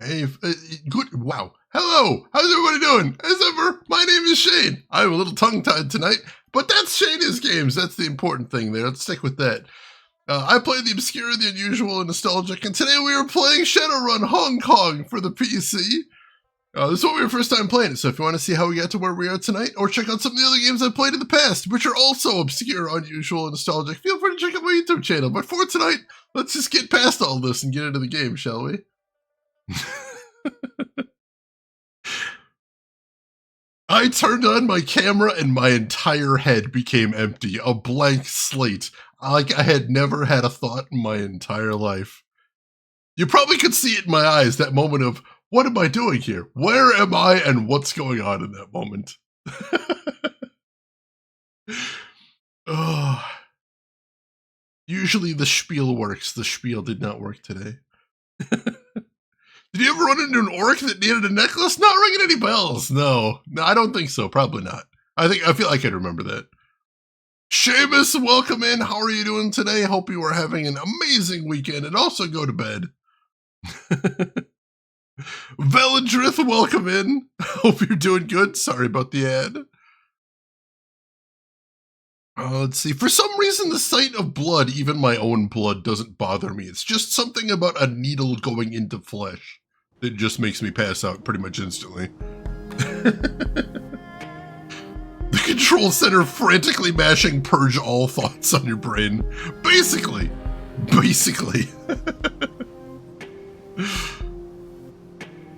Hey, good. Wow. Hello. How's everybody doing? As ever, my name is Shane. I'm a little tongue-tied tonight, but that's Shane is Games. That's the important thing there. Let's stick with that. I play the obscure, the unusual, and nostalgic, and today we are playing Shadowrun Hong Kong for the PC. This is what we were first time playing it, so if you want to see how we got to where we are tonight, or check out some of the other games I've played in the past, which are also obscure, unusual, and nostalgic, feel free to check out my YouTube channel. But for tonight, let's just get past all this and get into the game, shall we? I turned on my camera and my entire head became empty, a blank slate, like I had never had a thought in my entire life. You probably could see it in my eyes, that moment of, what am I doing here? Where am I and what's going on in that moment? Oh. Usually the spiel works. The spiel did not work today. Did you ever run into an orc that needed a necklace? Not ringing any bells. No, I don't think so. Probably not. I feel like I'd remember that. Seamus, welcome in. How are you doing today? Hope you are having an amazing weekend and also go to bed. Veladrith, welcome in. Hope you're doing good. Sorry about the ad. Let's see. For some reason, the sight of blood, even my own blood, doesn't bother me. It's just something about a needle going into flesh that just makes me pass out pretty much instantly. The control center frantically mashing purge all thoughts on your brain. Basically.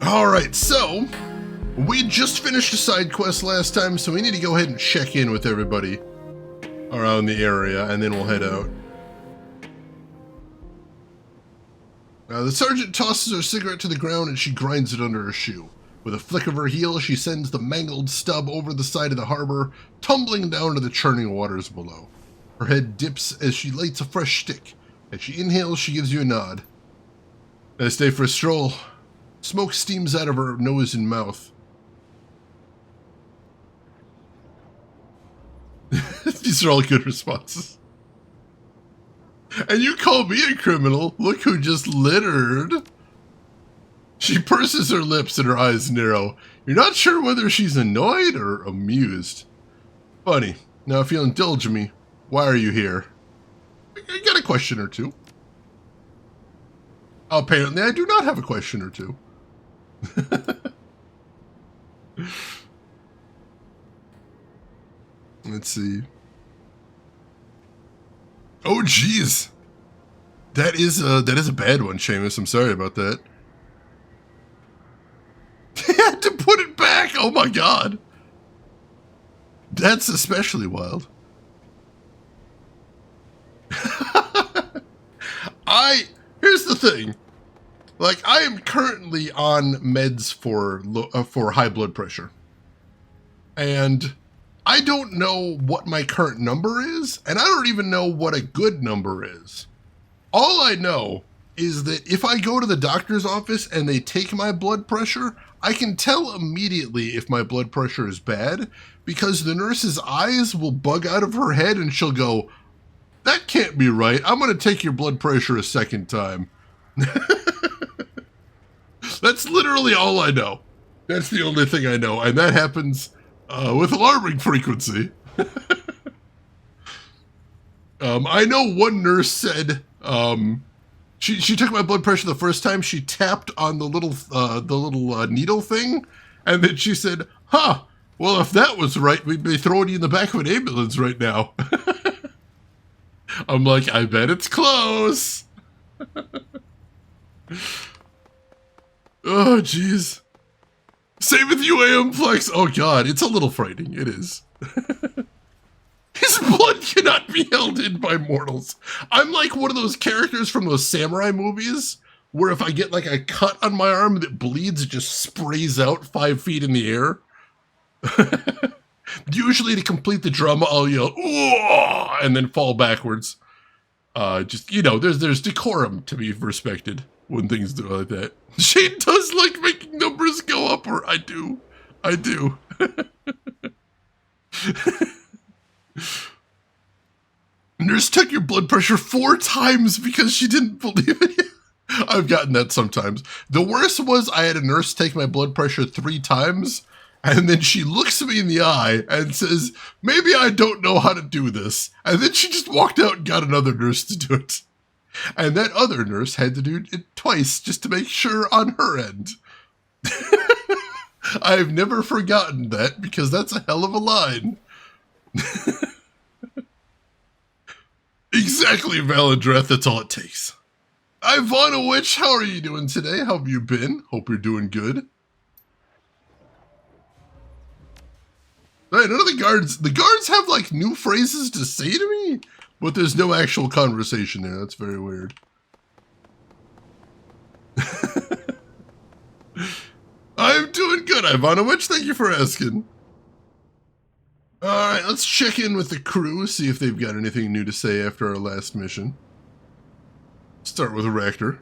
Alright, so we just finished a side quest last time, so we need to go ahead and check in with everybody around the area, and then we'll head out. The sergeant tosses her cigarette to the ground and she grinds it under her shoe. With a flick of her heel, she sends the mangled stub over the side of the harbor, tumbling down to the churning waters below. Her head dips as she lights a fresh stick. As she inhales, she gives you a nod. Nice day for a stroll. Smoke steams out of her nose and mouth. These are all good responses. And you call me a criminal? Look who just littered. She purses her lips and her eyes narrow. You're not sure whether she's annoyed or amused. Funny. Now if you'll indulge me, why are you here? I got a question or two. Apparently I do not have a question or two. Let's see. Oh, geez. That is a bad one, Seamus. I'm sorry about that. They had to put it back. Oh my god. That's especially wild. Here's the thing. Like, I am currently on meds for high blood pressure. And I don't know what my current number is, and I don't even know what a good number is. All I know is that if I go to the doctor's office and they take my blood pressure, I can tell immediately if my blood pressure is bad, because the nurse's eyes will bug out of her head and she'll go, that can't be right. I'm going to take your blood pressure a second time. That's literally all I know. That's the only thing I know, and that happens with alarming frequency. I know one nurse said she took my blood pressure the first time. She tapped on the little needle thing, and then she said, "Huh? Well, if that was right, we'd be throwing you in the back of an ambulance right now." I'm like, I bet it's close. Oh, jeez. Same with you, AM Flex. Oh, God, it's a little frightening. It is. His blood cannot be held in by mortals. I'm like one of those characters from those samurai movies where if I get like a cut on my arm that bleeds, it just sprays out 5 feet in the air. Usually to complete the drama, I'll yell, "Ooh!" and then fall backwards. Just, you know, there's decorum to be respected when things do like that. Shane does like making numbers go up, or I do. Nurse took your blood pressure 4 times because she didn't believe it. I've gotten that sometimes. The worst was I had a nurse take my blood pressure 3 times, and then she looks me in the eye and says, maybe I don't know how to do this. And then she just walked out and got another nurse to do it. And that other nurse had to do it twice just to make sure on her end. I've never forgotten that because that's a hell of a line. Exactly, Valandreth, that's all it takes. Ivana Witch, how are you doing today? How have you been? Hope you're doing good. Right, none of the guards have like new phrases to say to me, but there's no actual conversation there. That's very weird. I'm doing good, Ivana Witch. Thank you for asking. Alright, let's check in with the crew, see if they've got anything new to say after our last mission. Start with a reactor.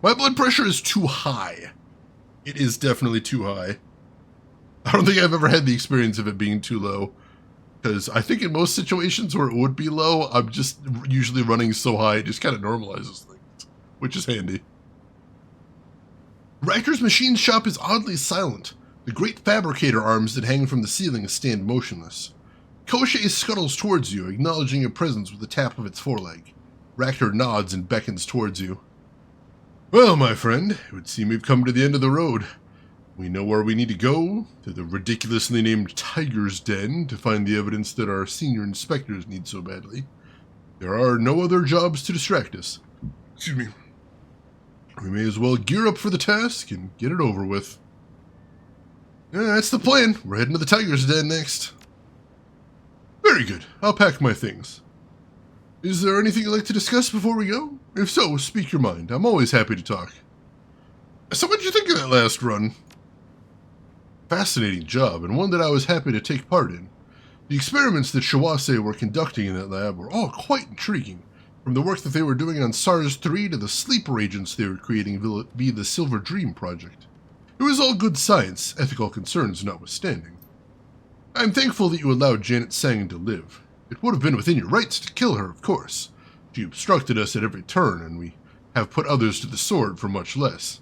My blood pressure is too high. It is definitely too high. I don't think I've ever had the experience of it being too low. Because I think in most situations where it would be low, I'm just usually running so high, it just kind of normalizes things. Which is handy. Reactor's machine shop is oddly silent. The great fabricator arms that hang from the ceiling stand motionless. Koshé scuttles towards you, acknowledging your presence with a tap of its foreleg. Reactor nods and beckons towards you. Well, my friend, it would seem we've come to the end of the road. We know where we need to go, to the ridiculously named Tiger's Den, to find the evidence that our senior inspectors need so badly. There are no other jobs to distract us. Excuse me. We may as well gear up for the task and get it over with. Yeah, that's the plan. We're heading to the Tiger's Den next. Very good. I'll pack my things. Is there anything you'd like to discuss before we go? If so, speak your mind. I'm always happy to talk. So what did you think of that last run? Fascinating job, and one that I was happy to take part in. The experiments that Shawase were conducting in that lab were all quite intriguing, from the work that they were doing on SARS-3 to the sleeper agents they were creating via the Silver Dream Project. It was all good science, ethical concerns notwithstanding. I am thankful that you allowed Janet Sang to live. It would have been within your rights to kill her, of course. She obstructed us at every turn, and we have put others to the sword for much less.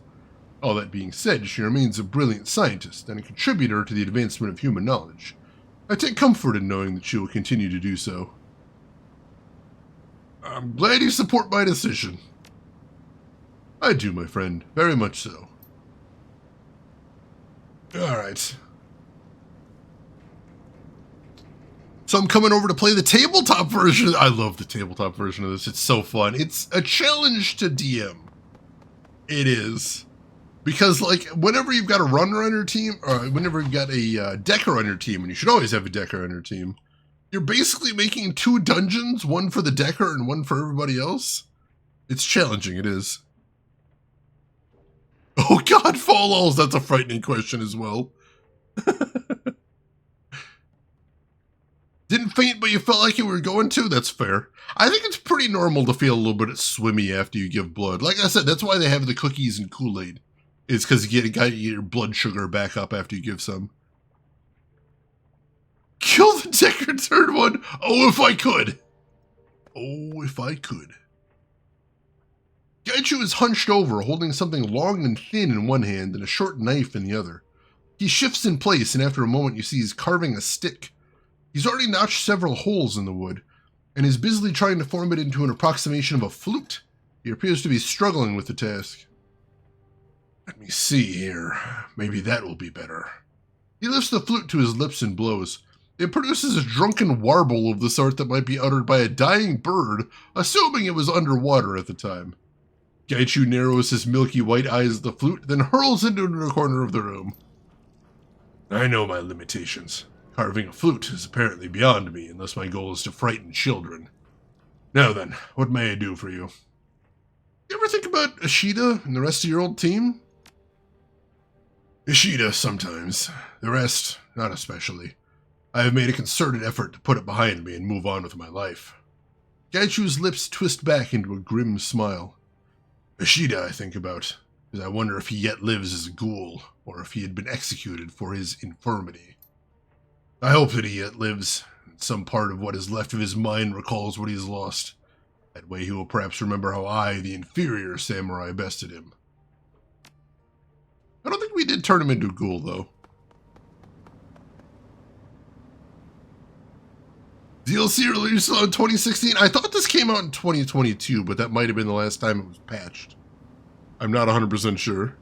All that being said, she remains a brilliant scientist and a contributor to the advancement of human knowledge. I take comfort in knowing that she will continue to do so. I'm glad you support my decision. I do, my friend. Very much so. Alright. So I'm coming over to play the tabletop version. I love the tabletop version of this. It's so fun. It's a challenge to DM. It is. Because, like, whenever you've got a runner on your team, or whenever you've got a decker on your team, and you should always have a decker on your team, you're basically making 2 dungeons, one for the decker and one for everybody else. It's challenging, it is. Oh god, fall alls, that's a frightening question as well. Didn't faint, but you felt like you were going to? That's fair. I think it's pretty normal to feel a little bit swimmy after you give blood. Like I said, that's why they have the cookies and Kool-Aid. It's because you gotta get your blood sugar back up after you give some. Kill the Decker turn 1. Oh, if I could. Oh, if I could. Gaichu is hunched over, holding something long and thin in one hand and a short knife in the other. He shifts in place, and after a moment you see he's carving a stick. He's already notched several holes in the wood, and is busily trying to form it into an approximation of a flute. He appears to be struggling with the task. Let me see here. Maybe that will be better. He lifts the flute to his lips and blows. It produces a drunken warble of the sort that might be uttered by a dying bird, assuming it was underwater at the time. Gaichu narrows his milky white eyes at the flute, then hurls into a corner of the room. I know my limitations. Carving a flute is apparently beyond me, unless my goal is to frighten children. Now then, what may I do for you? You ever think about Ishida and the rest of your old team? Ishida, sometimes. The rest, not especially. I have made a concerted effort to put it behind me and move on with my life. Gaichu's lips twist back into a grim smile. Ishida I think about, because I wonder if he yet lives as a ghoul, or if he had been executed for his infirmity. I hope that he yet lives, and some part of what is left of his mind recalls what he has lost. That way he will perhaps remember how I, the inferior samurai, bested him. I don't think we did turn him into a ghoul, though. DLC released in 2016? I thought this came out in 2022, but that might have been the last time it was patched. I'm not 100% sure.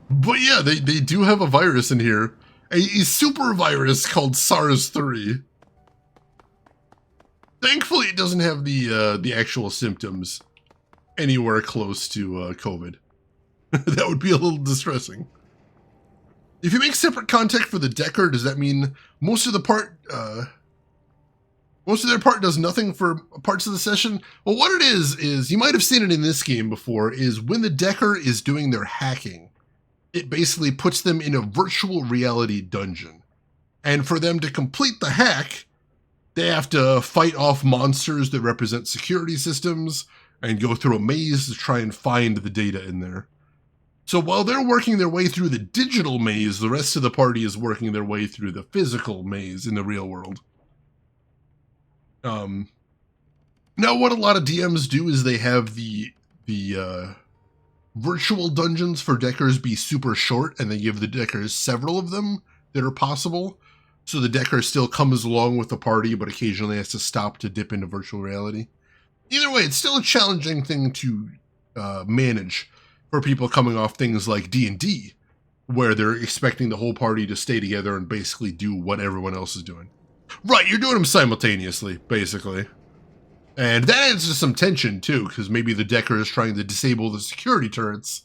But yeah, they do have a virus in here. A super virus called SARS-3. Thankfully, it doesn't have the actual symptoms anywhere close to COVID. That would be a little distressing. If you make separate content for the Decker, does that mean most of their part does nothing for parts of the session? Well, what it is you might have seen it in this game before, is when the Decker is doing their hacking, it basically puts them in a virtual reality dungeon. And for them to complete the hack, they have to fight off monsters that represent security systems and go through a maze to try and find the data in there. So while they're working their way through the digital maze, the rest of the party is working their way through the physical maze in the real world. Now, what a lot of DMs do is they have the virtual dungeons for Deckers be super short, and they give the Deckers several of them that are possible. So the Decker still comes along with the party, but occasionally has to stop to dip into virtual reality. Either way, it's still a challenging thing to manage for people coming off things like D&D, where they're expecting the whole party to stay together and basically do what everyone else is doing. Right, you're doing them simultaneously, basically. And that adds to some tension, too, because maybe the Decker is trying to disable the security turrets,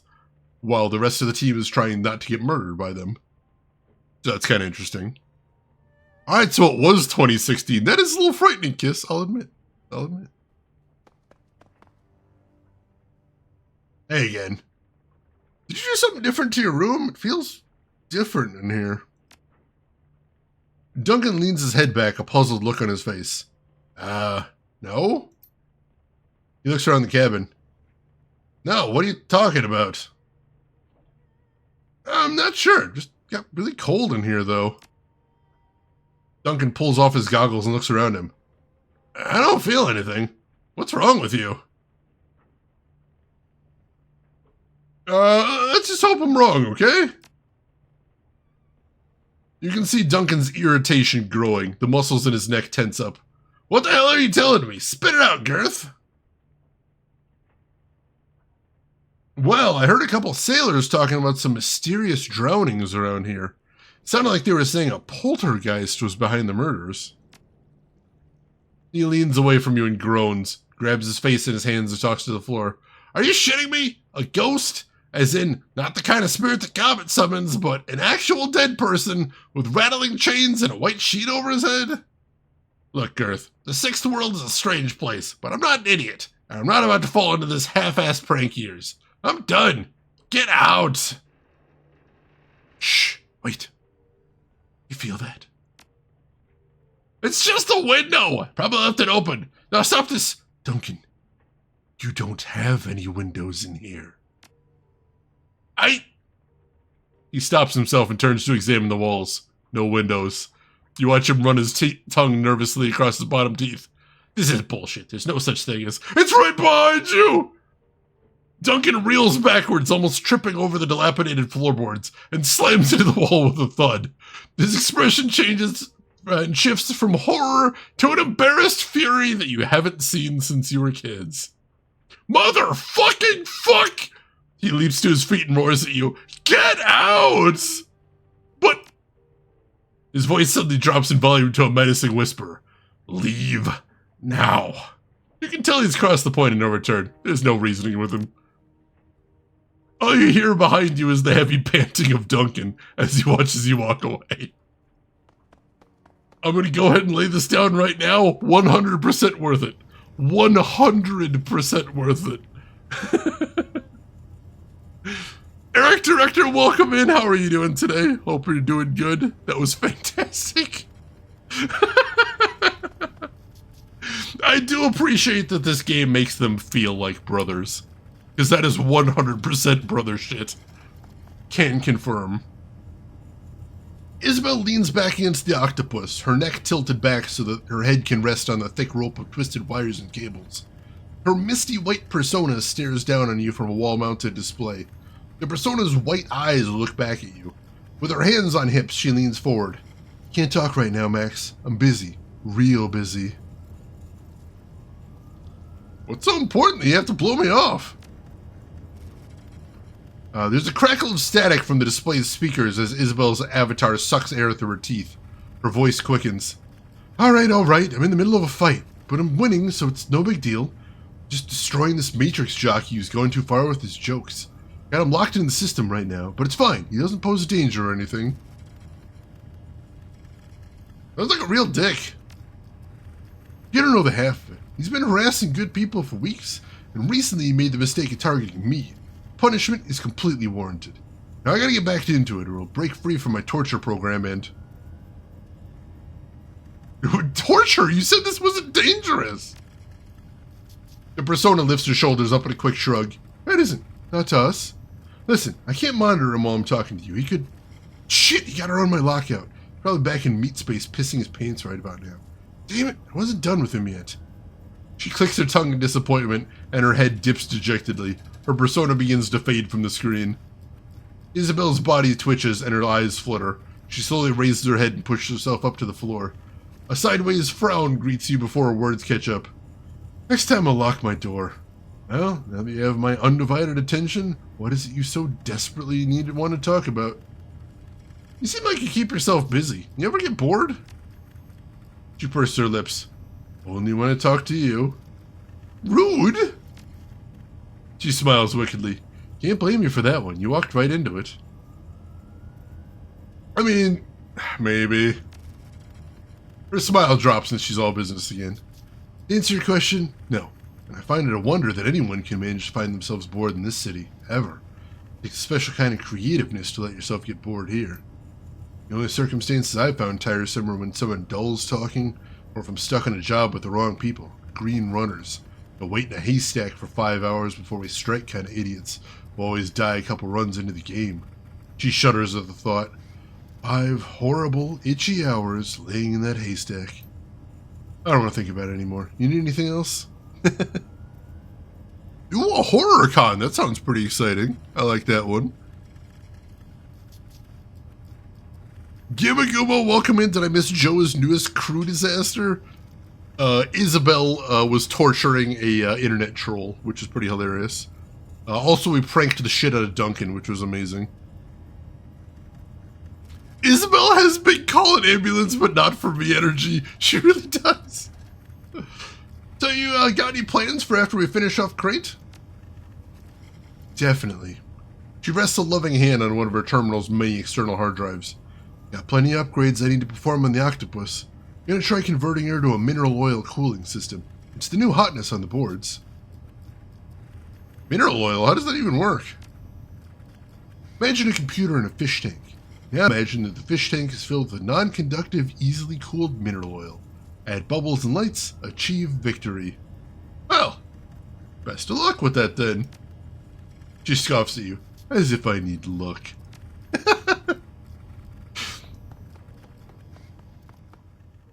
while the rest of the team is trying not to get murdered by them. So that's kind of interesting. Alright, so it was 2016. That is a little frightening, Kiss, I'll admit. Hey again. Did you do something different to your room? It feels different in here. Duncan leans his head back, a puzzled look on his face. No? He looks around the cabin. No, what are you talking about? I'm not sure. Just got really cold in here, though. Duncan pulls off his goggles and looks around him. I don't feel anything. What's wrong with you? Let's just hope I'm wrong, okay? You can see Duncan's irritation growing. The muscles in his neck tense up. What the hell are you telling me? Spit it out, Girth. Well, I heard a couple sailors talking about some mysterious drownings around here. It sounded like they were saying a poltergeist was behind the murders. He leans away from you and groans, grabs his face in his hands and talks to the floor. Are you shitting me? A ghost? As in, not the kind of spirit that Comet summons, but an actual dead person with rattling chains and a white sheet over his head? Look, Girth, the Sixth World is a strange place, but I'm not an idiot, and I'm not about to fall into this half-assed prank of yours. I'm done. Get out. Shh, wait. You feel that? It's just a window. Probably left it open. Now stop this. Duncan, you don't have any windows in here. He stops himself and turns to examine the walls. No windows. You watch him run his tongue nervously across his bottom teeth. This is bullshit. There's no such thing as, it's right behind you! Duncan reels backwards, almost tripping over the dilapidated floorboards, and slams into the wall with a thud. His expression changes and shifts from horror to an embarrassed fury that you haven't seen since you were kids. Motherfucking fuck! He leaps to his feet and roars at you. Get out! But... His voice suddenly drops in volume to a menacing whisper. Leave now. You can tell he's crossed the point of no return. There's no reasoning with him. All you hear behind you is the heavy panting of Duncan as he watches you walk away. I'm going to go ahead and lay this down right now. 100% worth it. 100% worth it. Eric Director, welcome in. How are you doing today? Hope you're doing good. That was fantastic. I do appreciate that this game makes them feel like brothers. Because that is 100% brother shit. Can confirm. Isabel leans back against the octopus, her neck tilted back so that her head can rest on the thick rope of twisted wires and cables. Her misty white persona stares down on you from a wall-mounted display. The persona's white eyes look back at you. With her hands on hips, she leans forward. Can't talk right now, Max. I'm busy. Real busy. What's so important that you have to blow me off? There's a crackle of static from the display's speakers as Isabel's avatar sucks air through her teeth. Her voice quickens. All right. I'm in the middle of a fight, but I'm winning, so it's no big deal. Just destroying this Matrix jockey who's going too far with his jokes. Got him locked in the system right now, but it's fine. He doesn't pose a danger or anything. Sounds like a real dick. You don't know the half of it. He's been harassing good people for weeks, and recently he made the mistake of targeting me. Punishment is completely warranted. Now I gotta get back into it, or I'll break free from my torture program and... Torture? You said this wasn't dangerous! The persona lifts her shoulders up in a quick shrug. It isn't. Not to us. Listen, I can't monitor him while I'm talking to you. He could... Shit, he got around my lockout. Probably back in meat space pissing his pants right about now. Damn it, I wasn't done with him yet. She clicks her tongue in disappointment, and her head dips dejectedly. Her persona begins to fade from the screen. Isabel's body twitches, and her eyes flutter. She slowly raises her head and pushes herself up to the floor. A sideways frown greets you before her words catch up. Next time I'll lock my door. Well, now that you have my undivided attention, what is it you so desperately need to want to talk about? You seem like you keep yourself busy. You ever get bored? She pursed her lips. Only when I talk to you. Rude! She smiles wickedly. Can't blame you for that one. You walked right into it. I mean, maybe. Her smile drops and she's all business again. To answer your question, no. And I find it a wonder that anyone can manage to find themselves bored in this city, ever. It takes a special kind of creativeness to let yourself get bored here. The only circumstances I've found tiresome are when someone dulls talking, or if I'm stuck on a job with the wrong people, green runners. They'll wait in a haystack for 5 hours before we strike kind of idiots, who always die a couple runs into the game. She shudders at the thought. 5 horrible, itchy hours laying in that haystack. I don't want to think about it anymore. You need anything else? Ooh, a horror con. That sounds pretty exciting. I like that one. Gimma Gumma, welcome in. Did I miss Joe's newest crew disaster? Isabel was torturing a internet troll, which is pretty hilarious. Also, we pranked the shit out of Duncan, which was amazing. Isabel has big call an ambulance, but not for me energy. She really does. So you got any plans for after we finish off Crate? Definitely. She rests a loving hand on one of her terminal's many external hard drives. Got plenty of upgrades I need to perform on the octopus. I'm gonna try converting her to a mineral oil cooling system. It's the new hotness on the boards. Mineral oil? How does that even work? Imagine a computer in a fish tank. Now imagine that the fish tank is filled with non-conductive, easily cooled mineral oil. Add bubbles and lights, achieve victory. Well, best of luck with that then. She scoffs at you, as if I need luck.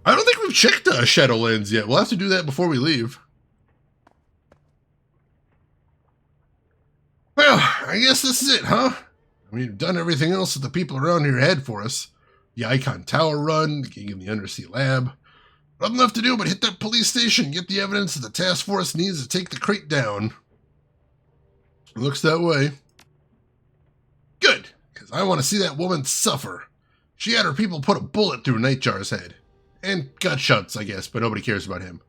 I don't think we've checked Shadowlands yet. We'll have to do that before we leave. Well, I guess this is it, huh? We've done everything else that the people around here had for us. The Icon Tower run, the King in the Undersea Lab. Nothing left to do but hit that police station and get the evidence that the task force needs to take the crate down. It looks that way. Good, because I want to see that woman suffer. She had her people put a bullet through Nightjar's head. And gunshots, I guess, but nobody cares about him.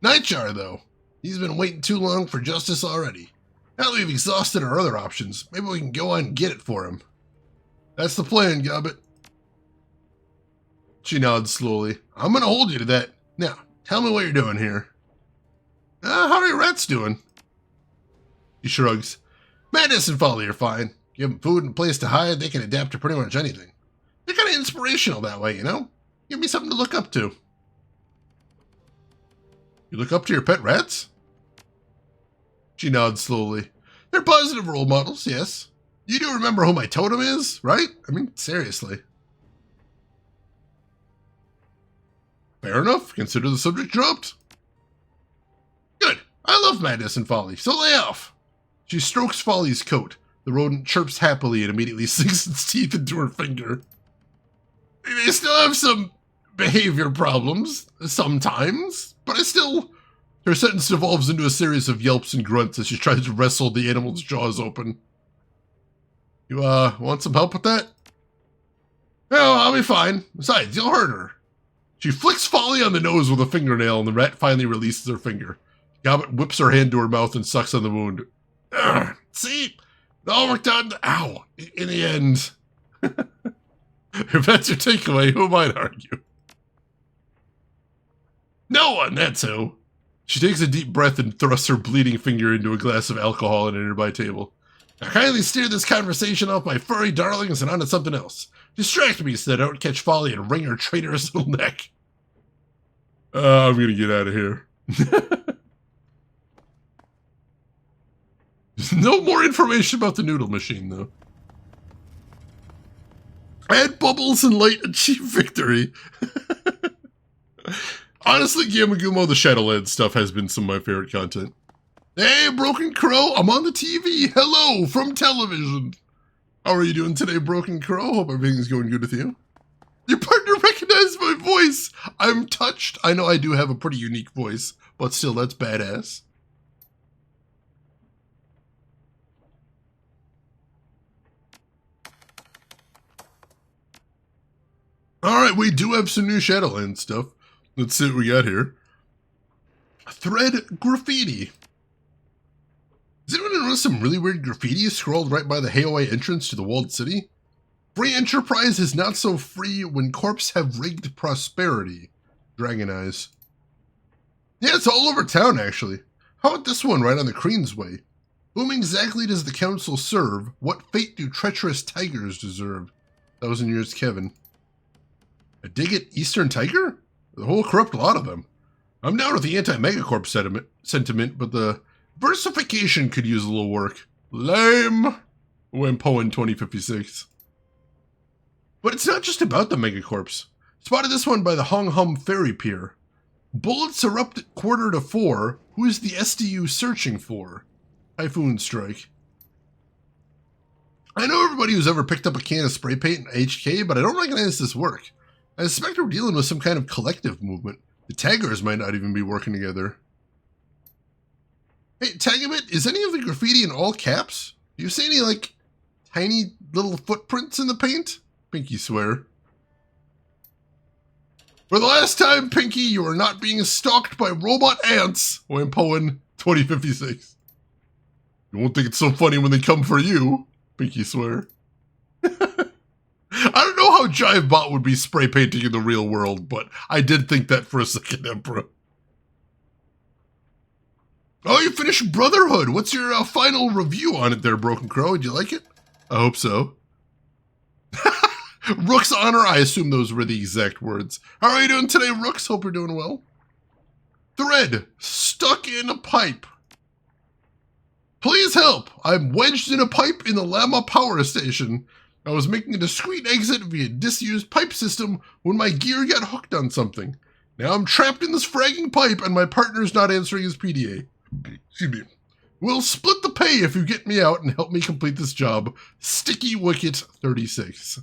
Nightjar, though. He's been waiting too long for justice already. Now that we've exhausted our other options, maybe we can go on and get it for him. That's the plan, Gobbet. She nods slowly. I'm going to hold you to that. Now, tell me what you're doing here. How are your rats doing? He shrugs. Madness and folly are fine. Give them food and a place to hide, they can adapt to pretty much anything. They're kind of inspirational that way, you know? Give me something to look up to. You look up to your pet rats? She nods slowly. They're positive role models, yes. You do remember who my totem is, right? I mean, seriously. Fair enough. Consider the subject dropped. Good. I love madness and folly, so lay off. She strokes Folly's coat. The rodent chirps happily and immediately sinks its teeth into her finger. They still have some behavior problems, sometimes, but her sentence devolves into a series of yelps and grunts as she tries to wrestle the animal's jaws open. You, want some help with that? No, I'll be fine. Besides, you'll hurt her. She flicks Folly on the nose with a fingernail, and the rat finally releases her finger. Gobbet whips her hand to her mouth and sucks on the wound. Ugh, see? It all worked out in the end. If that's your takeaway, who might argue? No one, that's who. She takes a deep breath and thrusts her bleeding finger into a glass of alcohol at a nearby table. Now kindly steer this conversation off my furry darlings and onto something else. Distract me so that I don't catch Folly and wring her traitorous little neck. I'm gonna get out of here. There's no more information about the noodle machine, though. Add bubbles and light achieve victory. Honestly, Gamagumo, the Shadowlands stuff has been some of my favorite content. Hey, Broken Crow, I'm on the TV. Hello, from television. How are you doing today, Broken Crow? Hope everything's going good with you. Your partner recognized my voice. I'm touched. I know I do have a pretty unique voice, but still, that's badass. Alright, we do have some new Shadowlands stuff. Let's see what we got here. Thread graffiti. Has anyone noticed some really weird graffiti scrawled right by the Hayway entrance to the walled city? Free enterprise is not so free when corps have rigged prosperity. Dragon Eyes. Yeah, it's all over town, actually. How about this one right on the Queensway? Whom exactly does the council serve? What fate do treacherous tigers deserve? 1,000 years, Kevin. A dig at Eastern Tiger? The whole corrupt lot of them. I'm down with the anti-megacorp sentiment, but the versification could use a little work. Lame! Wimpoen 2056. But it's not just about the megacorps. Spotted this one by the Hong Hum Ferry Pier. Bullets erupt at 3:45. Who is the SDU searching for? Typhoon Strike. I know everybody who's ever picked up a can of spray paint in HK, but I don't recognize this work. I suspect we're dealing with some kind of collective movement. The taggers might not even be working together. Hey, Tagabit, is any of the graffiti in all caps? Do you see any, like, tiny little footprints in the paint? Pinky swear. For the last time, Pinky, you are not being stalked by robot ants. Wimpoen 2056. You won't think it's so funny when they come for you. Pinky swear. I don't know how Jivebot would be spray painting in the real world, but I did think that for a second, Emperor. Oh, you finished Brotherhood. What's your final review on it there, Broken Crow? Did you like it? I hope so. Rook's honor, I assume those were the exact words. How are you doing today, Rooks? Hope you're doing well. Thread, stuck in a pipe. Please help. I'm wedged in a pipe in the Lama power station. I was making a discreet exit via disused pipe system when my gear got hooked on something. Now I'm trapped in this fragging pipe and my partner's not answering his PDA. Excuse me. We'll split the pay if you get me out and help me complete this job. Sticky Wicket 36.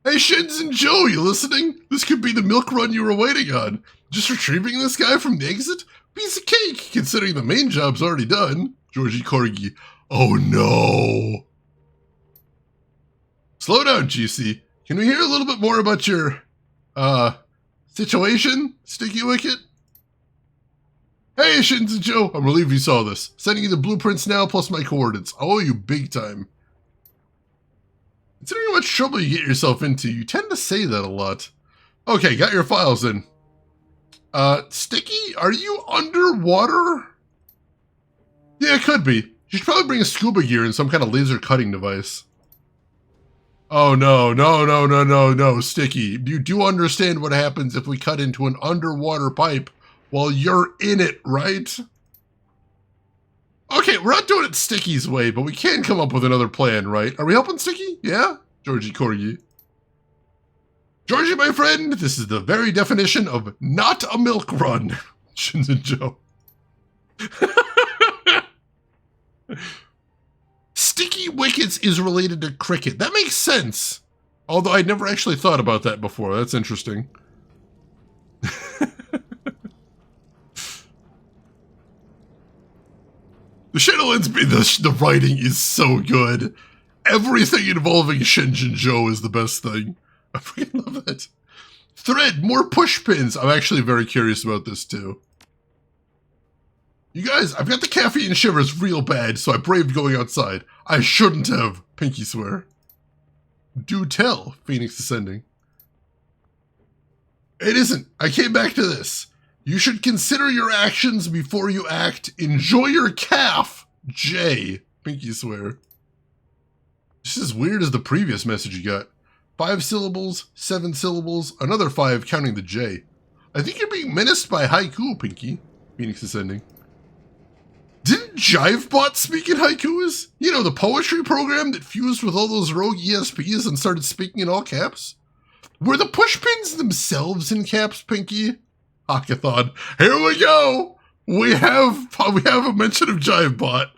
Hey Shins and Joe, you listening? This could be the milk run you were waiting on. Just retrieving this guy from the exit? Piece of cake, considering the main job's already done. Georgie Corgi. Oh no. Slow down, GC. Can we hear a little bit more about your, situation, Sticky Wicket? Hey, Shins and Joe, I'm relieved you saw this. Sending you the blueprints now, plus my coordinates. I owe you big time. Considering how much trouble you get yourself into, you tend to say that a lot. Okay, got your files in. Sticky, are you underwater? Yeah, it could be. You should probably bring a scuba gear and some kind of laser cutting device. Oh no, Sticky. You do understand what happens if we cut into an underwater pipe while you're in it, right? Okay, we're not doing it Sticky's way, but we can come up with another plan, right? Are we helping Sticky? Yeah? Georgie Corgi. Georgie, my friend, this is the very definition of not a milk run. Shinzen Joe. Sticky wickets is related to cricket. That makes sense. Although I never actually thought about that before. That's interesting. The Shadowlands, the writing is so good. Everything involving Shinjin Joe is the best thing. I freaking love it. Thread, more push pins. I'm actually very curious about this too. You guys, I've got the caffeine shivers real bad, so I braved going outside. I shouldn't have, pinky swear. Do tell, Phoenix Ascending. It isn't. I came back to this. You should consider your actions before you act. Enjoy your calf, J. Pinky swear. Just as weird as the previous message you got. 5 syllables, 7 syllables, another 5 counting the J. I think you're being menaced by haiku, Pinky. Phoenix Ascending. Didn't Jivebot speak in haikus? You know, the poetry program that fused with all those rogue ESPs and started speaking in all caps? Were the pushpins themselves in caps, Pinky? Hackathon. Here we go! We have a mention of Jivebot.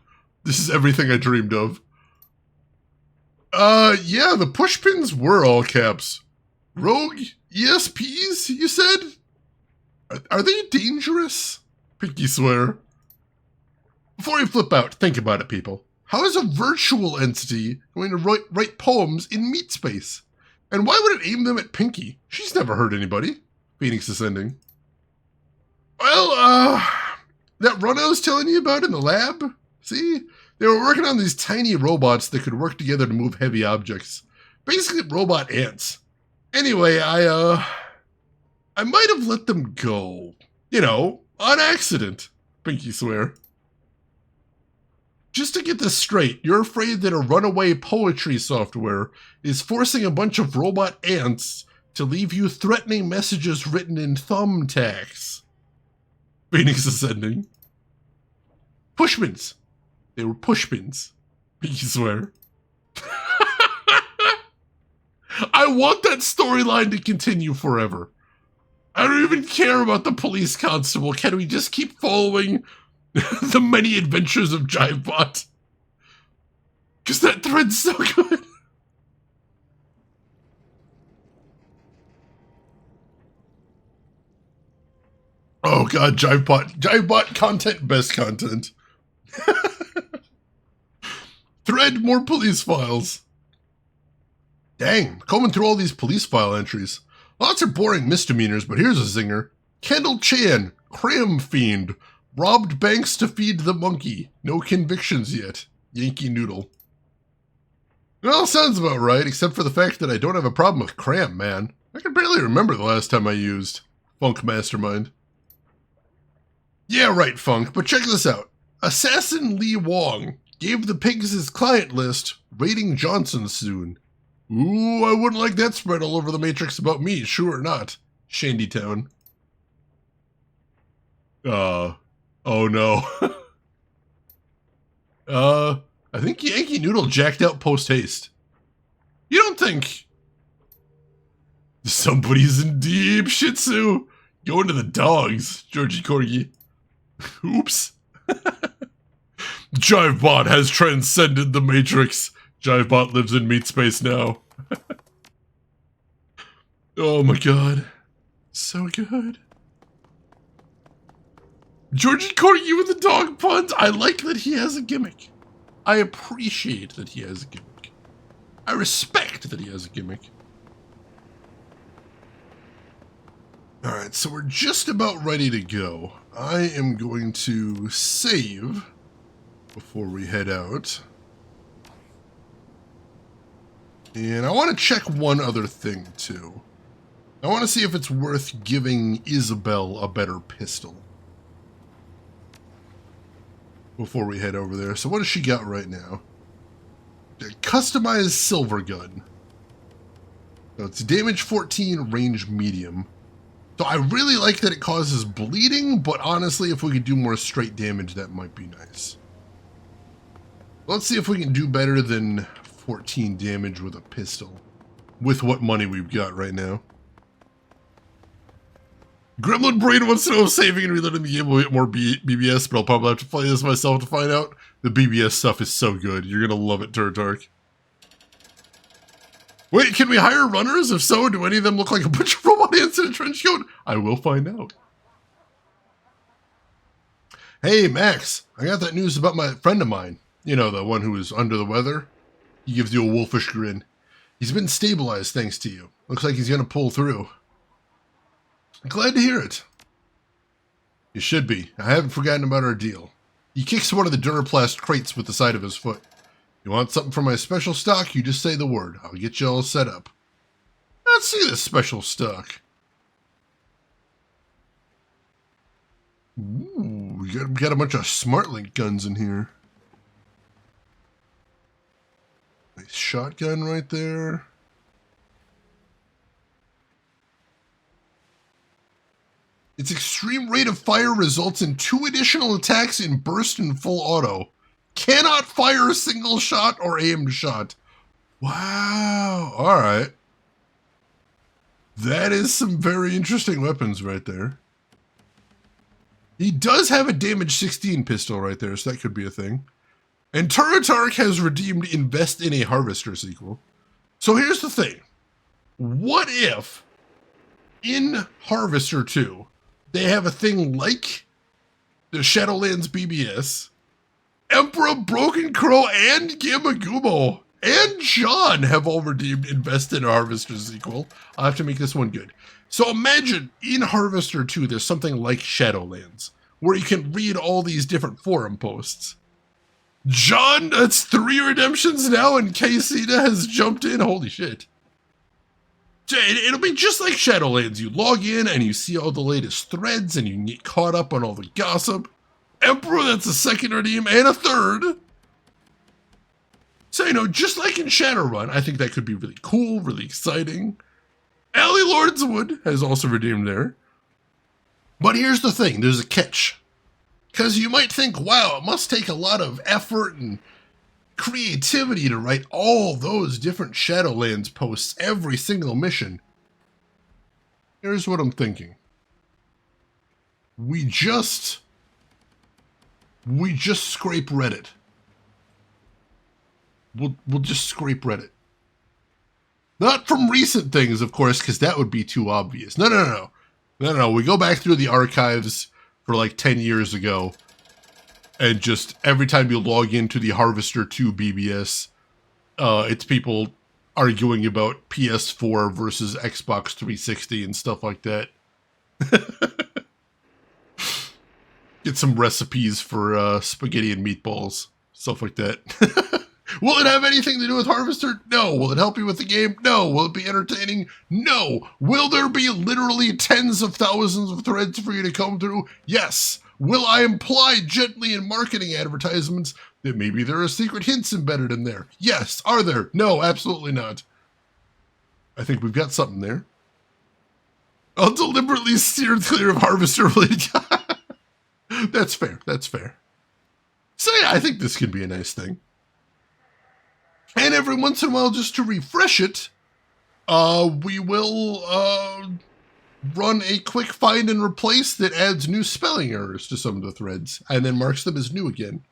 This is everything I dreamed of. Yeah, the pushpins were all caps. Rogue ESPs, you said? Are they dangerous? Pinky swear. Before you flip out, think about it, people. How is a virtual entity going to write poems in meat space? And why would it aim them at Pinky? She's never hurt anybody. Phoenix Ascending. Well, that run I was telling you about in the lab? See? They were working on these tiny robots that could work together to move heavy objects. Basically, robot ants. Anyway, I might have let them go. You know, on accident. Pinky swear. Just to get this straight, you're afraid that a runaway poetry software is forcing a bunch of robot ants to leave you threatening messages written in thumbtacks. Phoenix Ascending. Pushpins. They were pushpins. Pinky swear. I want that storyline to continue forever. I don't even care about the police constable. Can we just keep following the many adventures of Jivebot? Because that thread's so good. Oh god, Jivebot content, best content. Thread, more police files. Dang, combing through all these police file entries. Lots of boring misdemeanors, but here's a zinger. Kendall Chan, Cram Fiend, robbed banks to feed the monkey. No convictions yet. Yankee Noodle. It all sounds about right, except for the fact that I don't have a problem with Cram, man. I can barely remember the last time I used Funk Mastermind. Yeah, right, Funk, but check this out. Assassin Lee Wong gave the pigs his client list, raiding Johnson soon. Ooh, I wouldn't like that spread all over the Matrix about me, sure or not. Shandytown. Oh no. I think Yankee Noodle jacked out post-haste. You don't think somebody's in deep shih tzu? Going to the dogs, Georgie Corgi. Oops. Jivebot has transcended the Matrix. Jivebot lives in meat space now. Oh my god. So good. Georgie Corgi with the dog puns. I like that he has a gimmick. I appreciate that he has a gimmick. I respect that he has a gimmick. Alright, so we're just about ready to go. I am going to save before we head out. And I want to check one other thing, too. I want to see if it's worth giving Isabel a better pistol before we head over there. So what does she got right now? A customized silver gun. So it's damage 14, range medium. So I really like that it causes bleeding, but honestly, if we could do more straight damage, that might be nice. Let's see if we can do better than 14 damage with a pistol, with what money we've got right now. Gremlin Brain wants to know if saving and reloading the game will get more BBS, but I'll probably have to play this myself to find out. The BBS stuff is so good. You're going to love it, Turtark. Wait, can we hire runners? If so, do any of them look like a bunch of robot ants in a trench coat? I will find out. Hey, Max, I got that news about my friend of mine. You know, the one who was under the weather. He gives you a wolfish grin. He's been stabilized thanks to you. Looks like he's going to pull through. I'm glad to hear it. You should be. I haven't forgotten about our deal. He kicks one of the Duraplast crates with the side of his foot. You want something from my special stock? You just say the word. I'll get you all set up. Let's see this special stock. Ooh, we got a bunch of SmartLink guns in here. Nice shotgun right there. Its extreme rate of fire results in 2 additional attacks in burst and full auto. Cannot fire a single shot or aimed shot. Wow. All right. That is some very interesting weapons right there. He does have a damage 16 pistol right there, so that could be a thing. And Turtark has redeemed Invest in a Harvester sequel. So here's the thing. What if in Harvester 2, they have a thing like the Shadowlands BBS, Emperor, Broken Crow, and Gamagumo, and John have all redeemed Invest in a Harvester sequel. I'll have to make this one good. So imagine in Harvester 2, there's something like Shadowlands, where you can read all these different forum posts. John, that's 3 redemptions now, and Casita has jumped in. Holy shit. It'll be just like Shadowlands. You log in and you see all the latest threads and you can get caught up on all the gossip. Emperor, that's a 2nd redeem and a 3rd. So, you know, just like in Shadowrun, I think that could be really cool, really exciting. Alley Lordswood has also redeemed there. But here's the thing, there's a catch. Because you might think, wow, it must take a lot of effort and creativity to write all those different Shadowlands posts every single mission. Here's what I'm thinking. We just scrape Reddit. We'll just scrape Reddit. Not from recent things, of course, because that would be too obvious. No. We go back through the archives for like 10 years ago, and just every time you log into the Harvester 2 BBS, it's people arguing about PS4 versus Xbox 360 and stuff like that. Get some recipes for spaghetti and meatballs, stuff like that. Will it have anything to do with Harvester? No. Will it help you with the game? No. Will it be entertaining? No. Will there be literally tens of thousands of threads for you to comb through? Yes. Will I imply gently in marketing advertisements that maybe there are secret hints embedded in there? Yes. Are there? No, absolutely not. I think we've got something there. I'll deliberately steer clear of Harvester-related. That's fair. That's fair. So yeah, I think this could be a nice thing. And every once in a while, just to refresh it, we will run a quick find and replace that adds new spelling errors to some of the threads and then marks them as new again.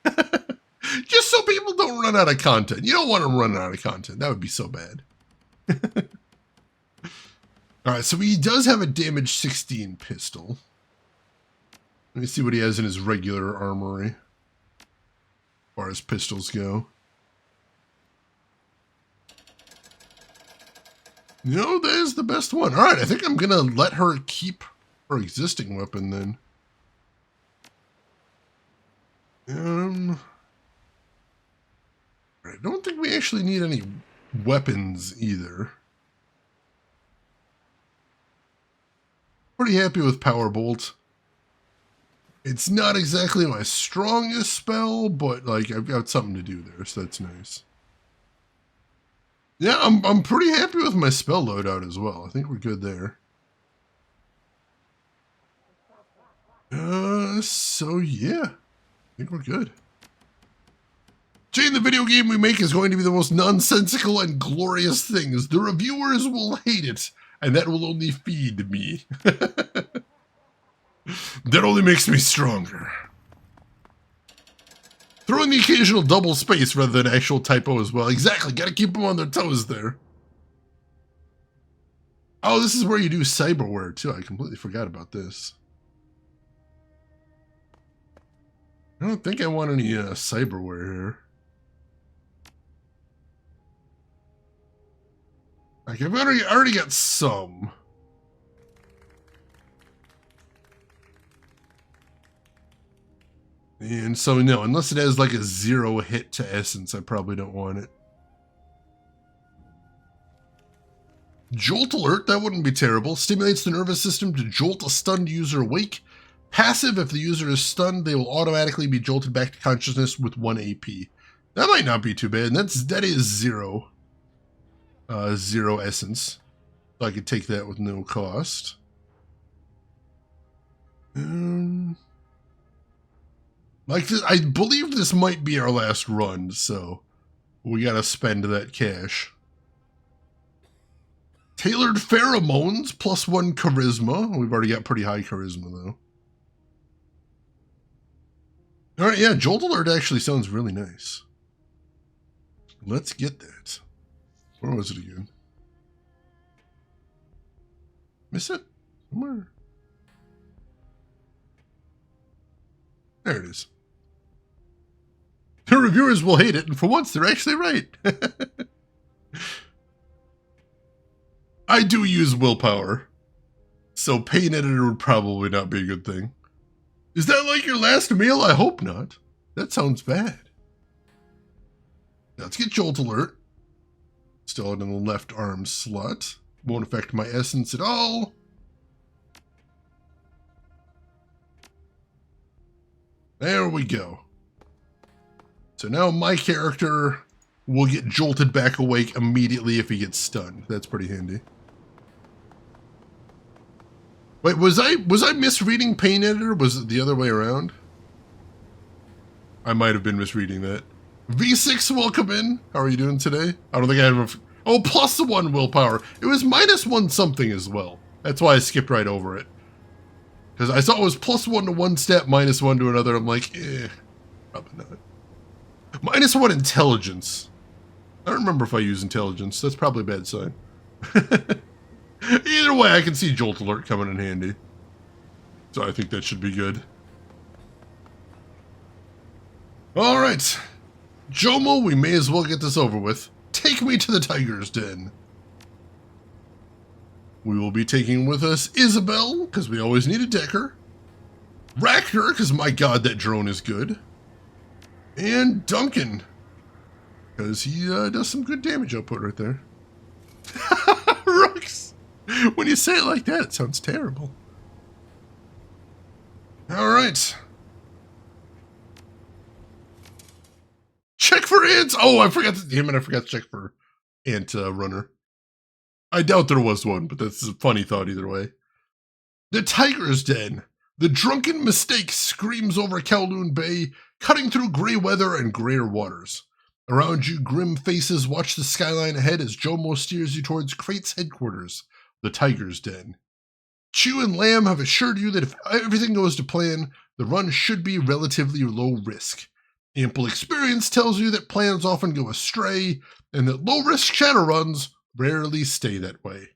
Just so people don't run out of content. You don't want to run out of content. That would be so bad. All right, so he does have a damage 16 pistol. Let me see what he has in his regular armory, as far as pistols go. No, that is the best one. All right, I think I'm going to let her keep her existing weapon then. I don't think we actually need any weapons either. Pretty happy with Power Bolt. It's not exactly my strongest spell, but like I've got something to do there, so that's nice. Yeah, I'm pretty happy with my spell loadout as well. I think we're good there. So yeah, I think we're good. Jane, the video game we make is going to be the most nonsensical and glorious things. The reviewers will hate it, and that will only feed me. That only makes me stronger. Throw in the occasional double space rather than actual typo as well. Exactly, gotta keep them on their toes there. Oh, this is where you do cyberware too. I completely forgot about this. I don't think I want any cyberware here. Like, I've already got some. And so, no, unless it has like a 0 hit to essence, I probably don't want it. Jolt alert, that wouldn't be terrible. Stimulates the nervous system to jolt a stunned user awake. Passive, if the user is stunned, they will automatically be jolted back to consciousness with 1 AP. That might not be too bad. And that is 0. 0 essence. So I could take that with no cost. Like this, I believe this might be our last run, so we gotta spend that cash. Tailored pheromones, +1 charisma. We've already got pretty high charisma, though. Alright, yeah, Jolt Alert actually sounds really nice. Let's get that. Where was it again? Miss it? Somewhere? There it is. The reviewers will hate it, and for once, they're actually right. I do use willpower, so Pain Editor would probably not be a good thing. Is that like your last meal? I hope not. That sounds bad. Now let's get Jolt Alert. Still in the left arm slot. Won't affect my essence at all. There we go. So now my character will get jolted back awake immediately if he gets stunned. That's pretty handy. Wait, was I misreading Pain Editor? Was it the other way around? I might have been misreading that. V6, welcome in. How are you doing today? I don't think I have a... Oh, +1 willpower. It was -1 something as well. That's why I skipped right over it. Because I saw it was +1 to one stat, -1 to another. I'm like, probably not. -1 intelligence. I don't remember if I use intelligence. That's probably a bad sign. Either way, I can see Jolt Alert coming in handy. So I think that should be good. Alright. Jomo, we may as well get this over with. Take me to the Tiger's Den. We will be taking with us Isabel, because we always need a decker. Ractor, because my god, that drone is good. And Duncan, because he does some good damage output right there. Rux! When you say it like that, it sounds terrible. Alright. Check for ants! Oh, I forgot to... Damn it, I forgot to check for ant runner. I doubt there was one, but that's a funny thought either way. The Tiger's Den. The drunken mistake screams over Kowloon Bay, cutting through gray weather and grayer waters. Around you, grim faces watch the skyline ahead as Jomo steers you towards Crate's headquarters, the Tiger's Den. Chew and Lamb have assured you that if everything goes to plan, the run should be relatively low risk. Ample experience tells you that plans often go astray, and that low-risk Shadowruns rarely stay that way.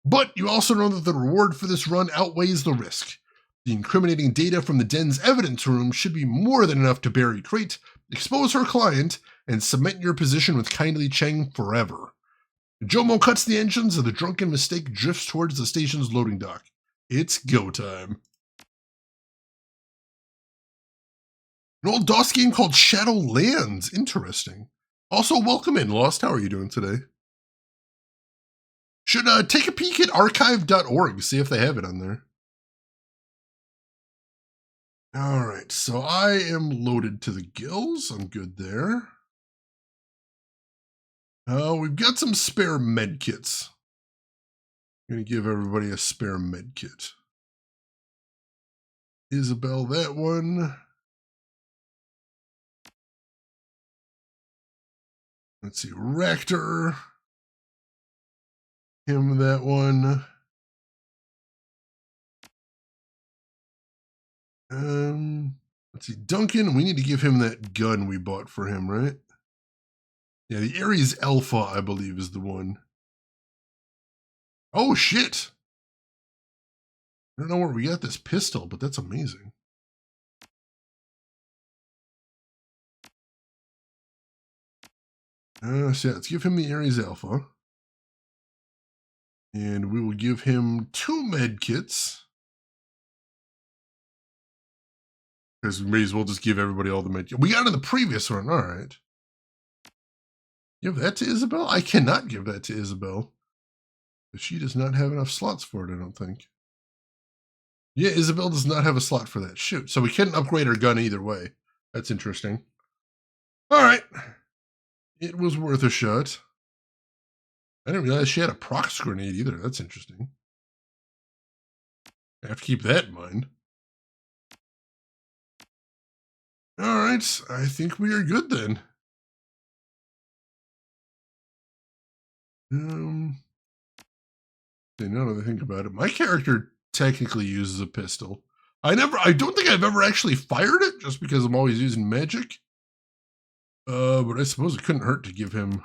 But you also know that the reward for this run outweighs the risk. The incriminating data from the den's evidence room should be more than enough to bury Crate, expose her client, and cement your position with Kindly Cheng forever. Jomo cuts the engines and the drunken mistake drifts towards the station's loading dock. It's go time. An old DOS game called Shadowlands. Interesting. Also, welcome in, Lost. How are you doing today? Should take a peek at archive.org, see if they have it on there. Alright, so I am loaded to the gills. I'm good there. We've got some spare med kits. I'm going to give everybody a spare med kit. Isabel, that one. Let's see, Ractor. Him, that one. Let's see. Duncan, we need to give him that gun we bought for him, right? Yeah, the Ares Alpha, I believe, is the one. Oh, shit. I don't know where we got this pistol, but that's amazing. So yeah, let's give him the Ares Alpha. And we will give him 2 med kits. Because we may as well just give everybody all the med kits. We got in the previous one, all right. Give that to Isabel? I cannot give that to Isabel. But she does not have enough slots for it, I don't think. Yeah, Isabel does not have a slot for that. Shoot. So we couldn't upgrade her gun either way. That's interesting. All right. It was worth a shot. I didn't realize she had a prox grenade either. That's interesting. I have to keep that in mind. All right. I think we are good then. Now that I think about it, my character technically uses a pistol. I don't think I've ever actually fired it, just because I'm always using magic. But I suppose it couldn't hurt to give him.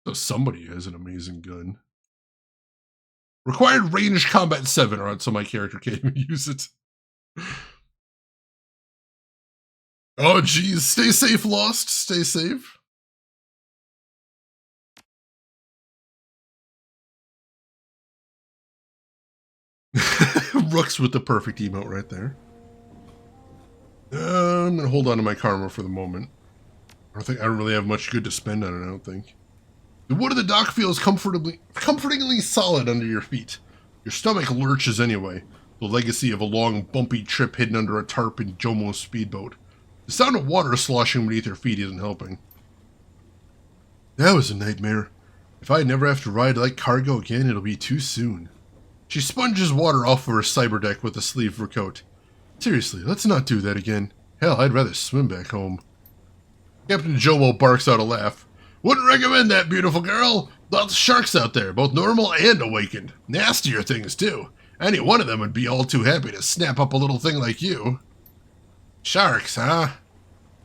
So somebody has an amazing gun. Required range combat 7, alright, so my character can't even use it. Oh geez, stay safe, Lost. Stay safe. Rooks with the perfect emote right there. I'm gonna hold on to my karma for the moment. I don't really have much good to spend on it, I don't think. The wood of the dock feels comfortingly solid under your feet. Your stomach lurches anyway, the legacy of a long, bumpy trip hidden under a tarp in Jomo's speedboat. The sound of water sloshing beneath your feet isn't helping. That was a nightmare. If I never have to ride like cargo again, it'll be too soon. She sponges water off of her cyber deck with the sleeve of her coat. Seriously, let's not do that again. Hell, I'd rather swim back home. Captain Jomo barks out a laugh. Wouldn't recommend that, beautiful girl. Lots of sharks out there, both normal and awakened. Nastier things, too. Any one of them would be all too happy to snap up a little thing like you. Sharks, huh?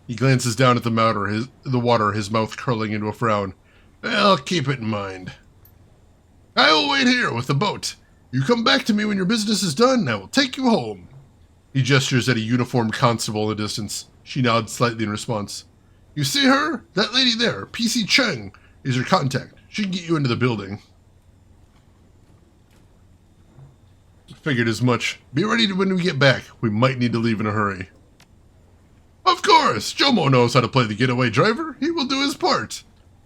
He glances down at the water, his mouth curling into a frown. Well, keep it in mind. I will wait here with the boat. You come back to me when your business is done, and I will take you home. He gestures at a uniformed constable in the distance. She nods slightly in response. You see her? That lady there, PC Cheng, is your contact. She can get you into the building. Figured as much. Be ready when we get back. We might need to leave in a hurry. Of course! Jomo knows how to play the getaway driver. He will do his part.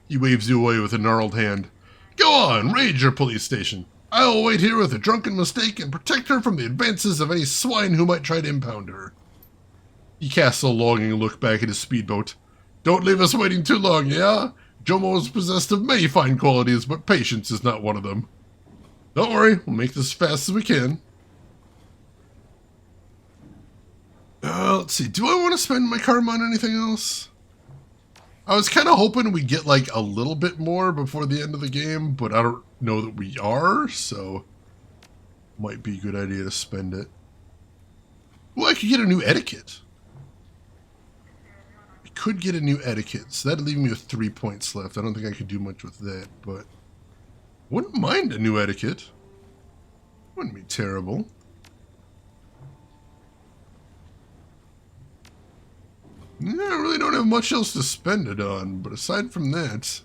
He waves you away with a gnarled hand. Go on, raid your police station. I will wait here with a drunken mistake and protect her from the advances of any swine who might try to impound her. He casts a longing look back at his speedboat. Don't leave us waiting too long, yeah? Jomo is possessed of many fine qualities, but patience is not one of them. Don't worry, we'll make this as fast as we can. Let's see, do I want to spend my karma on anything else? I was kind of hoping we'd get like a little bit more before the end of the game, but I don't know that we are, so might be a good idea to spend it. Well, I could get a new etiquette. I could get a new etiquette, so that'd leave me with 3 points left. I don't think I could do much with that, but wouldn't mind a new etiquette. Wouldn't be terrible. Yeah, I really don't have much else to spend it on, but aside from that...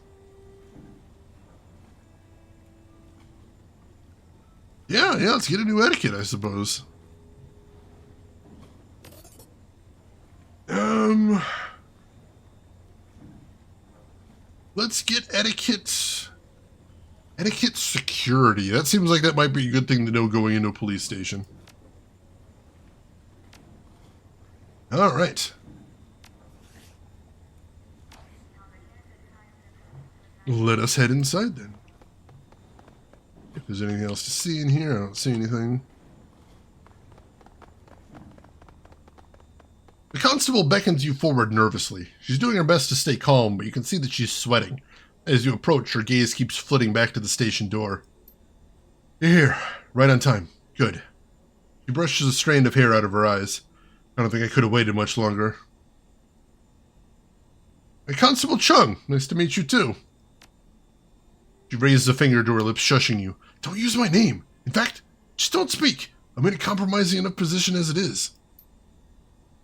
Yeah, let's get a new etiquette, I suppose. Let's get etiquette... Etiquette security. That seems like that might be a good thing to know going into a police station. Alright. Let us head inside then. If there's anything else to see in here, I don't see anything. The constable beckons you forward nervously. She's doing her best to stay calm, but you can see that she's sweating. As you approach, her gaze keeps flitting back to the station door. You're here, right on time. Good. She brushes a strand of hair out of her eyes. I don't think I could have waited much longer. Hey, Constable Chung, nice to meet you too. She raises a finger to her lips, shushing you. Don't use my name. In fact, just don't speak. I'm in a compromising enough position as it is.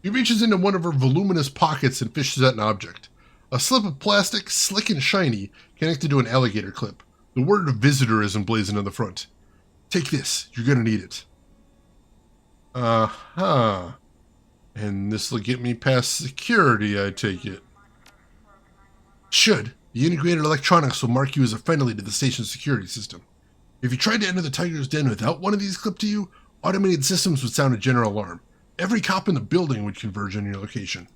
She reaches into one of her voluminous pockets and fishes out an object. A slip of plastic, slick and shiny, connected to an alligator clip. The word visitor is emblazoned on the front. Take this. You're gonna need it. Uh-huh. And this'll get me past security, I take it. Should. The integrated electronics will mark you as a friendly to the station's security system. If you tried to enter the Tiger's Den without one of these clipped to you, automated systems would sound a general alarm. Every cop in the building would converge on your location.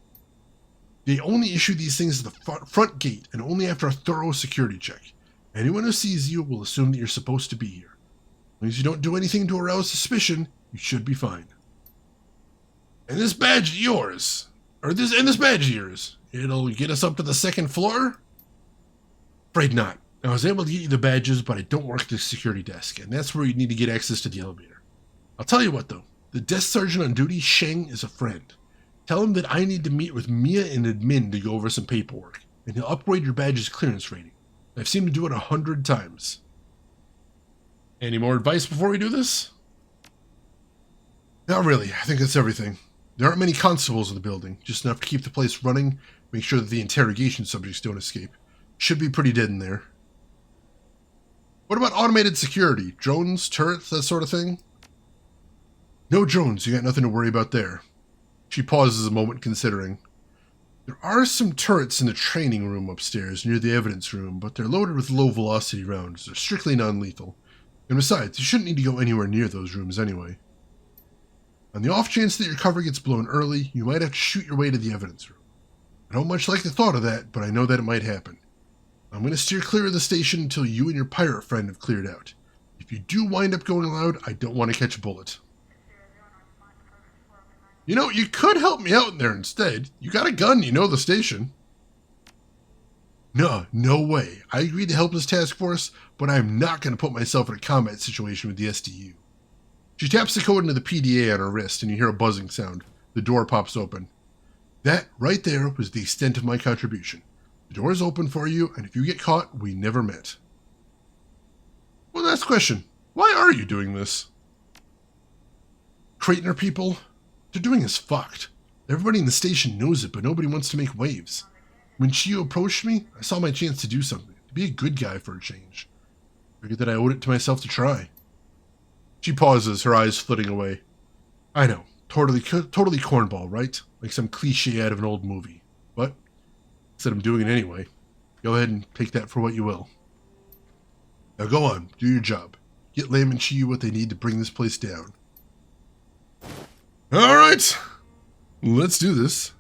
They only issue these things at the front gate and only after a thorough security check. Anyone who sees you will assume that you're supposed to be here. As long as you don't do anything to arouse suspicion, you should be fine. And this badge of yours, this badge of yours, it'll get us up to the second floor? Afraid not. I was able to get you the badges, but I don't work the security desk, and that's where you need to get access to the elevator. I'll tell you what, though. The desk sergeant on duty, Sheng, is a friend. Tell him that I need to meet with Mia and admin to go over some paperwork, and he'll upgrade your badge's clearance rating. I've seen him do it 100 times. Any more advice before we do this? Not really. I think that's everything. There aren't many constables in the building, just enough to keep the place running, make sure that the interrogation subjects don't escape. Should be pretty dead in there. What about automated security? Drones, turrets, that sort of thing? No drones, you got nothing to worry about there. She pauses a moment, considering. There are some turrets in the training room upstairs near the evidence room, but they're loaded with low-velocity rounds. They're strictly non-lethal. And besides, you shouldn't need to go anywhere near those rooms anyway. On the off chance that your cover gets blown early, you might have to shoot your way to the evidence room. I don't much like the thought of that, but I know that it might happen. I'm going to steer clear of the station until you and your pirate friend have cleared out. If you do wind up going loud, I don't want to catch a bullet. You know, you could help me out in there instead. You got a gun, you know the station. No way. I agreed to help this task force, but I'm not going to put myself in a combat situation with the SDU. She taps the code into the PDA on her wrist, and you hear a buzzing sound. The door pops open. That, right there, was the extent of my contribution. The door is open for you, and if you get caught, we never met. Well, last question. Why are you doing this? Cratener people? They're doing us fucked. Everybody in the station knows it, but nobody wants to make waves. When Chiyo approached me, I saw my chance to do something, to be a good guy for a change. I figured that I owed it to myself to try. She pauses, her eyes flitting away. I know, totally cornball, right? Like some cliche out of an old movie. But, said I'm doing it anyway. Go ahead and take that for what you will. Now go on, do your job. Get Lam and Chiyo what they need to bring this place down. Alright, let's do this.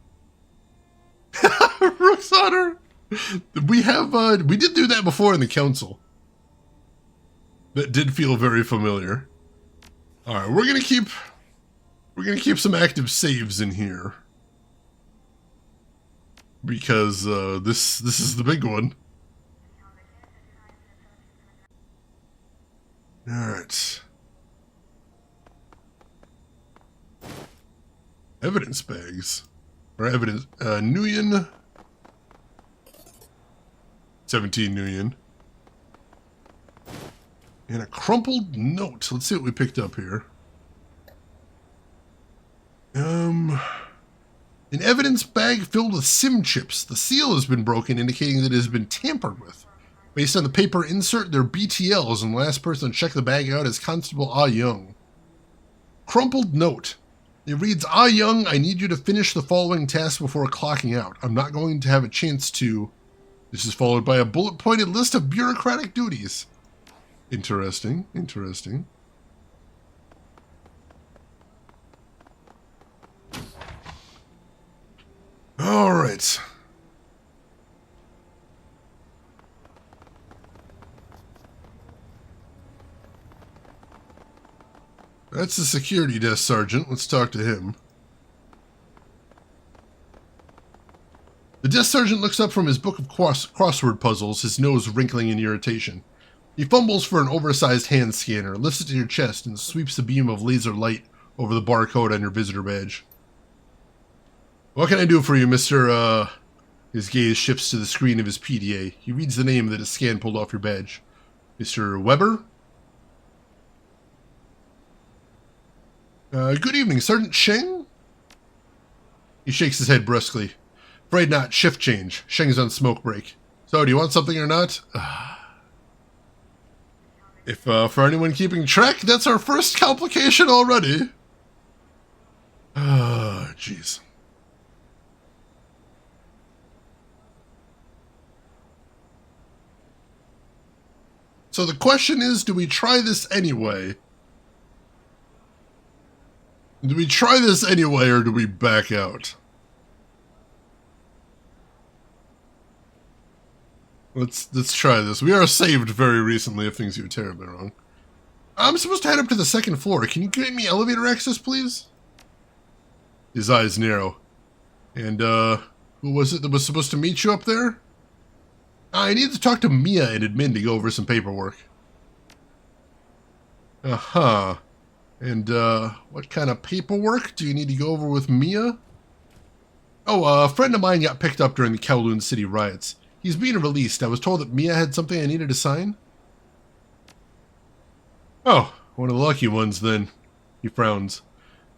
Rook's Honor. We did do that before in the council. That did feel very familiar. Alright, we're gonna keep some active saves in here. Because this is the big one. Alright. Evidence bags. Or evidence Nguyen. 17 Nguyen. And a crumpled note. Let's see what we picked up here. An evidence bag filled with SIM chips. The seal has been broken, indicating that it has been tampered with. Based on the paper insert, they're BTLs, and the last person to check the bag out is Constable Ah Young. Crumpled note. It reads, Ah Young, I need you to finish the following task before clocking out. I'm not going to have a chance to... This is followed by a bullet-pointed list of bureaucratic duties. Interesting, interesting. All right. That's the security desk sergeant. Let's talk to him. The desk sergeant looks up from his book of crossword puzzles, his nose wrinkling in irritation. He fumbles for an oversized hand scanner, lifts it to your chest, and sweeps a beam of laser light over the barcode on your visitor badge. What can I do for you, Mr. His gaze shifts to the screen of his PDA. He reads the name that is scanned pulled off your badge. Mr. Weber? Good evening, Sergeant Sheng? He shakes his head brusquely. Afraid not. Shift change. Sheng's on smoke break. So, do you want something or not? If, for anyone keeping track, that's our first complication already. Jeez. So the question is, do we try this anyway? Do we try this anyway, or do we back out? Let's try this. We are saved very recently if things go terribly wrong. I'm supposed to head up to the second floor. Can you get me elevator access, please? His eyes narrow. And, who was it that was supposed to meet you up there? I need to talk to Mia and admin to go over some paperwork. Uh-huh. And, what kind of paperwork do you need to go over with Mia? Oh, a friend of mine got picked up during the Kowloon City riots. He's being released. I was told that Mia had something I needed to sign. Oh, one of the lucky ones, then. He frowns.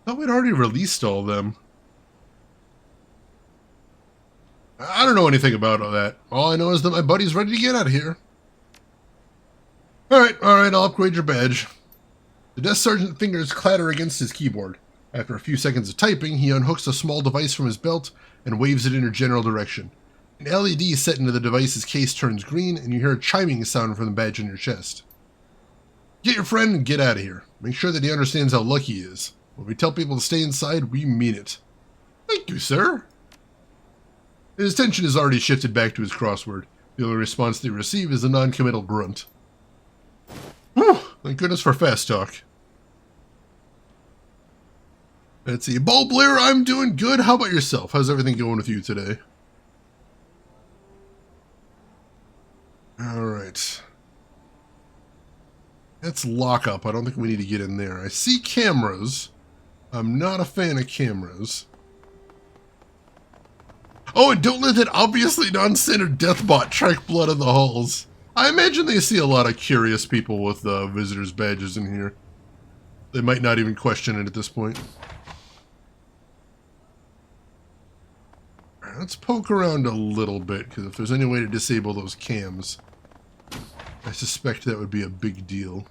Thought we'd already released all of them. I don't know anything about all that. All I know is that my buddy's ready to get out of here. Alright, I'll upgrade your badge. The desk sergeant's fingers clatter against his keyboard. After a few seconds of typing, he unhooks a small device from his belt and waves it in your general direction. An LED set into the device's case turns green, and you hear a chiming sound from the badge on your chest. Get your friend and get out of here. Make sure that he understands how lucky he is. When we tell people to stay inside, we mean it. Thank you, sir. His attention has already shifted back to his crossword. The only response they receive is a non-committal grunt. Whew, thank goodness for fast talk. Let's see. Ball Blair, I'm doing good. How about yourself? How's everything going with you today? Alright. That's lockup. I don't think we need to get in there. I see cameras. I'm not a fan of cameras. Oh, and don't let that obviously non-standard deathbot track blood in the halls. I imagine they see a lot of curious people with visitors' badges in here. They might not even question it at this point. Alright, let's poke around a little bit, because if there's any way to disable those cams, I suspect that would be a big deal.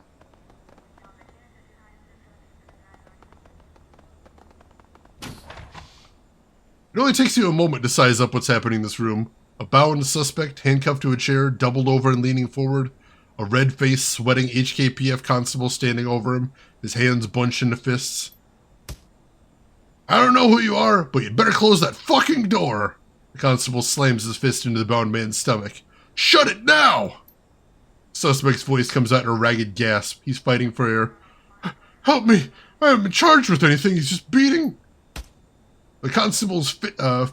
It only takes you a moment to size up what's happening in this room. A bound suspect, handcuffed to a chair, doubled over and leaning forward. A red-faced, sweating HKPF constable standing over him, his hands bunched into fists. I don't know who you are, but you'd better close that fucking door! The constable slams his fist into the bound man's stomach. Shut it now! Suspect's voice comes out in a ragged gasp. He's fighting for air. Help me! I haven't been charged with anything, he's just beating... The constable's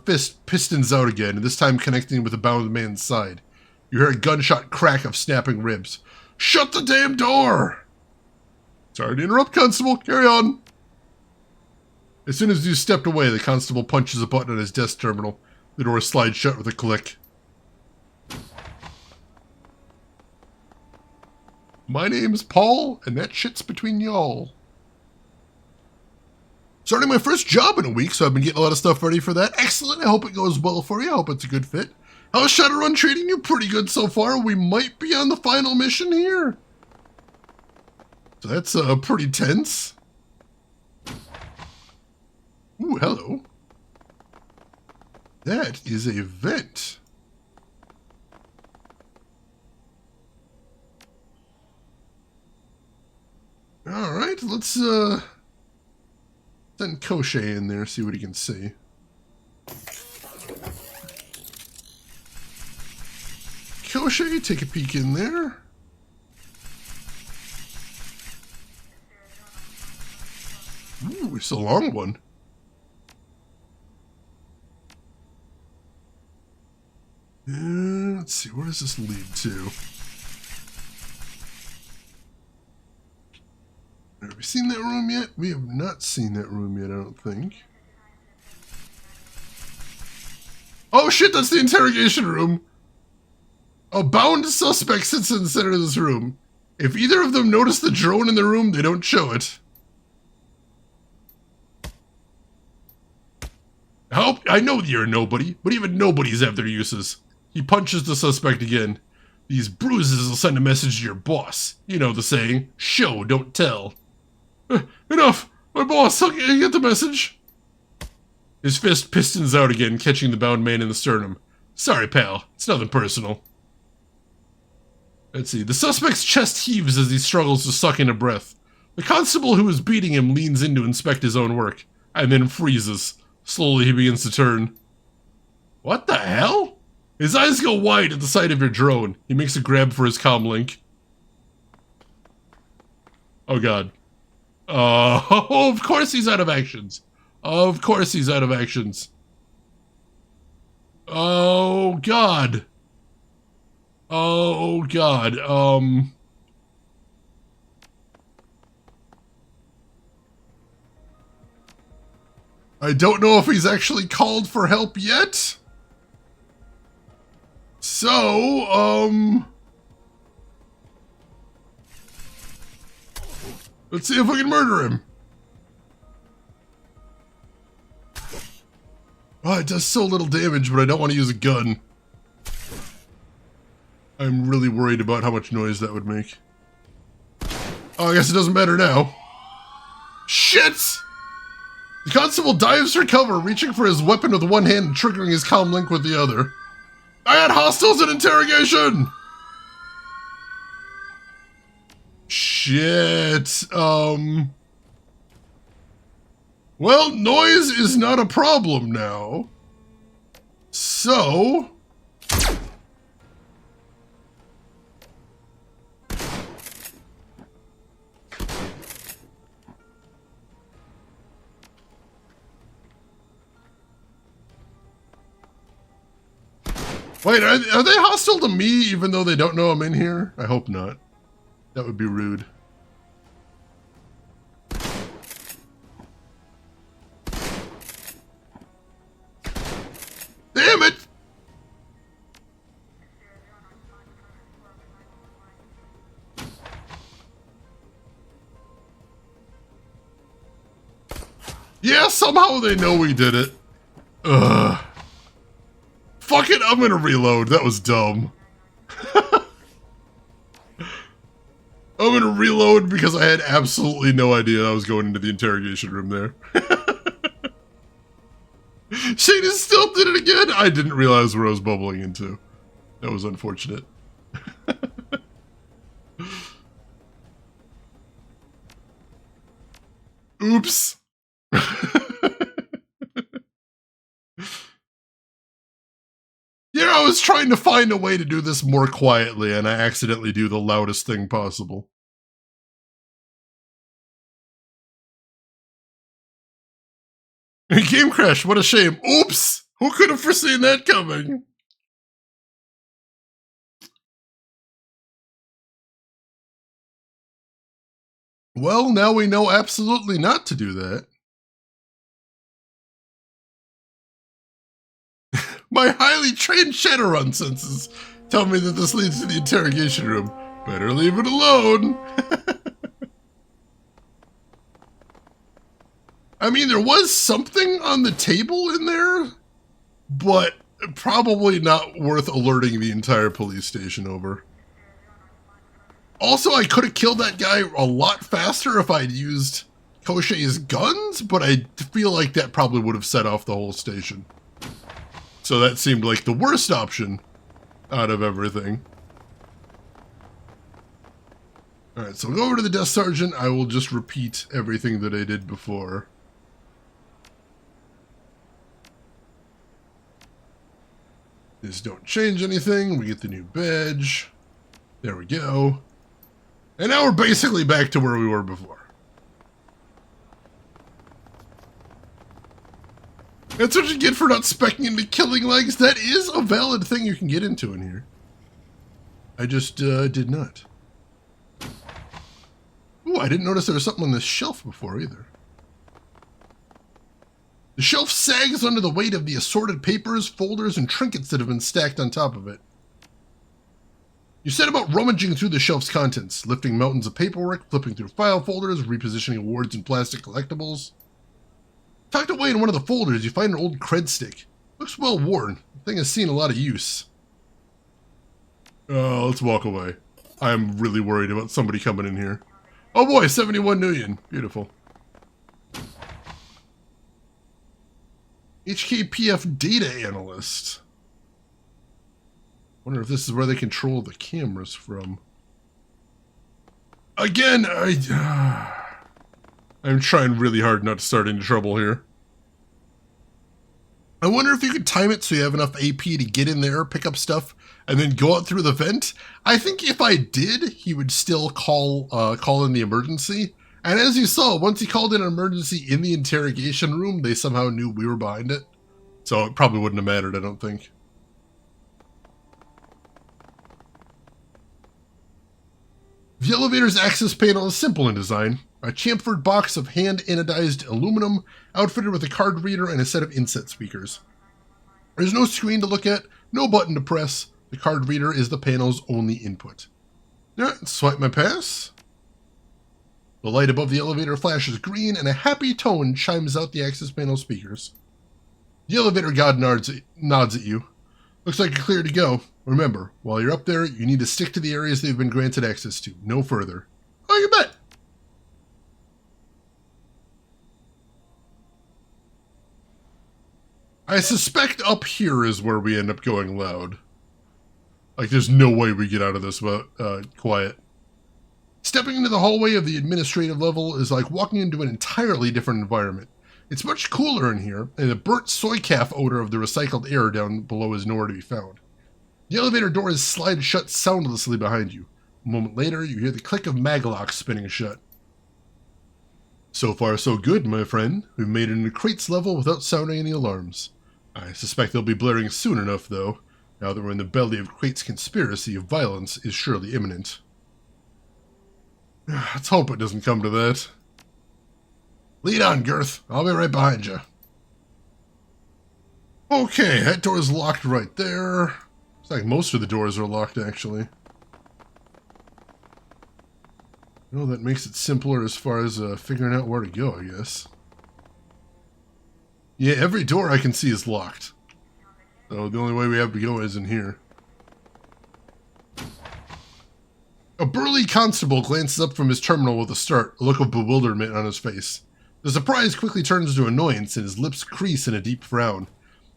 fist pistons out again, and this time connecting with the bound man's side. You hear a gunshot crack of snapping ribs. Shut the damn door! Sorry to interrupt, Constable. Carry on. As soon as you stepped away, the constable punches a button on his desk terminal. The door slides shut with a click. My name's Paul, and that shit's between y'all. Starting my first job in a week, so I've been getting a lot of stuff ready for that. Excellent. I hope it goes well for you. I hope it's a good fit. How's Shadowrun treating you? Pretty good so far. We might be on the final mission here. So that's pretty tense. Ooh, hello. That is a vent. Alright, let's send Koshe in there, see what he can see. Koshe, take a peek in there. Ooh, it's a long one. Let's see, where does this lead to? There we seen that room yet? We have not seen that room yet, I don't think. Oh shit, that's the interrogation room. A bound suspect sits in the center of this room. If either of them notice the drone in the room, they don't show it. Help! I know you're a nobody, but even nobodies have their uses. He punches the suspect again. These bruises will send a message to your boss. You know the saying, show, don't tell. Enough! My boss, I'll get the message. His fist pistons out again, catching the bound man in the sternum. Sorry, pal. It's nothing personal. Let's see. The suspect's chest heaves as he struggles to suck in a breath. The constable who is beating him leans in to inspect his own work, and then freezes. Slowly he begins to turn. What the hell? His eyes go wide at the sight of your drone. He makes a grab for his comm link. Oh god. Oh, of course he's out of actions. Of course he's out of actions. Oh god. Oh god. I don't know if he's actually called for help yet. So, let's see if I can murder him. Oh, it does so little damage, but I don't want to use a gun. I'm really worried about how much noise that would make. Oh, I guess it doesn't matter now. Shit! The constable dives for cover, reaching for his weapon with one hand and triggering his comm link with the other. I had hostiles in interrogation! Shit, well, noise is not a problem now. So... Wait, are they hostile to me even though they don't know I'm in here? I hope not. That would be rude. Damn it! Yeah, somehow they know we did it. Ugh. Fuck it, I'm gonna reload. That was dumb. I'm gonna reload because I had absolutely no idea I was going into the interrogation room there. Shane still did it again? I didn't realize where I was bubbling into. That was unfortunate. Oops. Yeah, I was trying to find a way to do this more quietly, and I accidentally do the loudest thing possible. Game crash, what a shame. Oops! Who could have foreseen that coming? Well, now we know absolutely not to do that. My highly trained Shadowrun senses tell me that this leads to the interrogation room. Better leave it alone. I mean, there was something on the table in there, but probably not worth alerting the entire police station over. Also, I could have killed that guy a lot faster if I'd used Koshei's guns, but I feel like that probably would have set off the whole station. So that seemed like the worst option out of everything. Alright, so we'll go over to the desk sergeant. I will just repeat everything that I did before. Just don't change anything. We get the new badge. There we go. And now we're basically back to where we were before. That's what you get for not speccing into killing legs. That is a valid thing you can get into in here. I just did not. Ooh, I didn't notice there was something on this shelf before either. The shelf sags under the weight of the assorted papers, folders, and trinkets that have been stacked on top of it. You set about rummaging through the shelf's contents, lifting mountains of paperwork, flipping through file folders, repositioning awards and plastic collectibles. Tucked away in one of the folders, you find an old cred stick. Looks well worn. The thing has seen a lot of use. Let's walk away. I'm really worried about somebody coming in here. Oh boy, 71 million. Beautiful. HKPF data analyst. Wonder if this is where they control the cameras from. Again, I'm trying really hard not to start into trouble here. I wonder if you could time it so you have enough AP to get in there, pick up stuff, and then go out through the vent. I think if I did, he would still call in the emergency. And as you saw, once he called in an emergency in the interrogation room, they somehow knew we were behind it. So it probably wouldn't have mattered, I don't think. The elevator's access panel is simple in design. A chamfered box of hand-anodized aluminum, outfitted with a card reader and a set of inset speakers. There's no screen to look at, no button to press. The card reader is the panel's only input. Swipe my pass. The light above the elevator flashes green, and a happy tone chimes out the access panel speakers. The elevator god nods at you. Looks like you're clear to go. Remember, while you're up there, you need to stick to the areas they've been granted access to. No further. Oh, you bet! I suspect up here is where we end up going loud. Like, there's no way we get out of this quiet. Stepping into the hallway of the administrative level is like walking into an entirely different environment. It's much cooler in here, and the burnt soy calf odor of the recycled air down below is nowhere to be found. The elevator door is slid shut soundlessly behind you. A moment later, you hear the click of maglocks spinning shut. So far, so good, my friend. We've made it into Crate's level without sounding any alarms. I suspect they'll be blaring soon enough, though. Now that we're in the belly of Crate's conspiracy, violence is surely imminent. Let's hope it doesn't come to that. Lead on, Girth. I'll be right behind you. Okay, that door's locked right there. Looks like most of the doors are locked, actually. Well, that makes it simpler as far as figuring out where to go, I guess. Yeah, every door I can see is locked. So the only way we have to go is in here. A burly constable glances up from his terminal with a start, a look of bewilderment on his face. The surprise quickly turns to annoyance and his lips crease in a deep frown.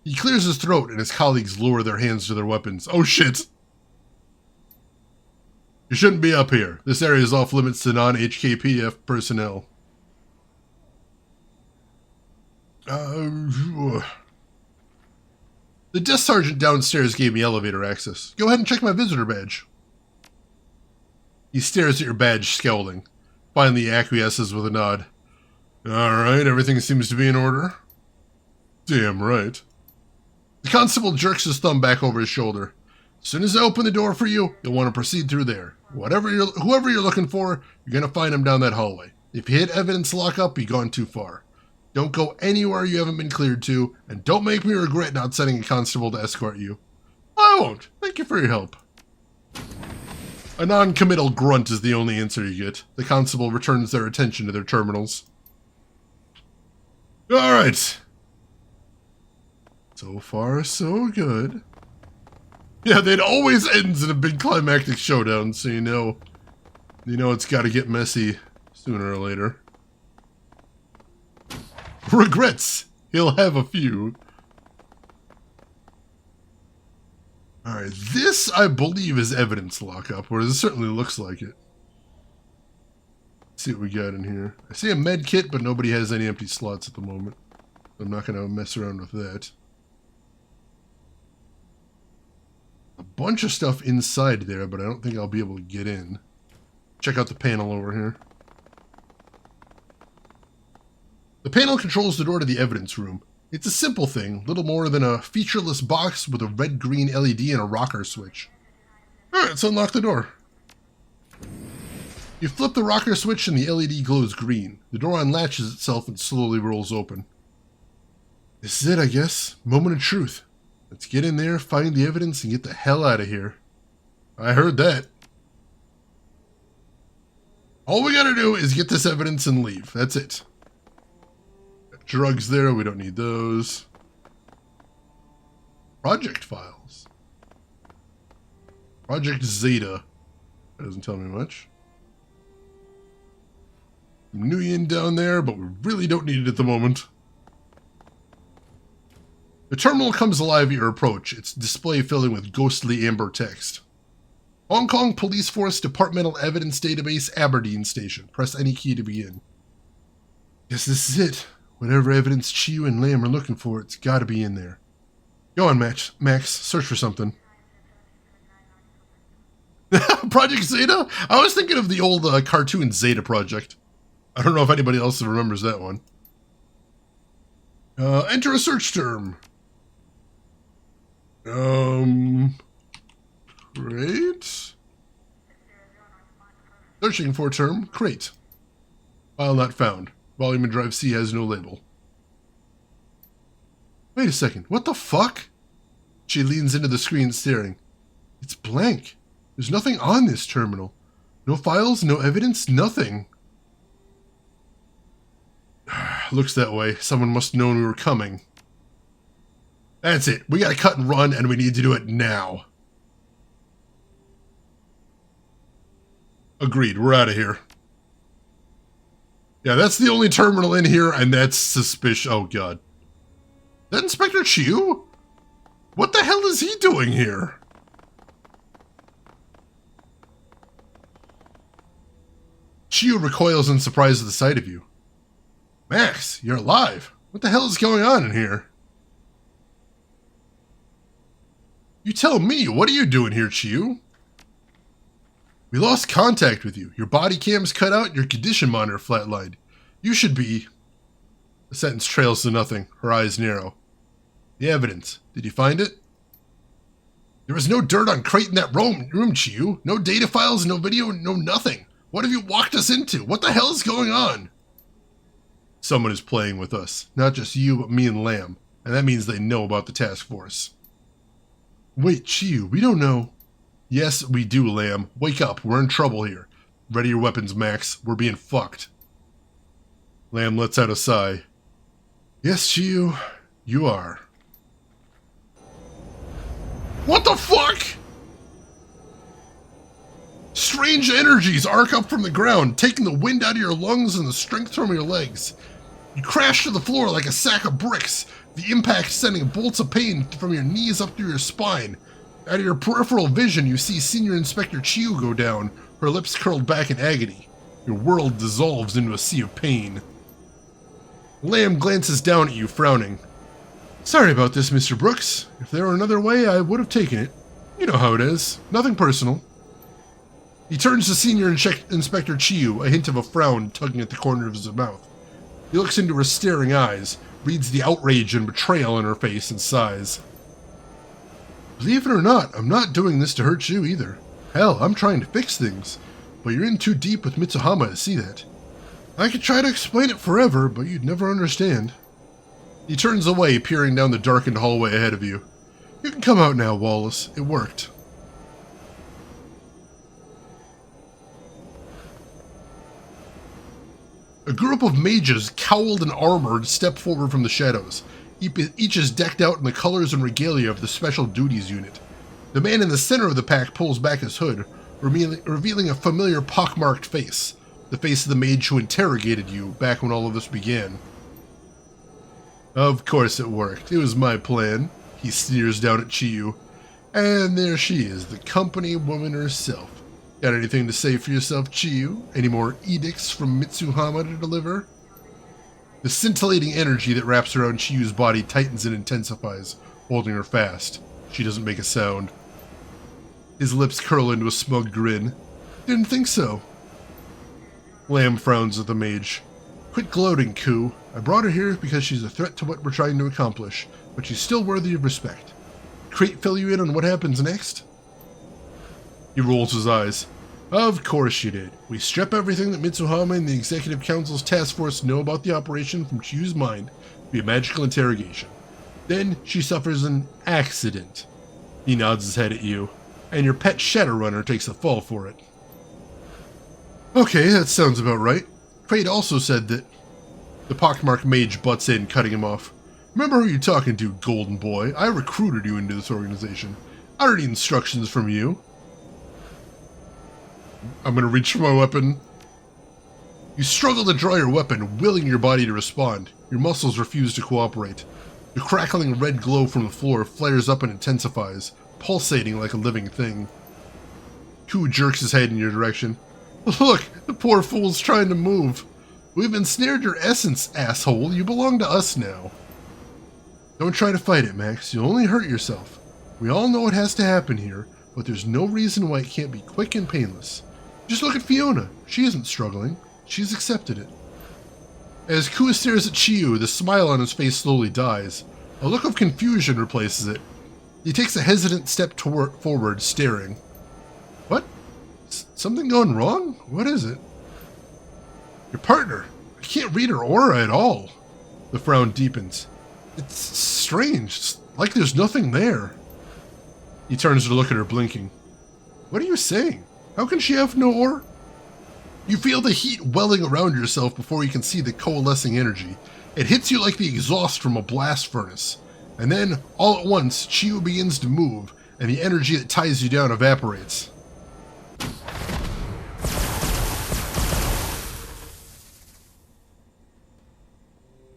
He clears his throat and his colleagues lower their hands to their weapons. Oh shit! You shouldn't be up here. This area is off limits to non-HKPF personnel. The desk sergeant downstairs gave me elevator access. Go ahead and check my visitor badge. He stares at your badge, scowling. Finally acquiesces with a nod. Alright, everything seems to be in order. Damn right. The constable jerks his thumb back over his shoulder. As soon as I open the door for you, you'll want to proceed through there. Whoever you're looking for, you're going to find him down that hallway. If you hit evidence lockup, you've gone too far. Don't go anywhere you haven't been cleared to, and don't make me regret not sending a constable to escort you. I won't. Thank you for your help. A non-committal grunt is the only answer you get. The constable returns their attention to their terminals. Alright. So far, so good. Yeah, that always ends in a big climactic showdown, so you know it's gotta get messy sooner or later. Regrets! He'll have a few. Alright, this, I believe, is evidence lockup, or it certainly looks like it. Let's see what we got in here. I see a med kit, but nobody has any empty slots at the moment. I'm not going to mess around with that. A bunch of stuff inside there, but I don't think I'll be able to get in. Check out the panel over here. The panel controls the door to the evidence room. It's a simple thing, little more than a featureless box with a red-green LED and a rocker switch. Alright, let's unlock the door. You flip the rocker switch and the LED glows green. The door unlatches itself and slowly rolls open. This is it, I guess. Moment of truth. Let's get in there, find the evidence, and get the hell out of here. I heard that. All we gotta do is get this evidence and leave. That's it. Got drugs there, we don't need those. Project files. Project Zeta. That doesn't tell me much. Nuyen down there, but we really don't need it at the moment. The terminal comes alive at your approach, its display filling with ghostly amber text. Hong Kong Police Force Departmental Evidence Database, Aberdeen Station. Press any key to begin. Guess this is it. Whatever evidence Chiu and Lam are looking for, it's gotta be in there. Go on, Max. Search for something. Project Zeta? I was thinking of the old cartoon Zeta Project. I don't know if anybody else remembers that one. Enter a search term. Crate. Searching for term, crate. File not found. Volume and drive C has no label. Wait a second, what the fuck? She leans into the screen staring. It's blank. There's nothing on this terminal. No files, no evidence, nothing. Looks that way. Someone must have known we were coming. That's it. We gotta cut and run, and we need to do it now. Agreed. We're out of here. Yeah, that's the only terminal in here, and that's suspicious. Oh, God. Is that Inspector Chiu? What the hell is he doing here? Chiu recoils in surprise at the sight of you. Max, you're alive. What the hell is going on in here? You tell me, what are you doing here, Chiu? We lost contact with you. Your body cam's cut out, your condition monitor flatlined. You should be... The sentence trails to nothing. Her eyes narrow. The evidence. Did you find it? There was no dirt on crate in that room, Chiu. No data files, no video, no nothing. What have you walked us into? What the hell is going on? Someone is playing with us. Not just you, but me and Lam. And that means they know about the task force. Wait, Chiu, we don't know. Yes, we do, Lam. Wake up. We're in trouble here. Ready your weapons, Max. We're being fucked. Lam lets out a sigh. Yes, Chiu, you are. What the fuck? Strange energies arc up from the ground, taking the wind out of your lungs and the strength from your legs. You crash to the floor like a sack of bricks, the impact sending bolts of pain from your knees up through your spine. Out of your peripheral vision, you see Senior Inspector Chiu go down, her lips curled back in agony. Your world dissolves into a sea of pain. Lam glances down at you, frowning. Sorry about this, Mr. Brooks. If there were another way, I would have taken it. You know how it is. Nothing personal. He turns to Senior Inspector Chiu, a hint of a frown tugging at the corner of his mouth. He looks into her staring eyes, reads the outrage and betrayal in her face, and sighs. Believe it or not, I'm not doing this to hurt you either. Hell, I'm trying to fix things, but you're in too deep with Mitsuhama to see that. I could try to explain it forever, but you'd never understand. He turns away, peering down the darkened hallway ahead of you. You can come out now, Wallace. It worked. A group of mages, cowled and armored, step forward from the shadows. Each is decked out in the colors and regalia of the Special Duties Unit. The man in the center of the pack pulls back his hood, revealing a familiar pockmarked face. The face of the mage who interrogated you back when all of this began. Of course it worked. It was my plan. He sneers down at Chiu. And there she is, the company woman herself. Got anything to say for yourself, Chiu? Any more edicts from Mitsuhama to deliver? The scintillating energy that wraps around Chiu's body tightens and intensifies, holding her fast. She doesn't make a sound. His lips curl into a smug grin. Didn't think so. Lam frowns at the mage. Quit gloating, Ku. I brought her here because she's a threat to what we're trying to accomplish, but she's still worthy of respect. Crate fill you in on what happens next? He rolls his eyes. Of course you did. We strip everything that Mitsuhama and the Executive Council's task force know about the operation from Chiyu's mind via magical interrogation. Then she suffers an accident. He nods his head at you, and your pet Shadowrunner takes the fall for it. Okay, that sounds about right. Kraid also said that... The pockmarked mage butts in, cutting him off. Remember who you're talking to, golden boy. I recruited you into this organization. I don't need instructions from you. I'm gonna reach for my weapon. You struggle to draw your weapon, willing your body to respond. Your muscles refuse to cooperate. The crackling red glow from the floor flares up and intensifies, pulsating like a living thing. Ku jerks his head in your direction. Look, the poor fool's trying to move. We've ensnared your essence, asshole. You belong to us now. Don't try to fight it, Max. You'll only hurt yourself. We all know it has to happen here, but there's no reason why it can't be quick and painless. Just look at Fiona. She isn't struggling. She's accepted it. As Ku stares at Chiyu, the smile on his face slowly dies. A look of confusion replaces it. He takes a hesitant step forward, staring. What? Something going wrong? What is it? Your partner. I can't read her aura at all. The frown deepens. It's strange. It's like there's nothing there. He turns to look at her, blinking. What are you saying? How can she have no aura? You feel the heat welling around yourself before you can see the coalescing energy. It hits you like the exhaust from a blast furnace. And then, all at once, Chiyu begins to move, and the energy that ties you down evaporates.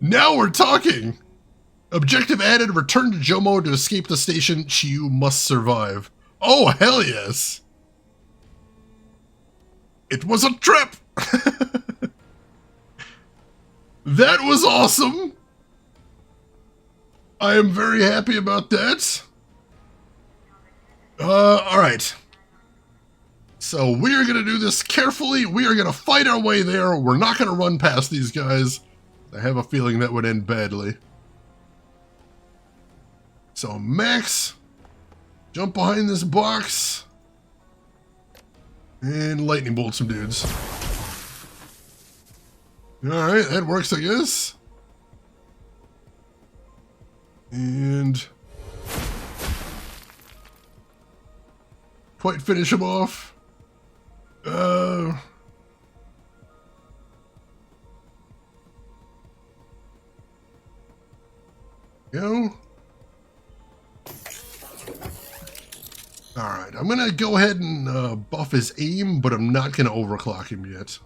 Now we're talking! Objective added, return to Jomo to escape the station. Chiyu must survive. Oh, hell yes! It was a trip! That was awesome! I am very happy about that. Alright. So we are going to do this carefully. We are going to fight our way there. We're not going to run past these guys. I have a feeling that would end badly. So Max, jump behind this box. And lightning bolt some dudes. Alright, that works, I guess. And... quite finish him off. Go. Alright, I'm gonna go ahead and buff his aim, but I'm not gonna overclock him yet.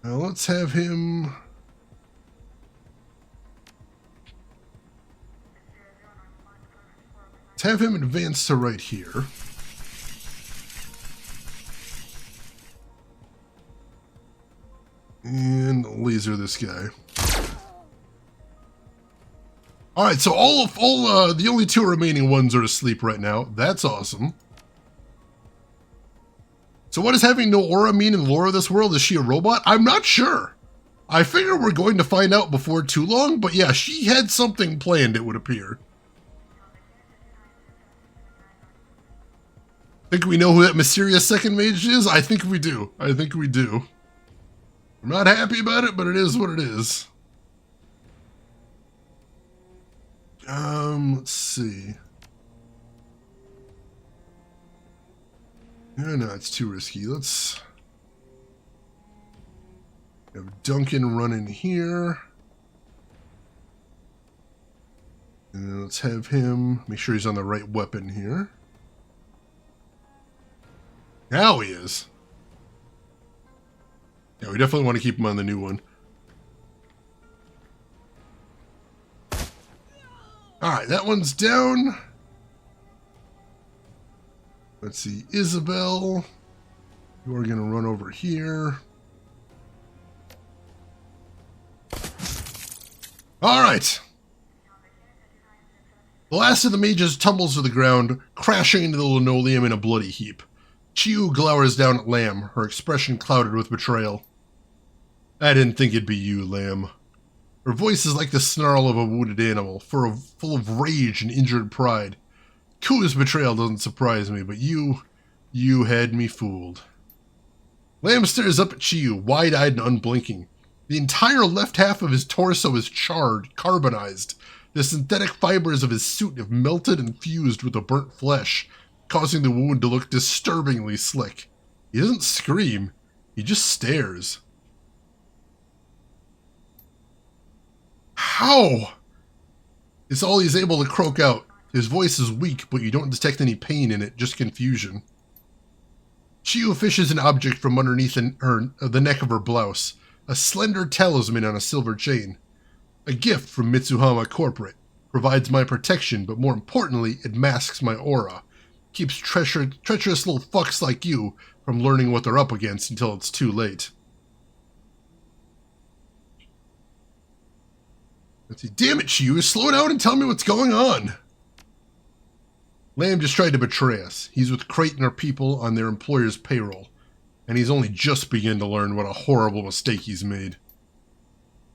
Now let's have him... let's have him advance to right here. And laser this guy. Alright, so the only two remaining ones are asleep right now. That's awesome. So what does having no aura mean in the lore of this world? Is she a robot? I'm not sure. I figure we're going to find out before too long, but yeah, she had something planned, it would appear. Think we know who that mysterious second mage is? I think we do. I think we do. I'm not happy about it, but it is what it is. Let's see. No, it's too risky. Let's have Duncan run in here. And then let's have him make sure he's on the right weapon here. Now he is. Yeah, we definitely want to keep him on the new one. Alright, that one's down. Let's see, Isabel. You are going to run over here. Alright. The last of the mages tumbles to the ground, crashing into the linoleum in a bloody heap. Chiyu glowers down at Lamb, her expression clouded with betrayal. I didn't think it'd be you, Lamb. Her voice is like the snarl of a wounded animal, full of rage and injured pride. Kua's betrayal doesn't surprise me, but you had me fooled. Lamb stares up at Chiyu, wide-eyed and unblinking. The entire left half of his torso is charred, carbonized. The synthetic fibers of his suit have melted and fused with the burnt flesh, causing the wound to look disturbingly slick. He doesn't scream, he just stares. How? It's all he's able to croak out. His voice is weak, but you don't detect any pain in it, just confusion. Chiyu fishes an object from underneath the neck of her blouse, a slender talisman on a silver chain. A gift from Mitsuhama Corporate. Provides my protection, but more importantly, it masks my aura. Keeps treacherous little fucks like you from learning what they're up against until it's too late. Let's see. Damn it, Chiyu, slow down and tell me what's going on. Lamb just tried to betray us. He's with Crate and her people on their employer's payroll, and he's only just begun to learn what a horrible mistake he's made.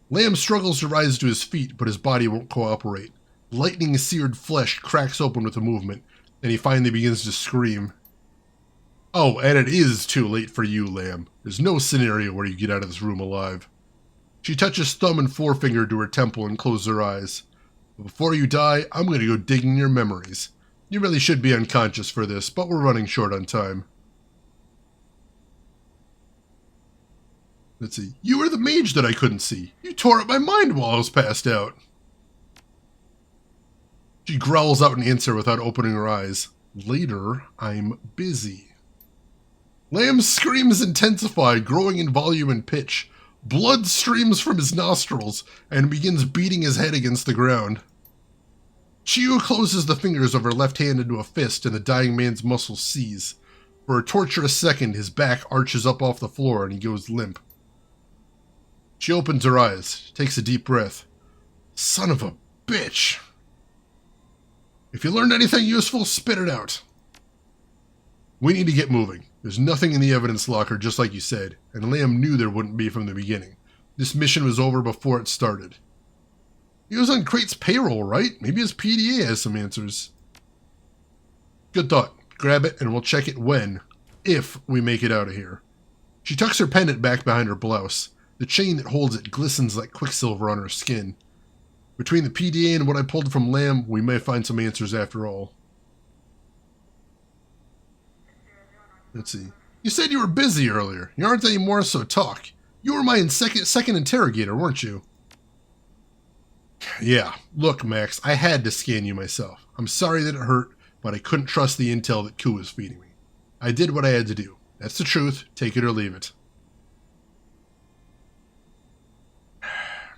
Lamb struggles to rise to his feet, but his body won't cooperate. Lightning-seared flesh cracks open with the movement, and he finally begins to scream. Oh, and it is too late for you, Lamb. There's no scenario where you get out of this room alive. She touches thumb and forefinger to her temple and closes her eyes. But before you die, I'm going to go digging your memories. You really should be unconscious for this, but we're running short on time. Let's see. You were the mage that I couldn't see. You tore up my mind while I was passed out. She growls out an answer without opening her eyes. Later, I'm busy. Lamb's screams intensify, growing in volume and pitch. Blood streams from his nostrils and begins beating his head against the ground. Chiyu closes the fingers of her left hand into a fist and the dying man's muscles seize. For a torturous second, his back arches up off the floor and he goes limp. She opens her eyes, takes a deep breath. Son of a bitch. If you learned anything useful, spit it out. We need to get moving. There's nothing in the evidence locker, just like you said, and Lamb knew there wouldn't be from the beginning. This mission was over before it started. He was on Crate's payroll, right? Maybe his PDA has some answers. Good thought. Grab it and we'll check it if we make it out of here. She tucks her pendant back behind her blouse. The chain that holds it glistens like quicksilver on her skin. Between the PDA and what I pulled from Lamb, we may find some answers after all. Let's see. You said you were busy earlier. You aren't anymore, so talk. You were my second interrogator, weren't you? Yeah. Look, Max, I had to scan you myself. I'm sorry that it hurt, but I couldn't trust the intel that Ku was feeding me. I did what I had to do. That's the truth. Take it or leave it.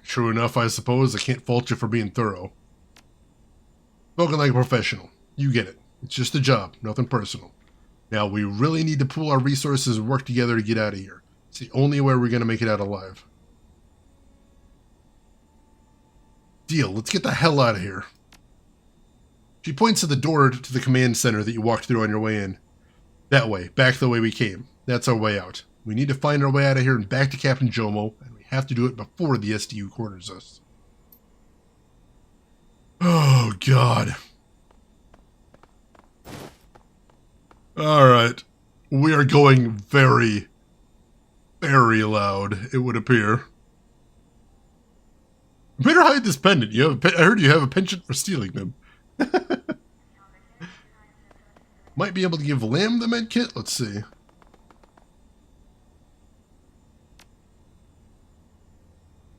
True enough, I suppose. I can't fault you for being thorough. Spoken like a professional. You get it. It's just a job, nothing personal. Now, we really need to pool our resources and work together to get out of here. It's the only way we're going to make it out alive. Deal. Let's get the hell out of here. She points to the door to the command center that you walked through on your way in. That way. Back the way we came. That's our way out. We need to find our way out of here and back to Captain Jomo, and we have to do it before the SDU corners us. Oh, God. Alright. We are going very, very loud, it would appear. You better hide this pendant. I heard you have a penchant for stealing them. Might be able to give Lamb the med kit? Let's see.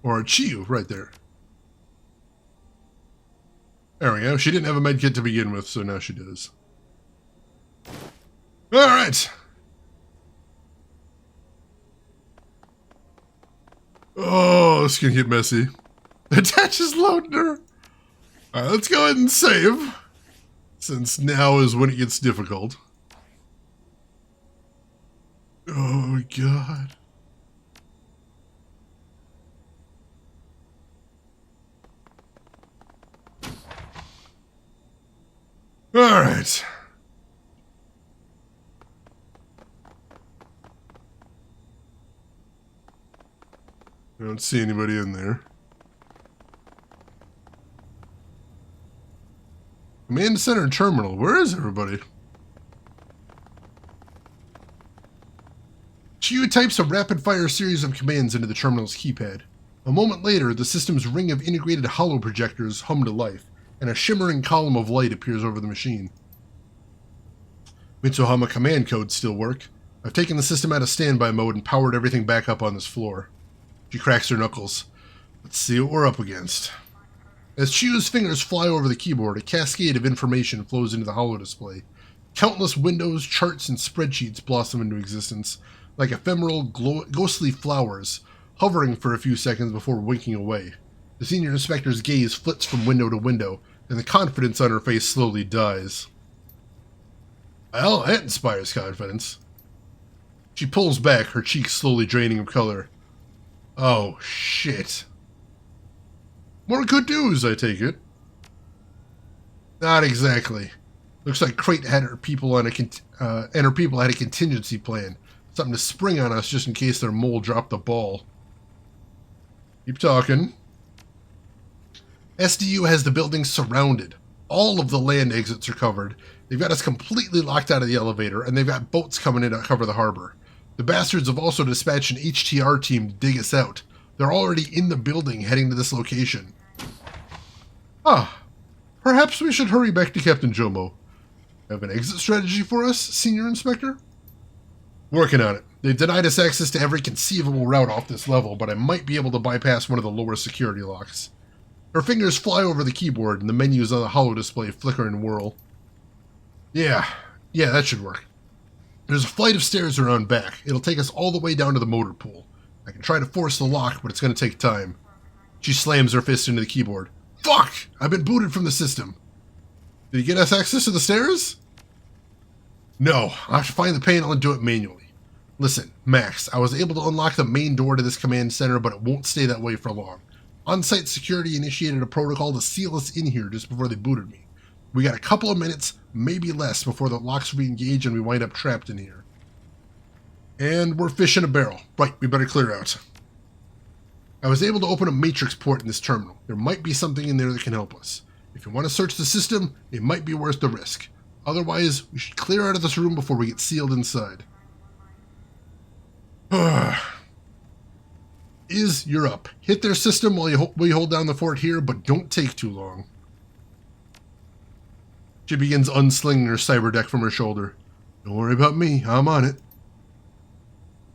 Or a Chiyu, right there. There we go. She didn't have a med kit to begin with, so now she does. Alright! Oh, it's gonna get messy. Attach is loading her. Alright, let's go ahead and save. Since now is when it gets difficult. Oh, God. Alright. I don't see anybody in there. Command Center Terminal. Where is everybody? Chiyu types a rapid-fire series of commands into the terminal's keypad. A moment later, the system's ring of integrated holo projectors hum to life, and a shimmering column of light appears over the machine. Mitsuhama command codes still work. I've taken the system out of standby mode and powered everything back up on this floor. She cracks her knuckles. Let's see what we're up against. As Chiyu's fingers fly over the keyboard, a cascade of information flows into the holodisplay. Countless windows, charts, and spreadsheets blossom into existence, like ephemeral, ghostly flowers, hovering for a few seconds before winking away. The senior inspector's gaze flits from window to window, and the confidence on her face slowly dies. Well, that inspires confidence. She pulls back, her cheeks slowly draining of color. Oh, shit. More good news, I take it. Not exactly. Looks like Crate had her people on and her people had a contingency plan. Something to spring on us just in case their mole dropped the ball. Keep talking. SDU has the building surrounded. All of the land exits are covered. They've got us completely locked out of the elevator, and they've got boats coming in to cover the harbor. The bastards have also dispatched an HTR team to dig us out. They're already in the building heading to this location. Ah, perhaps we should hurry back to Captain Jomo. Have an exit strategy for us, Senior Inspector? Working on it. They've denied us access to every conceivable route off this level, but I might be able to bypass one of the lower security locks. Her fingers fly over the keyboard, and the menus on the holodisplay flicker and whirl. Yeah, that should work. There's a flight of stairs around back. It'll take us all the way down to the motor pool. I can try to force the lock, but it's going to take time. She slams her fist into the keyboard. Fuck! I've been booted from the system. Did he get us access to the stairs? No, I'll have to find the panel and do it manually. Listen, Max, I was able to unlock the main door to this command center, but it won't stay that way for long. On-site security initiated a protocol to seal us in here just before they booted me. We got a couple of minutes, maybe less, before the locks re-engage and we wind up trapped in here. And we're fish in a barrel. Right, we better clear out. I was able to open a matrix port in this terminal. There might be something in there that can help us. If you want to search the system, it might be worth the risk. Otherwise, we should clear out of this room before we get sealed inside. You're up. Hit their system while we hold down the fort here, but don't take too long. She begins unslinging her cyber deck from her shoulder. Don't worry about me, I'm on it.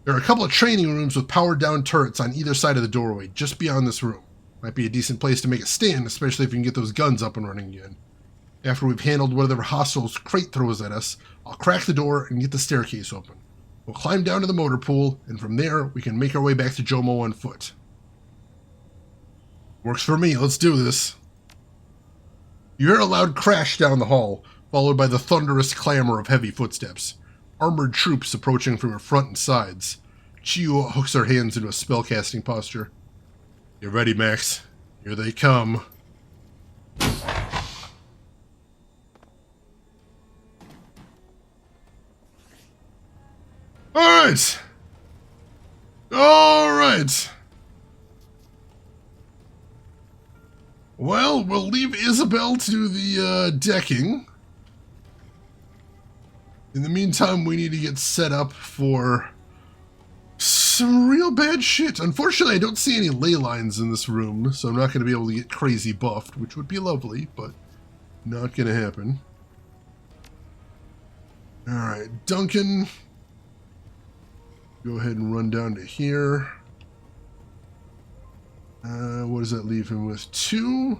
There are a couple of training rooms with powered down turrets on either side of the doorway, just beyond this room. Might be a decent place to make a stand, especially if you can get those guns up and running again. After we've handled whatever hostiles Crate throws at us, I'll crack the door and get the staircase open. We'll climb down to the motor pool, and from there, we can make our way back to Jomo on foot. Works for me, let's do this. You hear a loud crash down the hall, followed by the thunderous clamor of heavy footsteps. Armored troops approaching from her front and sides. Chiyu hooks her hands into a spellcasting posture. Get ready, Max. Here they come. Alright! Alright! Well, we'll leave Isabel to the decking. In the meantime, we need to get set up for some real bad shit. Unfortunately, I don't see any ley lines in this room, so I'm not going to be able to get crazy buffed, which would be lovely, but not going to happen. Alright, Duncan. Go ahead and run down to here. What does that leave him with? 2?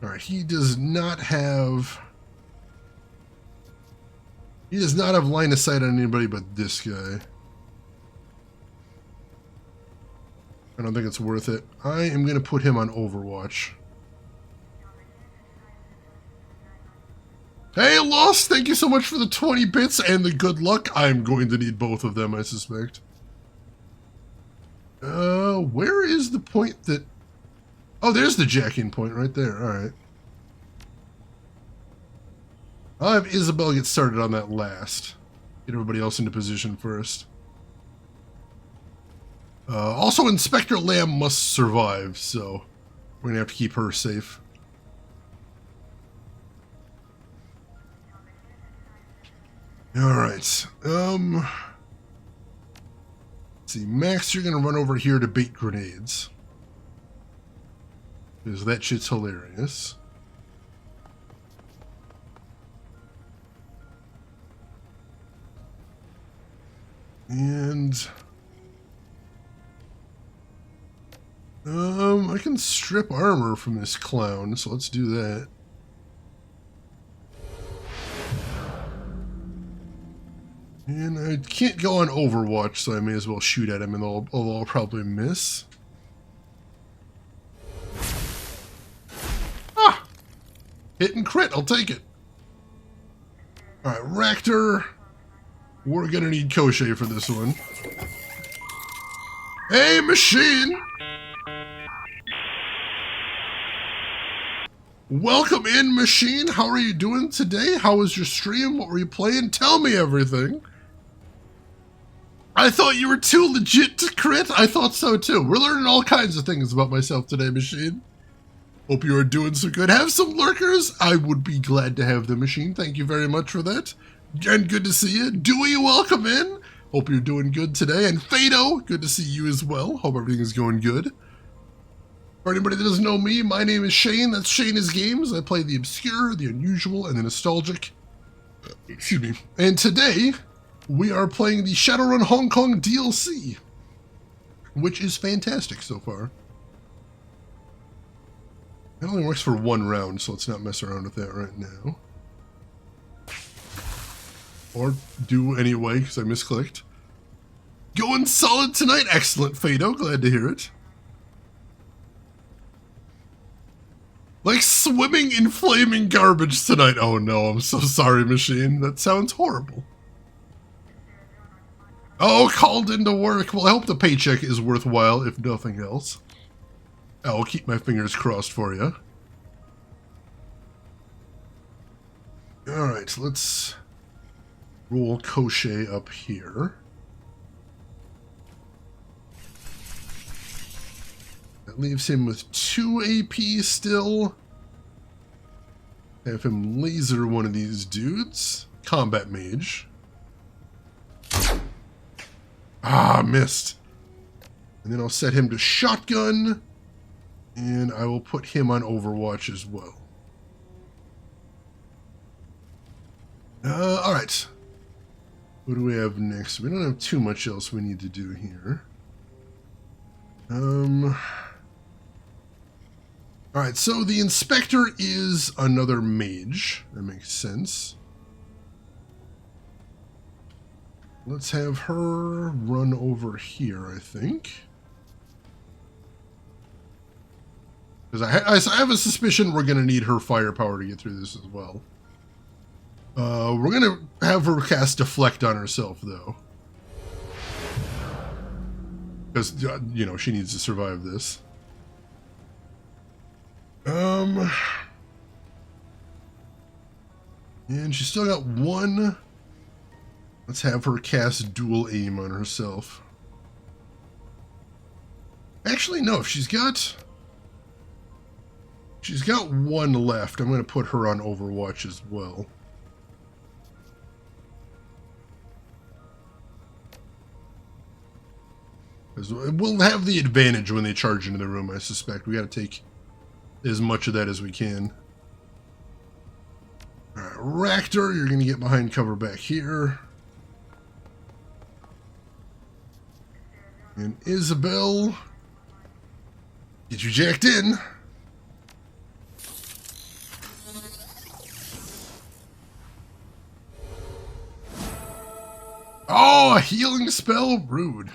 Alright, he does not have line of sight on anybody but this guy. I don't think it's worth it. I am going to put him on Overwatch. Hey, Lost! Thank you so much for the 20 bits and the good luck. I'm going to need both of them, I suspect. Where is the point that... Oh, there's the jack-in point right there. Alright. I'll have Isabel get started on that last. Get everybody else into position first. Also, Inspector Lamb must survive, so we're going to have to keep her safe. Alright. Let's see. Max, you're gonna run over here to bait grenades. Because that shit's hilarious. And I can strip armor from this clown, so let's do that. And I can't go on Overwatch, so I may as well shoot at him, and although I'll probably miss. Ah! Hit and crit, I'll take it. Alright, Raptor. We're gonna need Koshe for this one. Hey, machine! Welcome in, machine. How are you doing today? How was your stream? What were you playing? Tell me everything. I thought you were too legit to crit. I thought so too. We're learning all kinds of things about myself today, machine. Hope you are doing so good. Have some lurkers. I would be glad to have them, machine. Thank you very much for that. And good to see you. Dewey, welcome in. Hope you're doing good today. And Fado, good to see you as well. Hope everything is going good. For anybody that doesn't know me, my name is Shane. That's Shane is Games. I play the obscure, the unusual, and the nostalgic. Excuse me. And today, we are playing the Shadowrun Hong Kong DLC, which is fantastic so far. It only works for one round, so let's not mess around with that right now. Or do anyway, because I misclicked. Going solid tonight. Excellent, Fado. Glad to hear it. Like swimming in flaming garbage tonight. Oh no, I'm so sorry, machine. That sounds horrible. Oh, called into work. Well, I hope the paycheck is worthwhile, if nothing else. I'll keep my fingers crossed for you. Alright, let's roll Koshe up here. That leaves him with 2 AP still. Have him laser one of these dudes. Combat mage. Ah, missed. And then I'll set him to shotgun. And I will put him on Overwatch as well. Alright. What do we have next? We don't have too much else we need to do here. Alright, so the Inspector is another mage. That makes sense. Let's have her run over here, I think. Because I have a suspicion we're going to need her firepower to get through this as well. We're going to have her cast Deflect on herself, though. Because, you know, she needs to survive this. And she's still got one. Let's have her cast Dual Aim on herself. Actually, no, if she's got one left. I'm going to put her on Overwatch as well. Because we'll have the advantage when they charge into the room, I suspect. We got to take as much of that as we can. Alright, Raptor, you're going to get behind cover back here. And Isabel, get you jacked in. Oh, a healing spell? Rude.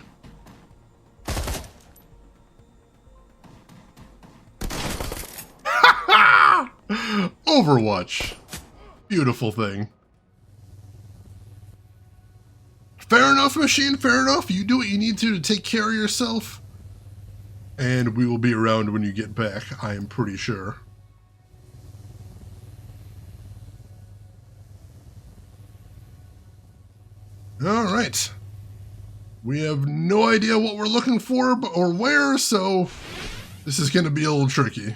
Overwatch. Beautiful thing. Fair enough, machine, fair enough. You do what you need to take care of yourself. And we will be around when you get back, I am pretty sure. Alright. We have no idea what we're looking for or where, so this is going to be a little tricky.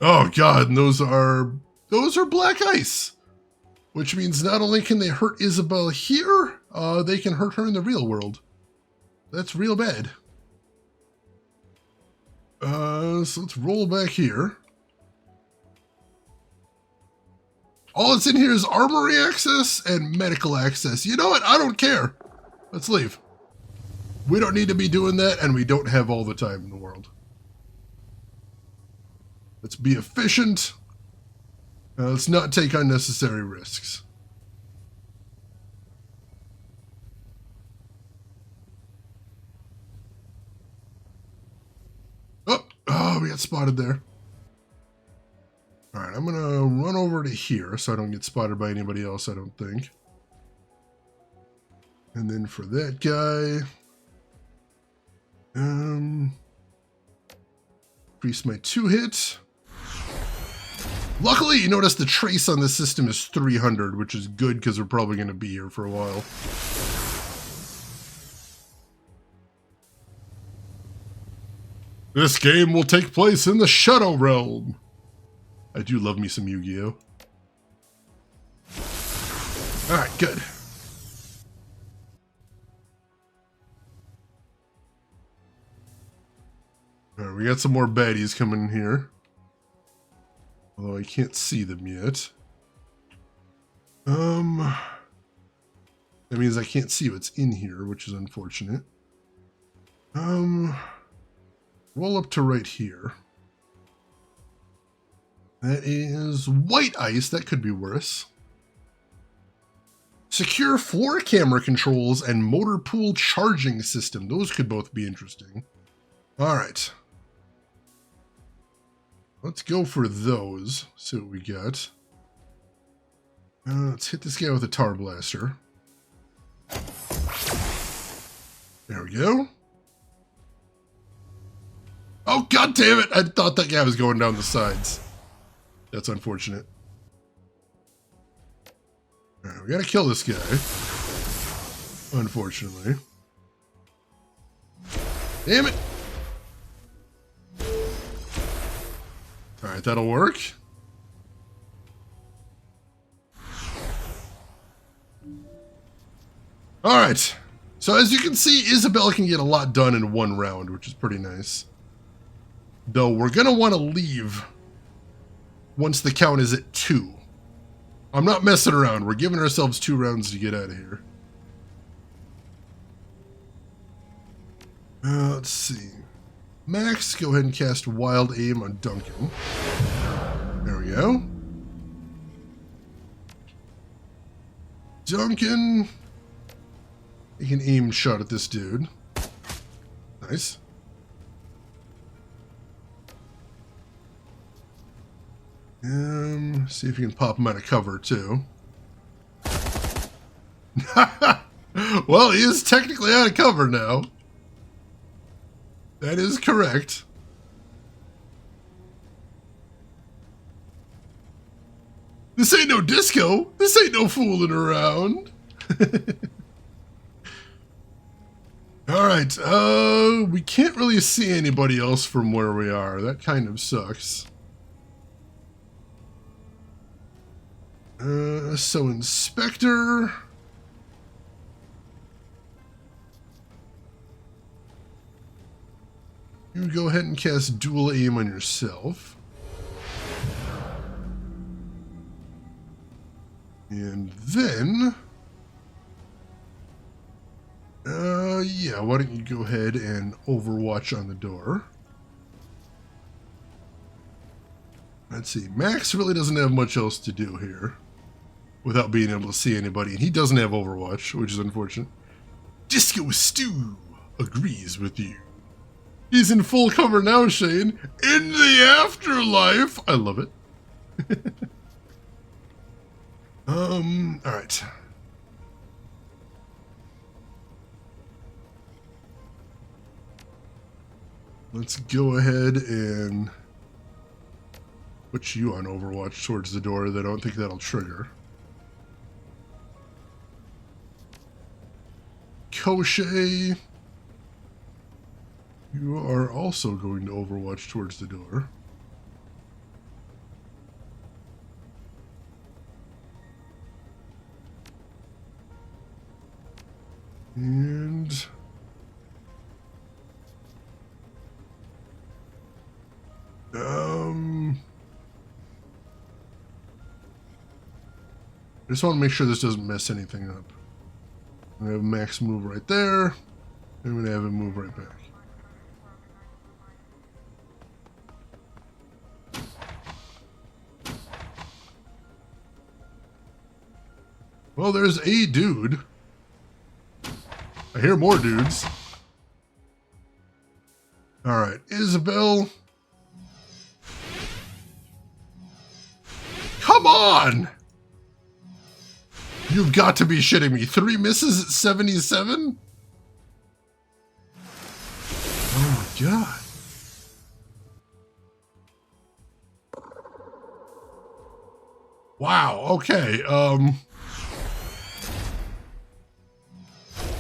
Oh god, and those are black ice. Which means not only can they hurt Isabel here, they can hurt her in the real world. That's real bad. So let's roll back here. All that's in here is armory access and medical access. You know what? I don't care. Let's leave. We don't need to be doing that, and we don't have all the time in the world. Let's be efficient. Let's not take unnecessary risks. Oh, we got spotted there. All right, I'm going to run over to here so I don't get spotted by anybody else, I don't think. And then for that guy, increase my 2 hits. Luckily, you notice the trace on this system is 300, which is good because we're probably going to be here for a while. This game will take place in the Shadowrun. I do love me some Yu-Gi-Oh! Alright, good. Alright, we got some more baddies coming in here. Although I can't see them yet. That means I can't see what's in here, which is unfortunate. Roll up to right here. That is white ice. That could be worse. Secure floor camera controls and motor pool charging system. Those could both be interesting. All right. Let's go for those. See what we got. Let's hit this guy with a tar blaster. There we go. Oh, god damn it! I thought that guy was going down the sides. That's unfortunate. Alright, we gotta kill this guy. Unfortunately. Damn it! Alright, that'll work. Alright. So as you can see, Isabel can get a lot done in one round, which is pretty nice. Though we're going to want to leave once the count is at 2. I'm not messing around. We're giving ourselves 2 rounds to get out of here. Let's see. Max, go ahead and cast Wild Aim on Duncan. There we go. Duncan. You can aim shot at this dude. Nice. See if you can pop him out of cover, too. Well, he is technically out of cover now. That is correct. This ain't no disco. This ain't no fooling around. Alright, we can't really see anybody else from where we are. That kind of sucks. So Inspector. You go ahead and cast Dual Aim on yourself. And then... yeah, why don't you go ahead and Overwatch on the door. Let's see, Max really doesn't have much else to do here without being able to see anybody, and he doesn't have Overwatch, which is unfortunate. Disco Stew agrees with you. He's in full cover now, Shane. In the afterlife! I love it. Alright. Let's go ahead and put you on Overwatch towards the door. I don't think that'll trigger. Koshe, you are also going to Overwatch towards the door. And I just want to make sure this doesn't mess anything up. I'm going to have Max move right there. I'm going to have him move right back. Well, there's a dude. I hear more dudes. Alright, Isabel. Come on! You've got to be shitting me. 3 misses at 77? Oh my god. Wow, okay,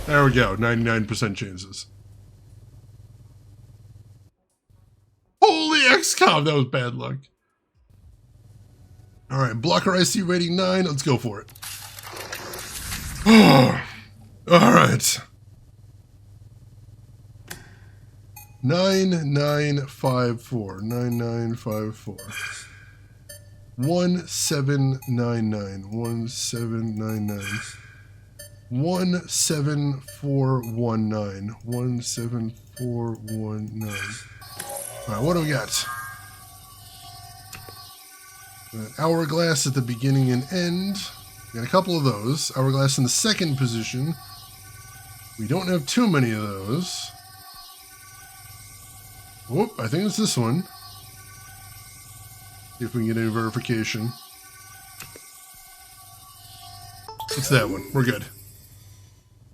there we go, 99% chances. Holy XCOM, that was bad luck. Alright, blocker IC rating 9, let's go for it. Alright. 9954. 9954. 1799. 1799. 17419. 17419. Alright, what do we got? An hourglass at the beginning and end. We got a couple of those. Hourglass in the second position. We don't have too many of those. Whoop, I think it's this one. See if we can get any verification. It's that one. We're good.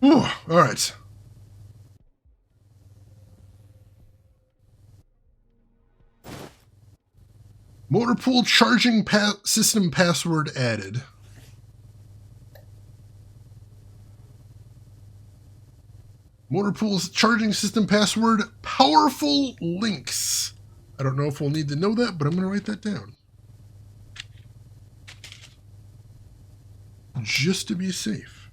Whew, alright. Motor pool charging system password added. Motor pool's charging system password, powerful links. I don't know if we'll need to know that, but I'm going to write that down. Just to be safe.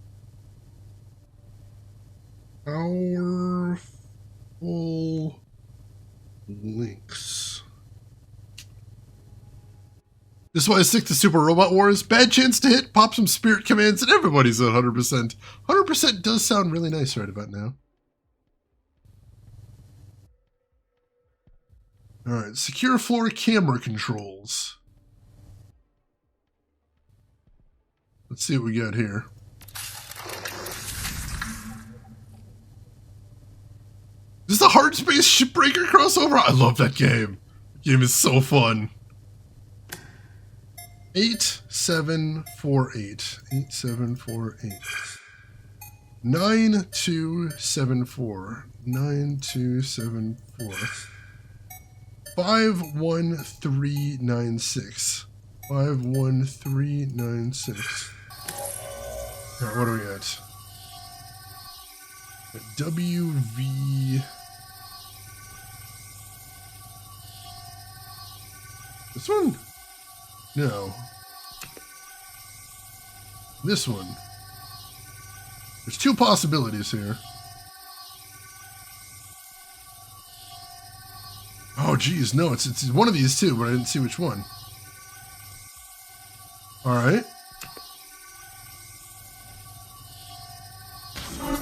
Powerful links. This is why I stick to Super Robot Wars. Bad chance to hit, pop some spirit commands, and everybody's at 100%. 100% does sound really nice right about now. Alright, secure floor camera controls. Let's see what we got here. Is this the Hard Space Shipbreaker crossover? I love that game. The game is so fun. 8748. 8748. 9274. 9274. 51396. 51396. Alright, what do we got? WV. This one? No. This one. There's 2 possibilities here. Oh, geez, no, it's one of these two, but I didn't see which one. Alright.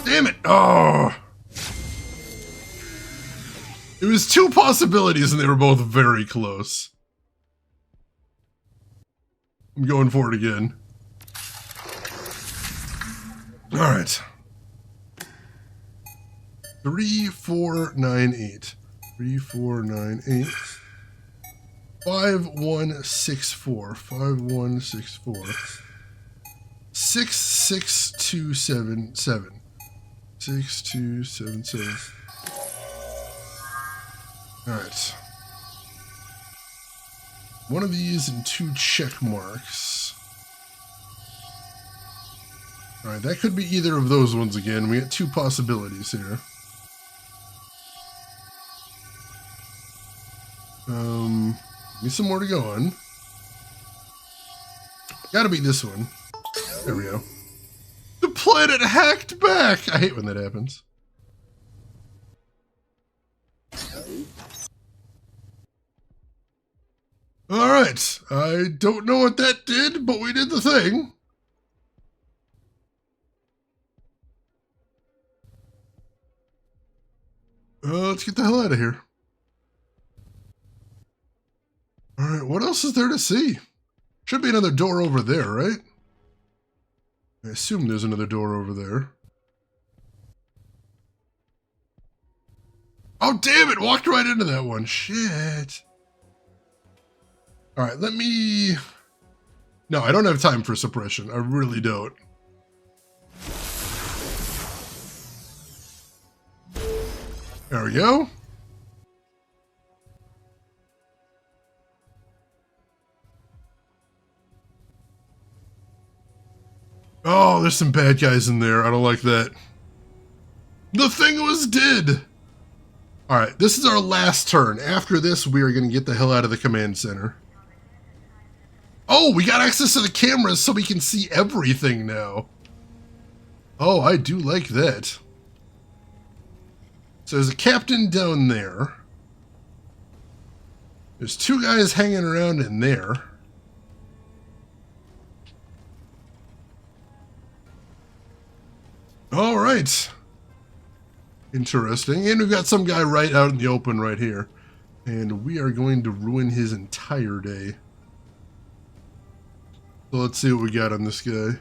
Damn it! Oh! It was 2 possibilities and they were both very close. I'm going for it again. Alright. 3498. 3498. 5164. 5164. 66277. 6277. Alright. One of these and 2 check marks. Alright, that could be either of those ones again. We got 2 possibilities here. Give me some more to go on. Gotta be this one. There we go. The planet hacked back! I hate when that happens. Alright, I don't know what that did, but we did the thing. Let's get the hell out of here. Alright, what else is there to see? Should be another door over there, right? I assume there's another door over there. Oh, damn it! Walked right into that one. Shit. Alright, let me... No, I don't have time for suppression. I really don't. There we go. Oh, there's some bad guys in there. I don't like that. The thing was dead. Alright, this is our last turn. After this, we are going to get the hell out of the command center. Oh, we got access to the cameras so we can see everything now. Oh, I do like that. So there's a captain down there. There's two guys hanging around in there. All right. Interesting. And we've got some guy right out in the open right here. And we are going to ruin his entire day. So let's see what we got on this guy.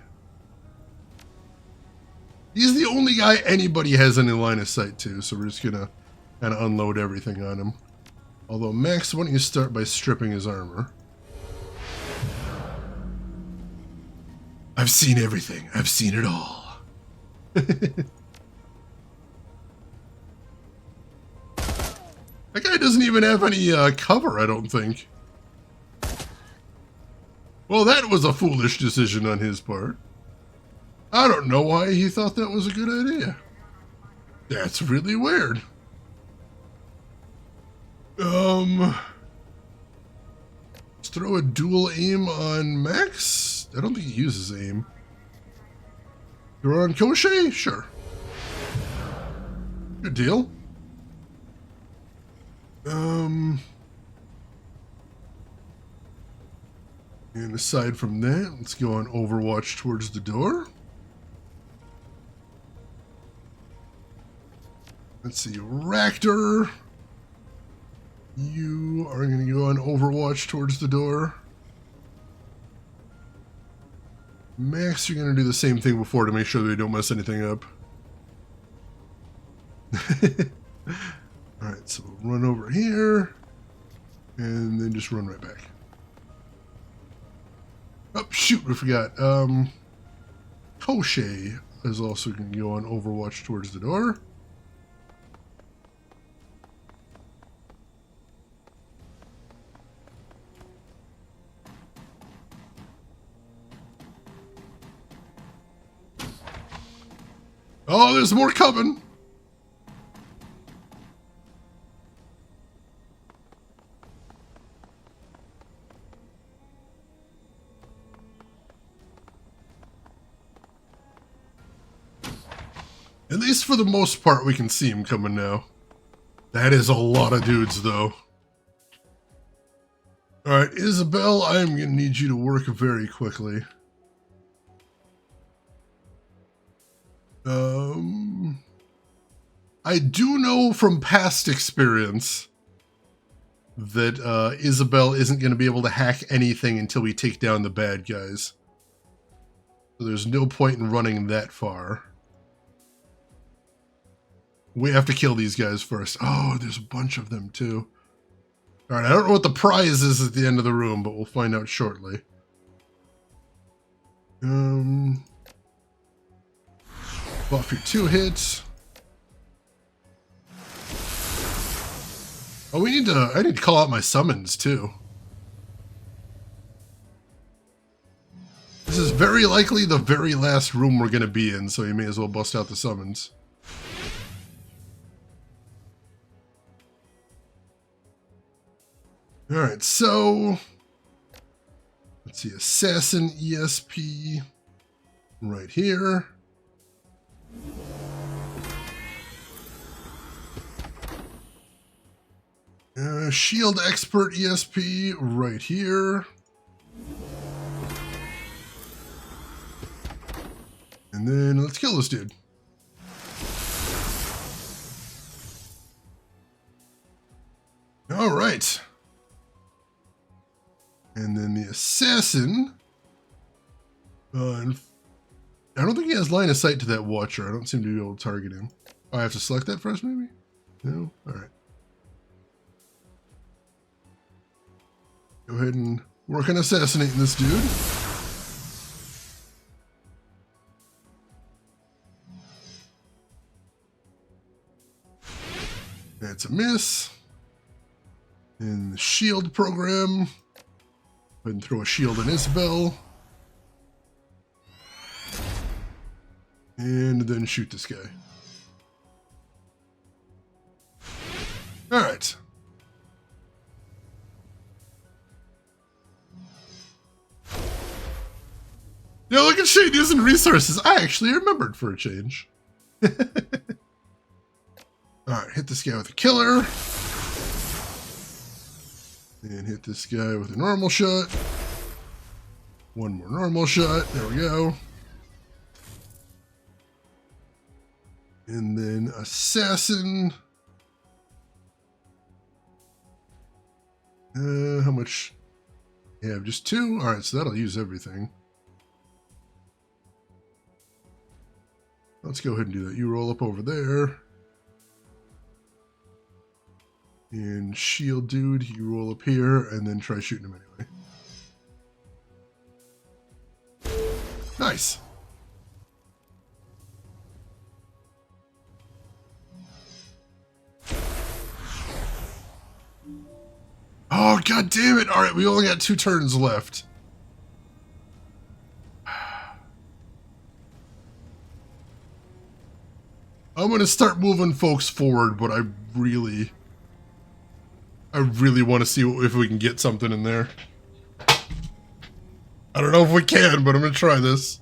He's the only guy anybody has any line of sight to, so we're just going to kind of unload everything on him. Although, Max, why don't you start by stripping his armor? I've seen everything. I've seen it all. That guy doesn't even have any cover, I don't think. Well, that was a foolish decision on his part. I don't know why he thought that was a good idea. That's really weird. Let's throw a dual aim on Max. I don't think he uses aim. Throw on Koshe? Sure. Good deal. And aside from that, let's go on Overwatch towards the door. Let's see, Raptor. You are going to go on Overwatch towards the door. Max, you're going to do the same thing before to make sure that we don't mess anything up. Alright, so we'll run over here. And then just run right back. Oh, shoot, we forgot. Koshe is also going to go on Overwatch towards the door. Oh, there's more coming. At least for the most part, we can see him coming now. That is a lot of dudes, though. Alright, Isabel, I am going to need you to work very quickly. I do know from past experience that Isabel isn't going to be able to hack anything until we take down the bad guys. So there's no point in running that far. We have to kill these guys first. Oh, there's a bunch of them too. Alright, I don't know what the prize is at the end of the room, but we'll find out shortly. Buff your 2 hits. Oh, I need to call out my summons too. This is very likely the very last room we're going to be in, so you may as well bust out the summons. Alright, so let's see, Assassin ESP right here. Shield Expert ESP right here. And then let's kill this dude. All right. And then the assassin. I don't think he has line of sight to that watcher. I don't seem to be able to target him. Oh, I have to select that first, maybe? No? All right. Go ahead and work on assassinating this dude. That's a miss. And the shield program. Go ahead and throw a shield on Isabel. And then shoot this guy. All right. Yeah, look at Shane using resources. I actually remembered for a change. All right, hit this guy with a killer. And hit this guy with a normal shot. One more normal shot. There we go. And then assassin. How much? Yeah, just 2. All right, so that'll use everything. Let's go ahead and do that. You roll up over there. And shield dude, you roll up here and then try shooting him anyway. Nice. Oh, god damn it. All right, we only got 2 turns left. I'm going to start moving folks forward, but I really want to see if we can get something in there. I don't know if we can, but I'm going to try this.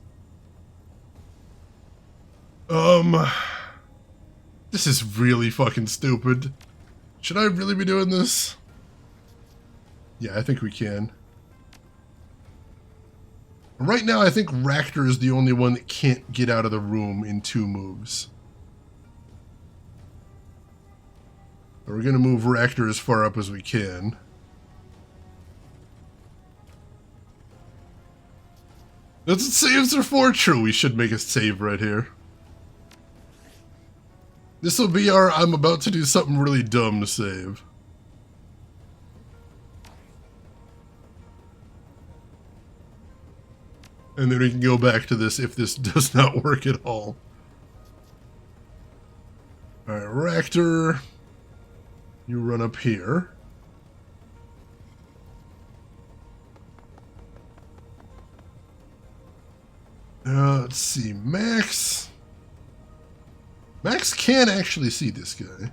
This is really fucking stupid. Should I really be doing this? Yeah, I think we can. Right now, I think Ractor is the only one that can't get out of the room in 2 moves. We're going to move Ractor as far up as we can. Does it saves are for? True, we should make a save right here. This will be our I'm about to do something really dumb to save. And then we can go back to this if this does not work at all. Alright, Ractor. You run up here. Let's see, Max. Max can actually see this guy.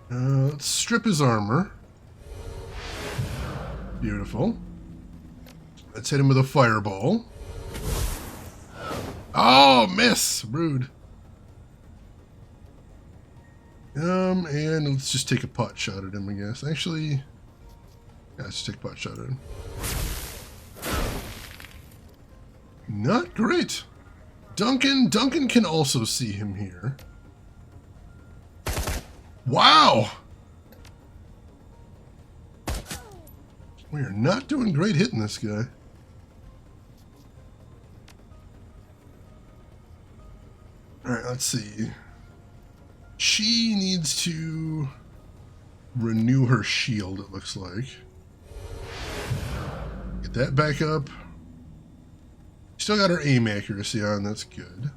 Let's strip his armor. Beautiful. Let's hit him with a fireball. Oh, miss! Rude. And let's just take a pot shot at him, I guess. Actually, yeah, let's just take a pot shot at him. Not great. Duncan can also see him here. Wow! We are not doing great hitting this guy. Alright, let's see. She needs to renew her shield, it looks like. Get that back up. Still got her aim accuracy on, that's good.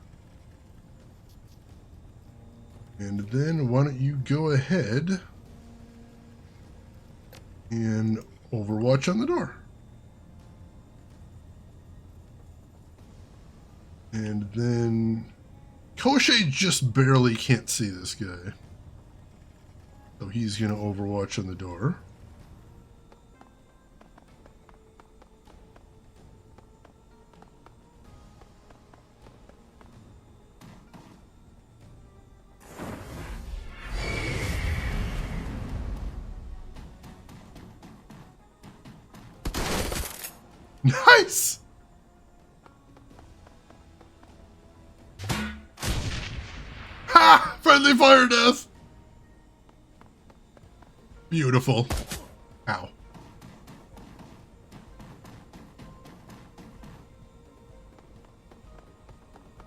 And then why don't you go ahead and overwatch on the door. And then Koshé just barely can't see this guy. So he's going to overwatch on the door. Nice! Ha! Friendly fire death! Beautiful. Ow.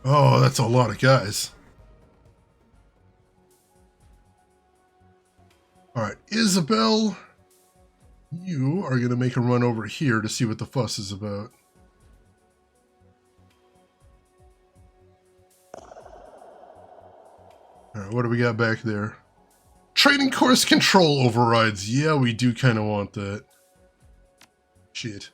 Oh, that's a lot of guys. Alright, Isabel, you are going to make a run over here to see what the fuss is about. Alright, what do we got back there? Training course control overrides. Yeah, we do kind of want that. Shit.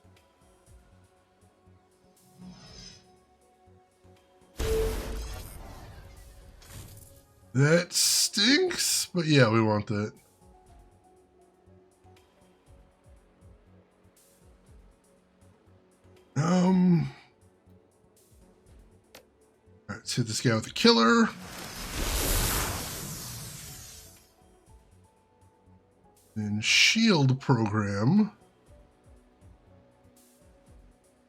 That stinks, but yeah, we want that. Alright, let's hit this guy with a killer. Then shield program.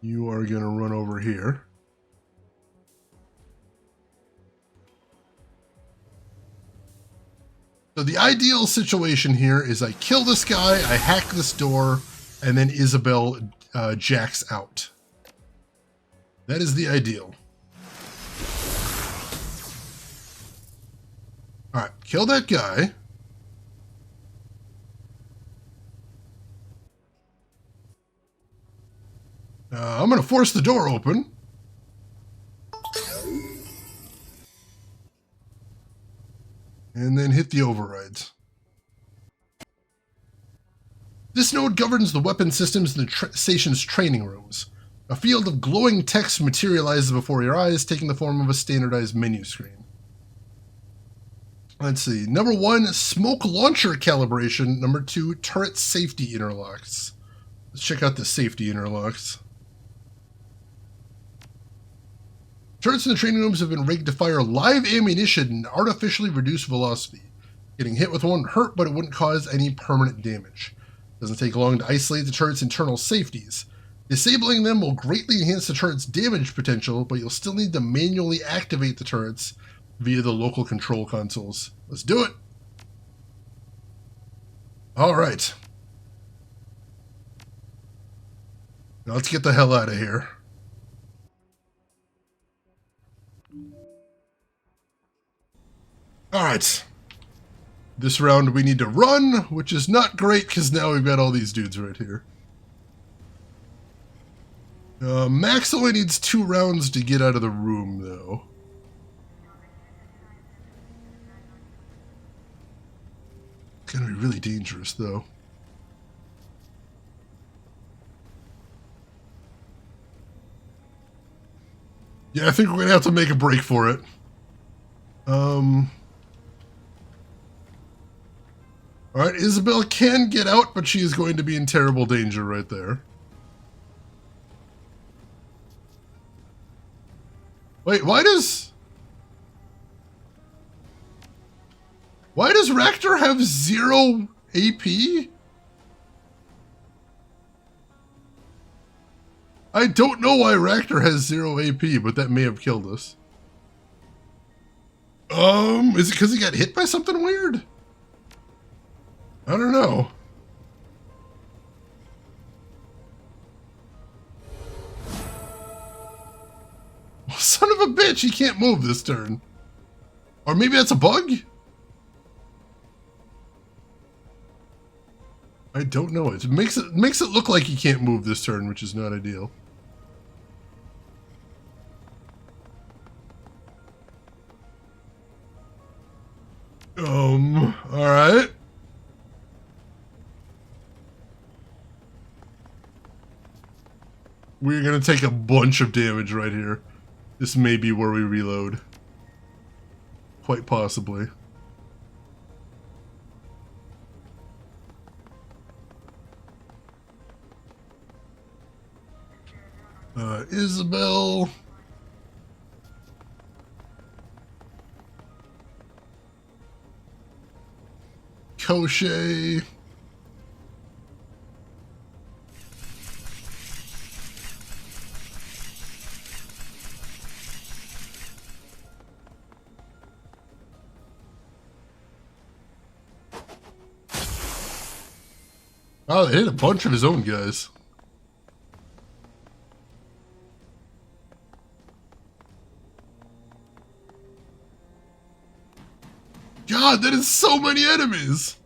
You are going to run over here. So the ideal situation here is I kill this guy, I hack this door, and then Isabel jacks out. That is the ideal. Alright, kill that guy. I'm going to force the door open. And then hit the overrides. This node governs the weapon systems in the station's training rooms. A field of glowing text materializes before your eyes, taking the form of a standardized menu screen. Let's see. Number 1, smoke launcher calibration. Number 2, turret safety interlocks. Let's check out the safety interlocks. Turrets in the training rooms have been rigged to fire live ammunition and artificially reduce velocity. Getting hit with one would hurt, but it wouldn't cause any permanent damage. It doesn't take long to isolate the turret's internal safeties. Disabling them will greatly enhance the turret's damage potential, but you'll still need to manually activate the turrets via the local control consoles. Let's do it! Alright. Now let's get the hell out of here. Alright. This round we need to run, which is not great because now we've got all these dudes right here. Max only needs 2 rounds to get out of the room, though. It's gonna be really dangerous, though. Yeah, I think we're gonna have to make a break for it. Alright, Isabel can get out, but she is going to be in terrible danger right there. Wait, why does Ractor have 0 AP? I don't know why Ractor has 0 AP, but that may have killed us. Is it because he got hit by something weird? I don't know. Well, son of a bitch, he can't move this turn. Or maybe that's a bug? I don't know. It makes it look like he can't move this turn, which is not ideal. Alright. We're gonna take a bunch of damage right here. This may be where we reload. Quite possibly. Isabel. Koshe. Oh, they hit a bunch of his own guys. God, that is so many enemies!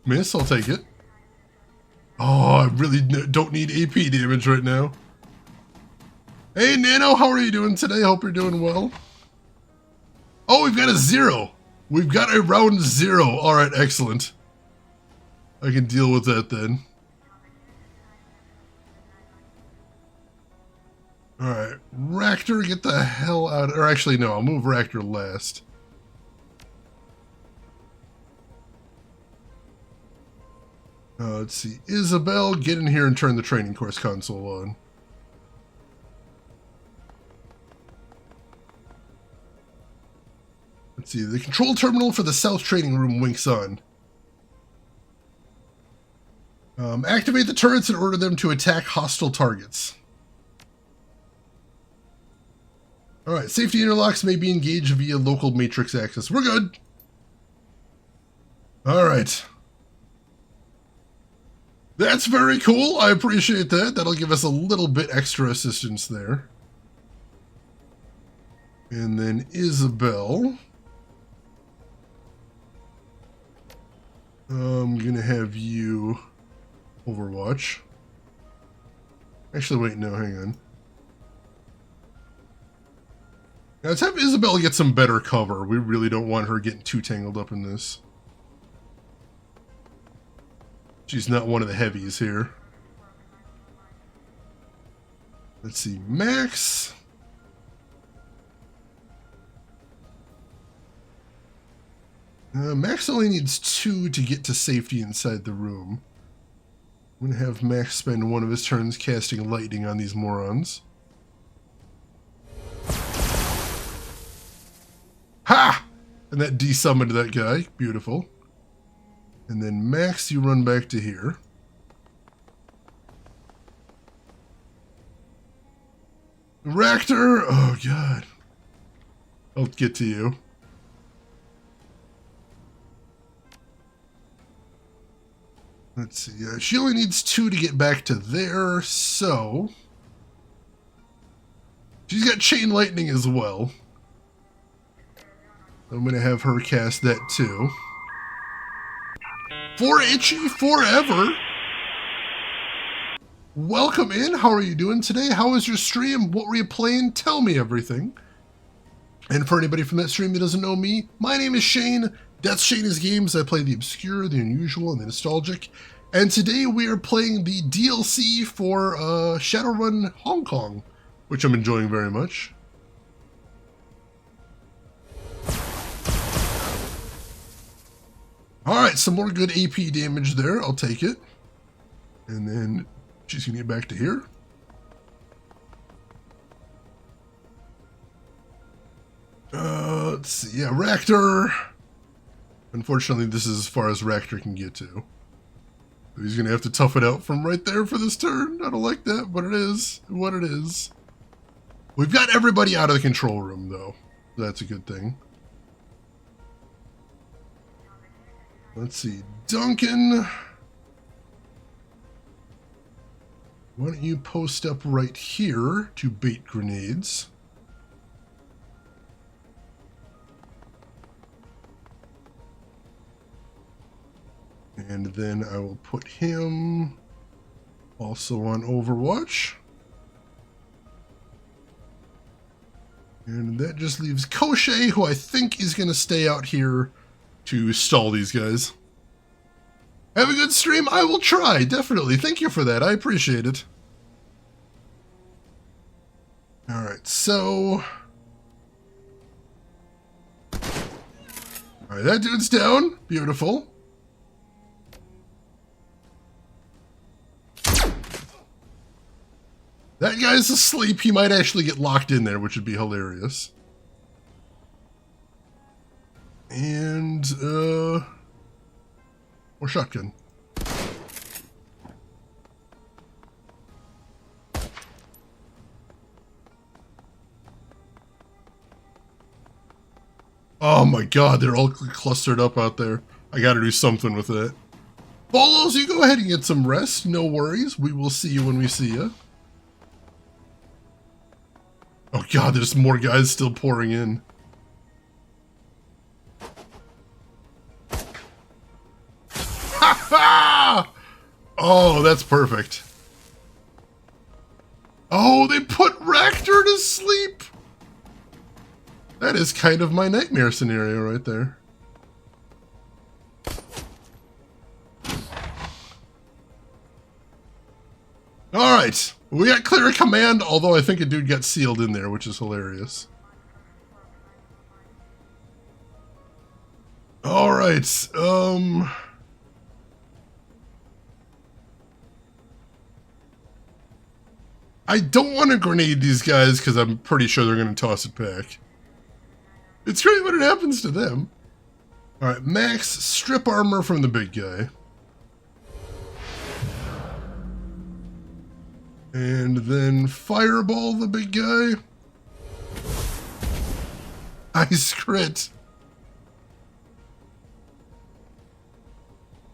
Miss, I'll take it. Oh, I really don't need AP damage right now. Hey, Nano, how are you doing today? Hope you're doing well. Oh, we've got a 0. We've got a round 0. All right, excellent. I can deal with that then. All right, Ractor, get the hell out of... Or actually, no, I'll move Ractor last. Let's see. Isabel, get in here and turn the training course console on. Let's see. The control terminal for the south training room winks on. Activate the turrets and order them to attack hostile targets. Alright, safety interlocks may be engaged via local matrix access. We're good. Alright. That's very cool. I appreciate that. That'll give us a little bit extra assistance there. And then Isabel. I'm going to have you Overwatch. Actually, wait, no, hang on. Now, let's have Isabel get some better cover. We really don't want her getting too tangled up in this. She's not one of the heavies here. Let's see, Max. Max only needs 2 to get to safety inside the room. I'm going to have Max spend one of his turns casting lightning on these morons. Ha! And that desummoned that guy. Beautiful. And then Max, you run back to here. Ractor! Oh, God. I'll get to you. Let's see. She only needs 2 to get back to there, so... She's got Chain Lightning as well. I'm going to have her cast that too. For Itchy Forever! Welcome in. How are you doing today? How was your stream? What were you playing? Tell me everything. And for anybody from that stream that doesn't know me, my name is Shane. That's Shane's Games. I play the obscure, the unusual, and the nostalgic. And today we are playing the DLC for Shadowrun Hong Kong, which I'm enjoying very much. Alright, some more good AP damage there. I'll take it. And then she's going to get back to here. Let's see. Yeah, Ractor. Unfortunately, this is as far as Ractor can get to. So he's going to have to tough it out from right there for this turn. I don't like that, but it is what it is. We've got everybody out of the control room, though. That's a good thing. Let's see. Duncan. Why don't you post up right here to bait grenades? And then I will put him also on Overwatch. And that just leaves Koshe, who I think is going to stay out here to stall these guys. Have a good stream. I will try, definitely. Thank you for that. I appreciate it. Alright, so... Alright, that dude's down. Beautiful. That guy's asleep. He might actually get locked in there, which would be hilarious. And, or Or shotgun. Oh my god, they're all clustered up out there. I gotta do something with that. Bolos, you go ahead and get some rest. No worries. We will see you when we see you. Oh god, there's more guys still pouring in. Ha ha! Oh, that's perfect. Oh, they put Raptor to sleep! That is kind of my nightmare scenario right there. Alright, we got clear of command, although I think a dude got sealed in there, which is hilarious. Alright, I don't want to grenade these guys because I'm pretty sure they're going to toss it back. It's great when it happens to them. Alright, max strip armor from the big guy. And then fireball the big guy. Nice crit.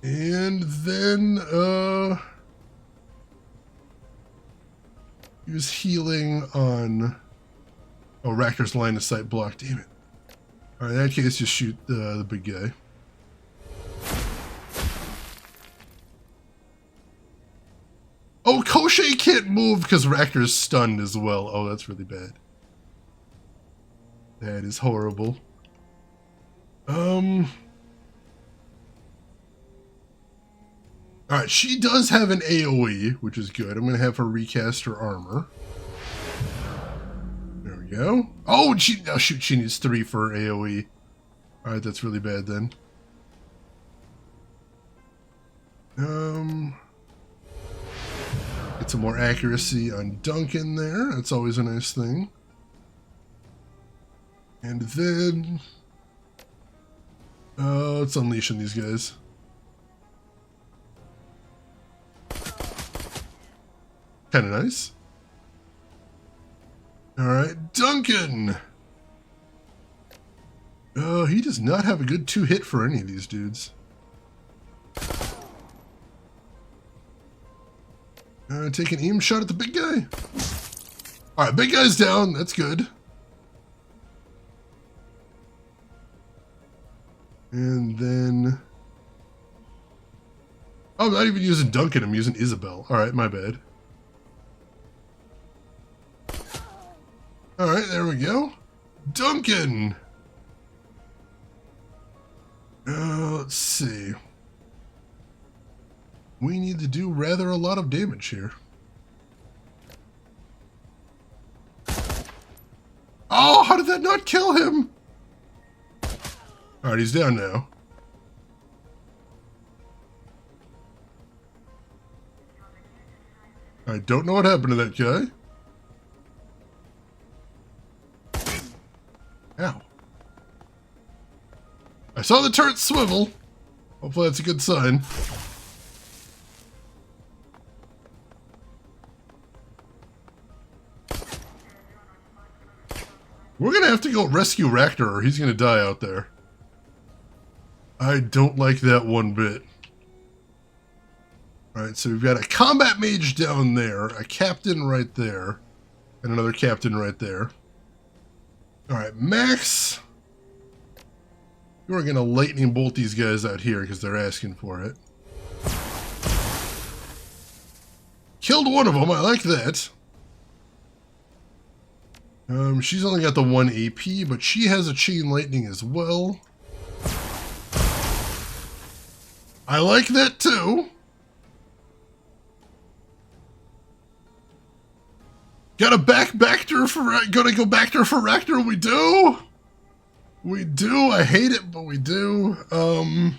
And then, use healing on... Oh, Raptor's line of sight blocked. Damn it. Alright, in that case, just shoot the big guy. Oh, Koshe can't move because Raptor's stunned as well. Oh, that's really bad. That is horrible. Alright, she does have an AoE, which is good. I'm going to have her recast her armor. There we go. Oh, shoot, she needs 3 for her AoE. Alright, that's really bad then. Get some more accuracy on Duncan there. That's always a nice thing. And then... let's unleash on these guys. Kinda nice. Alright, Duncan! He does not have a good 2-hit for any of these dudes. Take an aim shot at the big guy. Alright, big guy's down. That's good. And then... Oh, I'm not even using Duncan. I'm using Isabel. Alright, my bad. Alright, there we go. Duncan! Let's see. We need to do rather a lot of damage here. Oh, how did that not kill him? Alright, he's down now. I don't know what happened to that guy. Ow. I saw the turret swivel. Hopefully that's a good sign. We're gonna have to go rescue Raptor or he's gonna die out there. I don't like that one bit. Alright, so we've got a combat mage down there, a captain right there, and another captain right there. Alright, Max. We're gonna lightning bolt these guys out here because they're asking for it. Killed one of them, I like that. She's only got the 1 AP, but she has a chain lightning as well. I like that too. Gotta go back to her for Raptor. We do. We do. I hate it, but we do. Oh,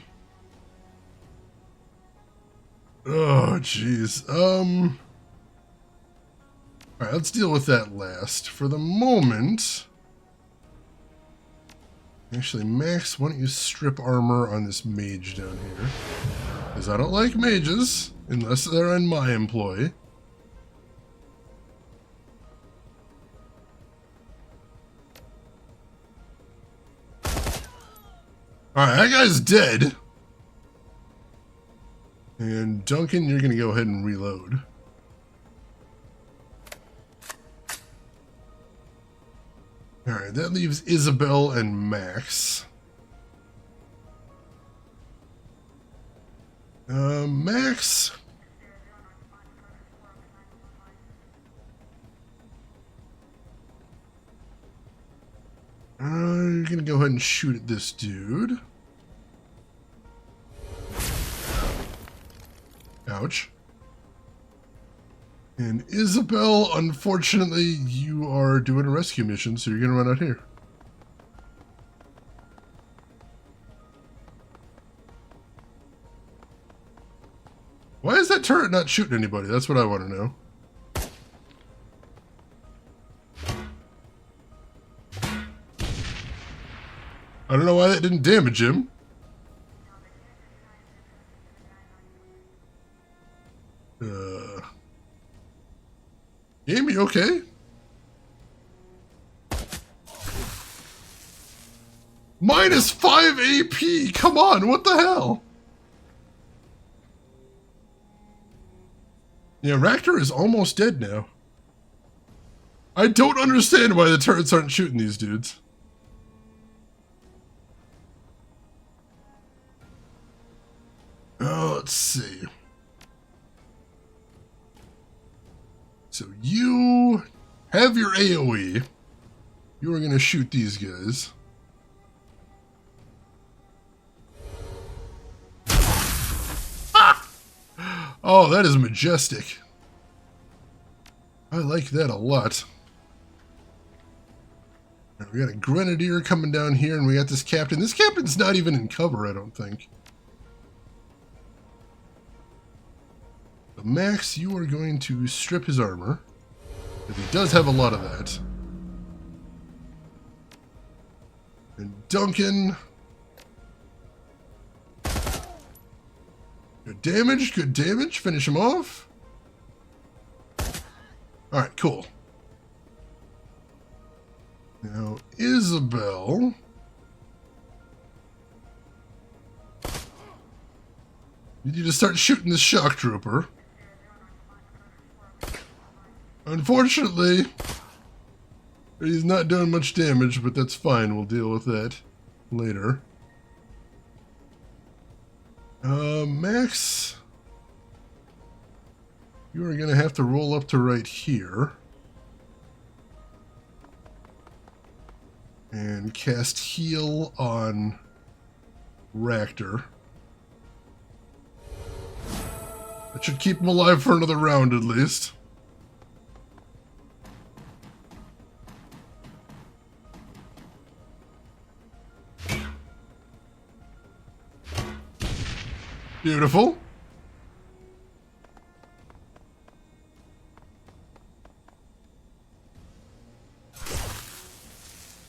jeez. Alright, let's deal with that last. For the moment... Actually, Max, why don't you strip armor on this mage down here? Because I don't like mages, unless they're in my employ. Alright, that guy's dead. And Duncan, you're going to go ahead and reload. Alright, that leaves Isabel and Max. Max. You're gonna go ahead and shoot at this dude. Ouch. And Isabel, unfortunately, you are doing a rescue mission, so you're gonna run out here. Why is that turret not shooting anybody? That's what I want to know. I don't know why that didn't damage him. Game, you okay? -5 AP! Come on, what the hell? Yeah, Raptor is almost dead now. I don't understand why the turrets aren't shooting these dudes. Oh, let's see. So you have your AoE. You are going to shoot these guys. Oh, that is majestic. I like that a lot. We got a grenadier coming down here, and we got this captain. This captain's not even in cover, I don't think. But Max, you are going to strip his armor, because he does have a lot of that. And Duncan... Good damage, good damage. Finish him off. Alright, cool. Now, Isabel. You need to start shooting this shock trooper. Unfortunately, he's not doing much damage, but that's fine. We'll deal with that later. Max, you are going to have to roll up to right here and cast heal on Raptor. That should keep him alive for another round at least. Beautiful.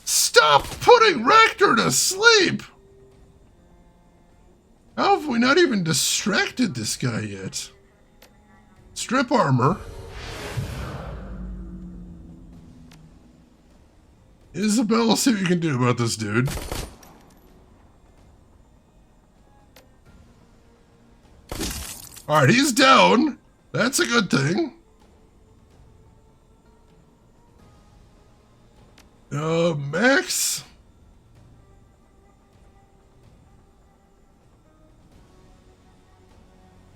Stop putting Raptor to sleep! How have we not even distracted this guy yet? Strip armor. Isabel, see what you can do about this dude. Alright, he's down. That's a good thing. Max?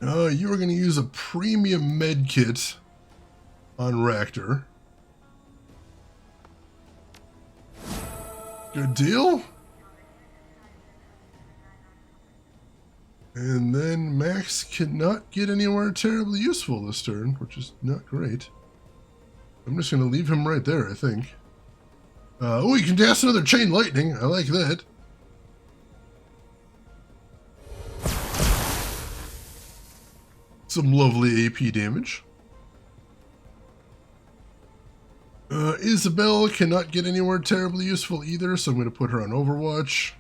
You are going to use a premium med kit on Raptor. Good deal. And then Max cannot get anywhere terribly useful this turn, which is not great. I'm just going to leave him right there, I think. Oh, you can cast another chain lightning. I like that. Some lovely AP damage. Isabel cannot get anywhere terribly useful either, so I'm going to put her on Overwatch.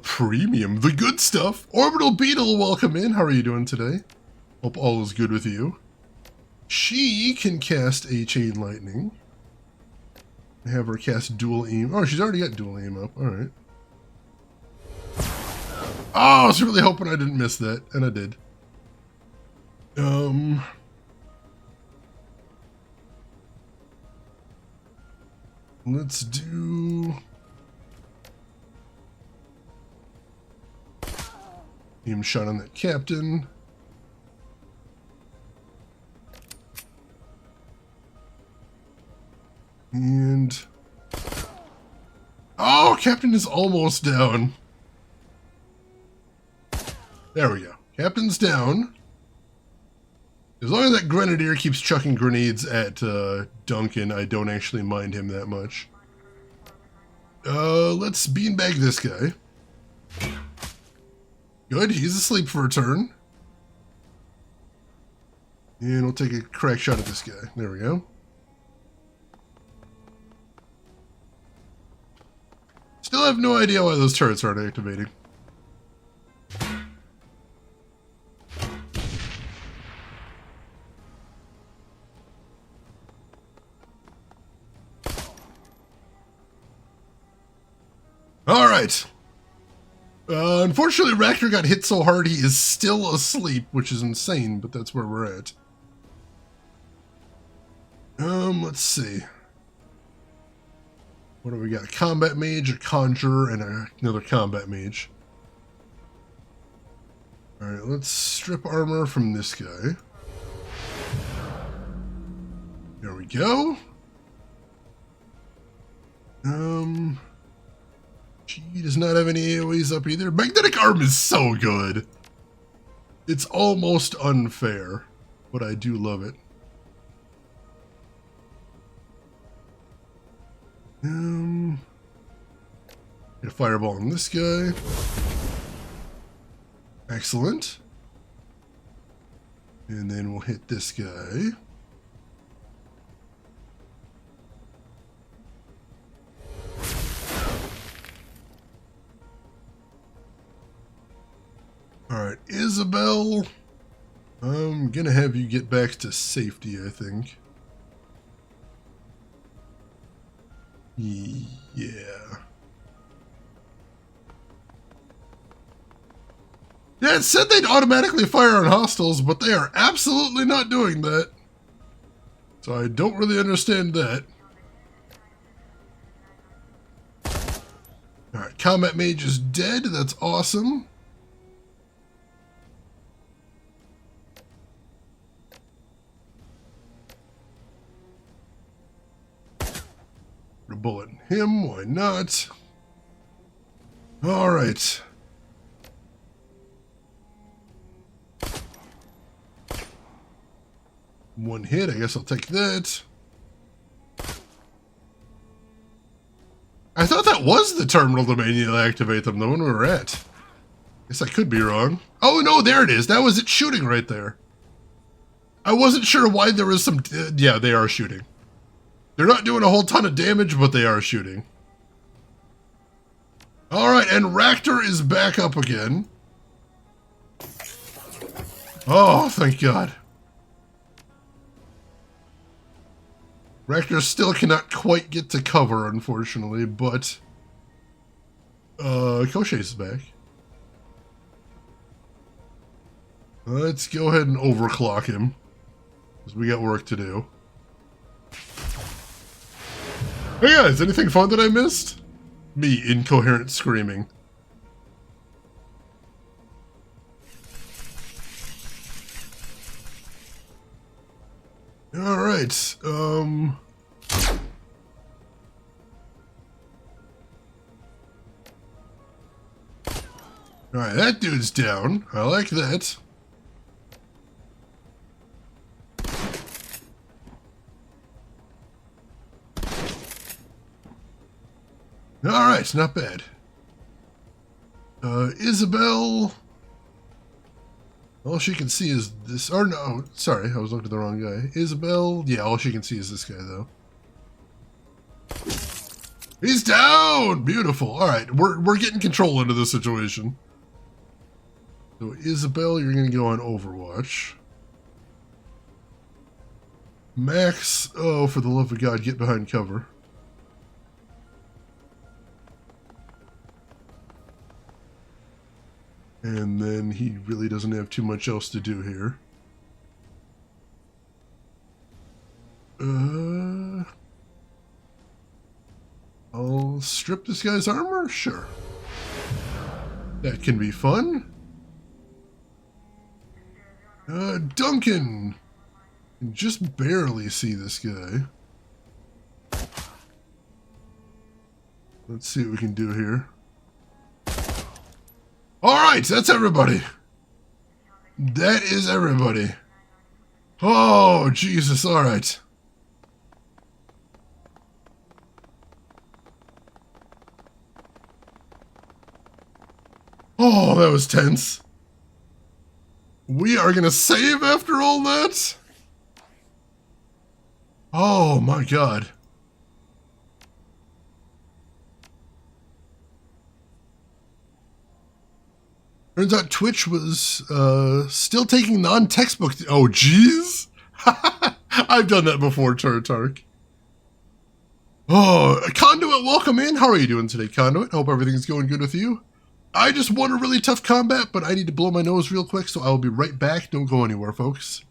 Premium, the good stuff. Orbital Beetle, welcome in. How are you doing today? Hope all is good with you. She can cast a Chain Lightning. Have her cast Dual Aim. Oh, she's already got Dual Aim up. Alright. Oh, I was really hoping I didn't miss that, and I did. Let's do... Aim shot on that captain. And... Oh, captain is almost down. There we go. Captain's down. As long as that grenadier keeps chucking grenades at Duncan, I don't actually mind him that much. Let's beanbag this guy. Good, he's asleep for a turn. And we'll take a crack shot at this guy. There we go. Still have no idea why those turrets aren't activating. Alright. Unfortunately, Raptor got hit so hard he is still asleep, which is insane, but that's where we're at. Let's see. What do we got? A combat mage, a conjurer, and another combat mage. Alright, let's strip armor from this guy. There we go. She does not have any AoEs up either. Magnetic Arm is so good. It's almost unfair, but I do love it. Get a fireball on this guy. Excellent. And then we'll hit this guy. Alright, Isabel. I'm gonna have you get back to safety, I think. Yeah. Yeah, it said they'd automatically fire on hostiles, but they are absolutely not doing that. So I don't really understand that. Alright, Combat Mage is dead. That's awesome. Put a bullet in him, why not? Alright. One hit, I guess I'll take that. I thought that was the terminal to manually activate them, though, when we were at. Guess I could be wrong. Oh, no, there it is. That was it shooting right there. I wasn't sure why there was some... yeah, they are shooting. They're not doing a whole ton of damage, but they are shooting. Alright, and Raptor is back up again. Oh, thank God. Raptor still cannot quite get to cover, unfortunately, but... Koshay's back. Let's go ahead and overclock him, because we got work to do. Hey guys, anything fun that I missed? Me, incoherent screaming. Alright, Alright, that dude's down. I like that. Alright, not bad. Isabel... All she can see is this... Or no, sorry, I was looking at the wrong guy. Isabel... Yeah, all she can see is this guy, though. He's down! Beautiful. All right, we're getting control into this situation. So Isabel, you're going to go on Overwatch. Max, oh, for the love of God, get behind cover. And then he really doesn't have too much else to do here. I'll strip this guy's armor? Sure. That can be fun. Duncan! Can just barely see this guy. Let's see what we can do here. Alright, that's everybody. That is everybody. Oh, Jesus, alright. Oh, that was tense. We are gonna save after all that? Oh my God. Turns out Twitch was still taking non-textbook. Oh, jeez. I've done that before, Tartark. Oh, Conduit, welcome in. How are you doing today, Conduit? Hope everything's going good with you. I just won a really tough combat, but I need to blow my nose real quick, so I will be right back. Don't go anywhere, folks.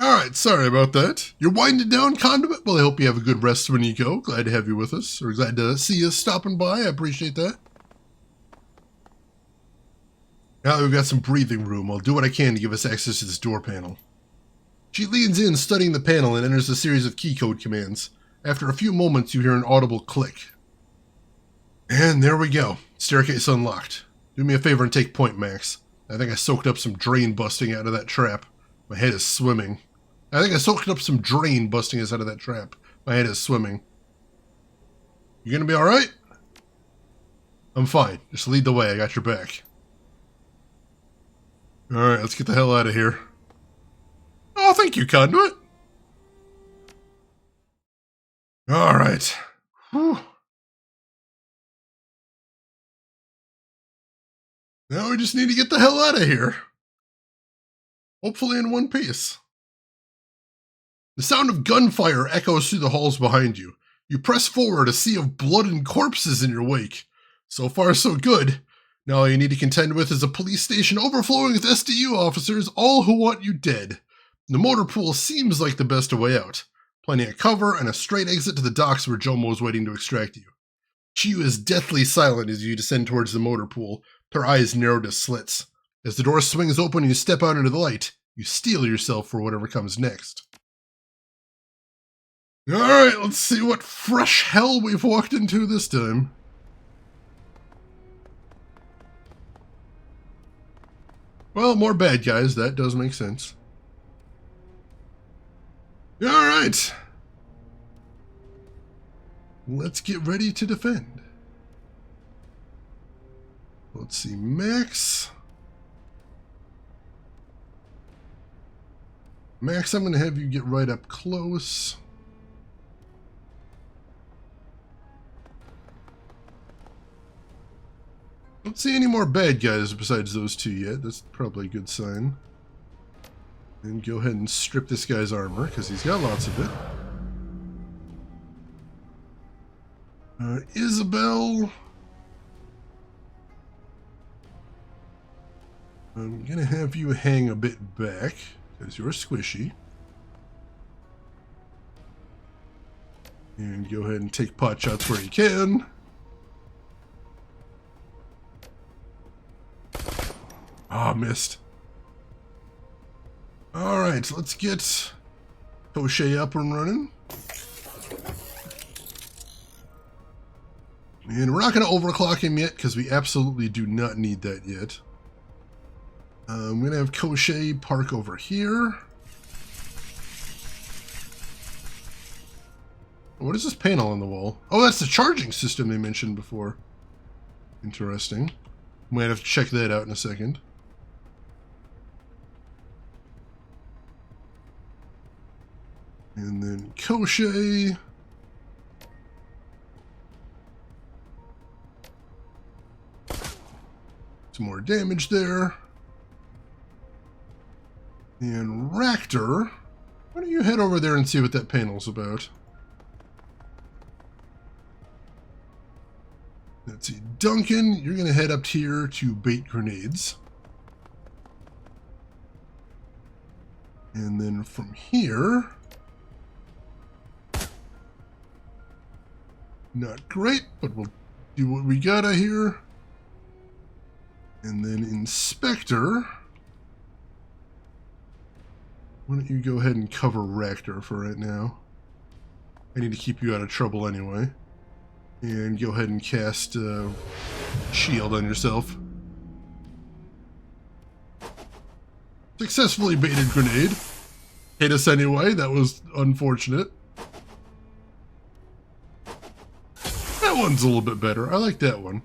Alright, sorry about that. You're winding down, Conduit? Well, I hope you have a good rest when you go. Glad to have you with us, or glad to see you stopping by. I appreciate that. Now we've got some breathing room. I'll do what I can to give us access to this door panel. She leans in, studying the panel, and enters a series of key code commands. After a few moments, you hear an audible click. And there we go. Staircase unlocked. Do me a favor and take point, Max. I think I soaked up some drain busting out of that trap. My head is swimming. I think I soaked up some drain busting us out of that trap. My head is swimming. You gonna be alright? I'm fine. Just lead the way. I got your back. Alright, let's get the hell out of here. Oh, thank you, Conduit. Alright. Whew. Now we just need to get the hell out of here. Hopefully in one piece. The sound of gunfire echoes through the halls behind you. You press forward, a sea of blood and corpses in your wake. So far, so good. Now all you need to contend with is a police station overflowing with SDU officers, all who want you dead. The motor pool seems like the best way out. Plenty of cover and a straight exit to the docks where Jomo is waiting to extract you. Chiyu is deathly silent as you descend towards the motor pool, her eyes narrowed to slits. As the door swings open and you step out into the light, you steel yourself for whatever comes next. Alright, let's see what fresh hell we've walked into this time. Well, more bad guys, that does make sense. Alright. Let's get ready to defend. Let's see, Max. Max, I'm going to have you get right up close. Don't see any more bad guys besides those two yet. That's probably a good sign. And go ahead and strip this guy's armor, because he's got lots of it. Isabel. I'm going to have you hang a bit back, because you're squishy. And go ahead and take pot shots where you can. Ah, missed. Alright, let's get Crochet up and running. And we're not going to overclock him yet, because we absolutely do not need that yet. I'm going to have Crochet park over here. What is this panel on the wall? Oh, that's the charging system they mentioned before. Interesting. Might have to check that out in a second. And then Crochet. Some more damage there. And Raptor, why don't you head over there and see what that panel's about? Let's see, Duncan, you're going to head up here to bait grenades. And then from here... Not great, but we'll do what we gotta here. And then Inspector... Why don't you go ahead and cover Raptor for right now? I need to keep you out of trouble anyway. And go ahead and cast Shield on yourself. Successfully baited grenade. Hit us anyway, that was unfortunate. That one's a little bit better, I like that one.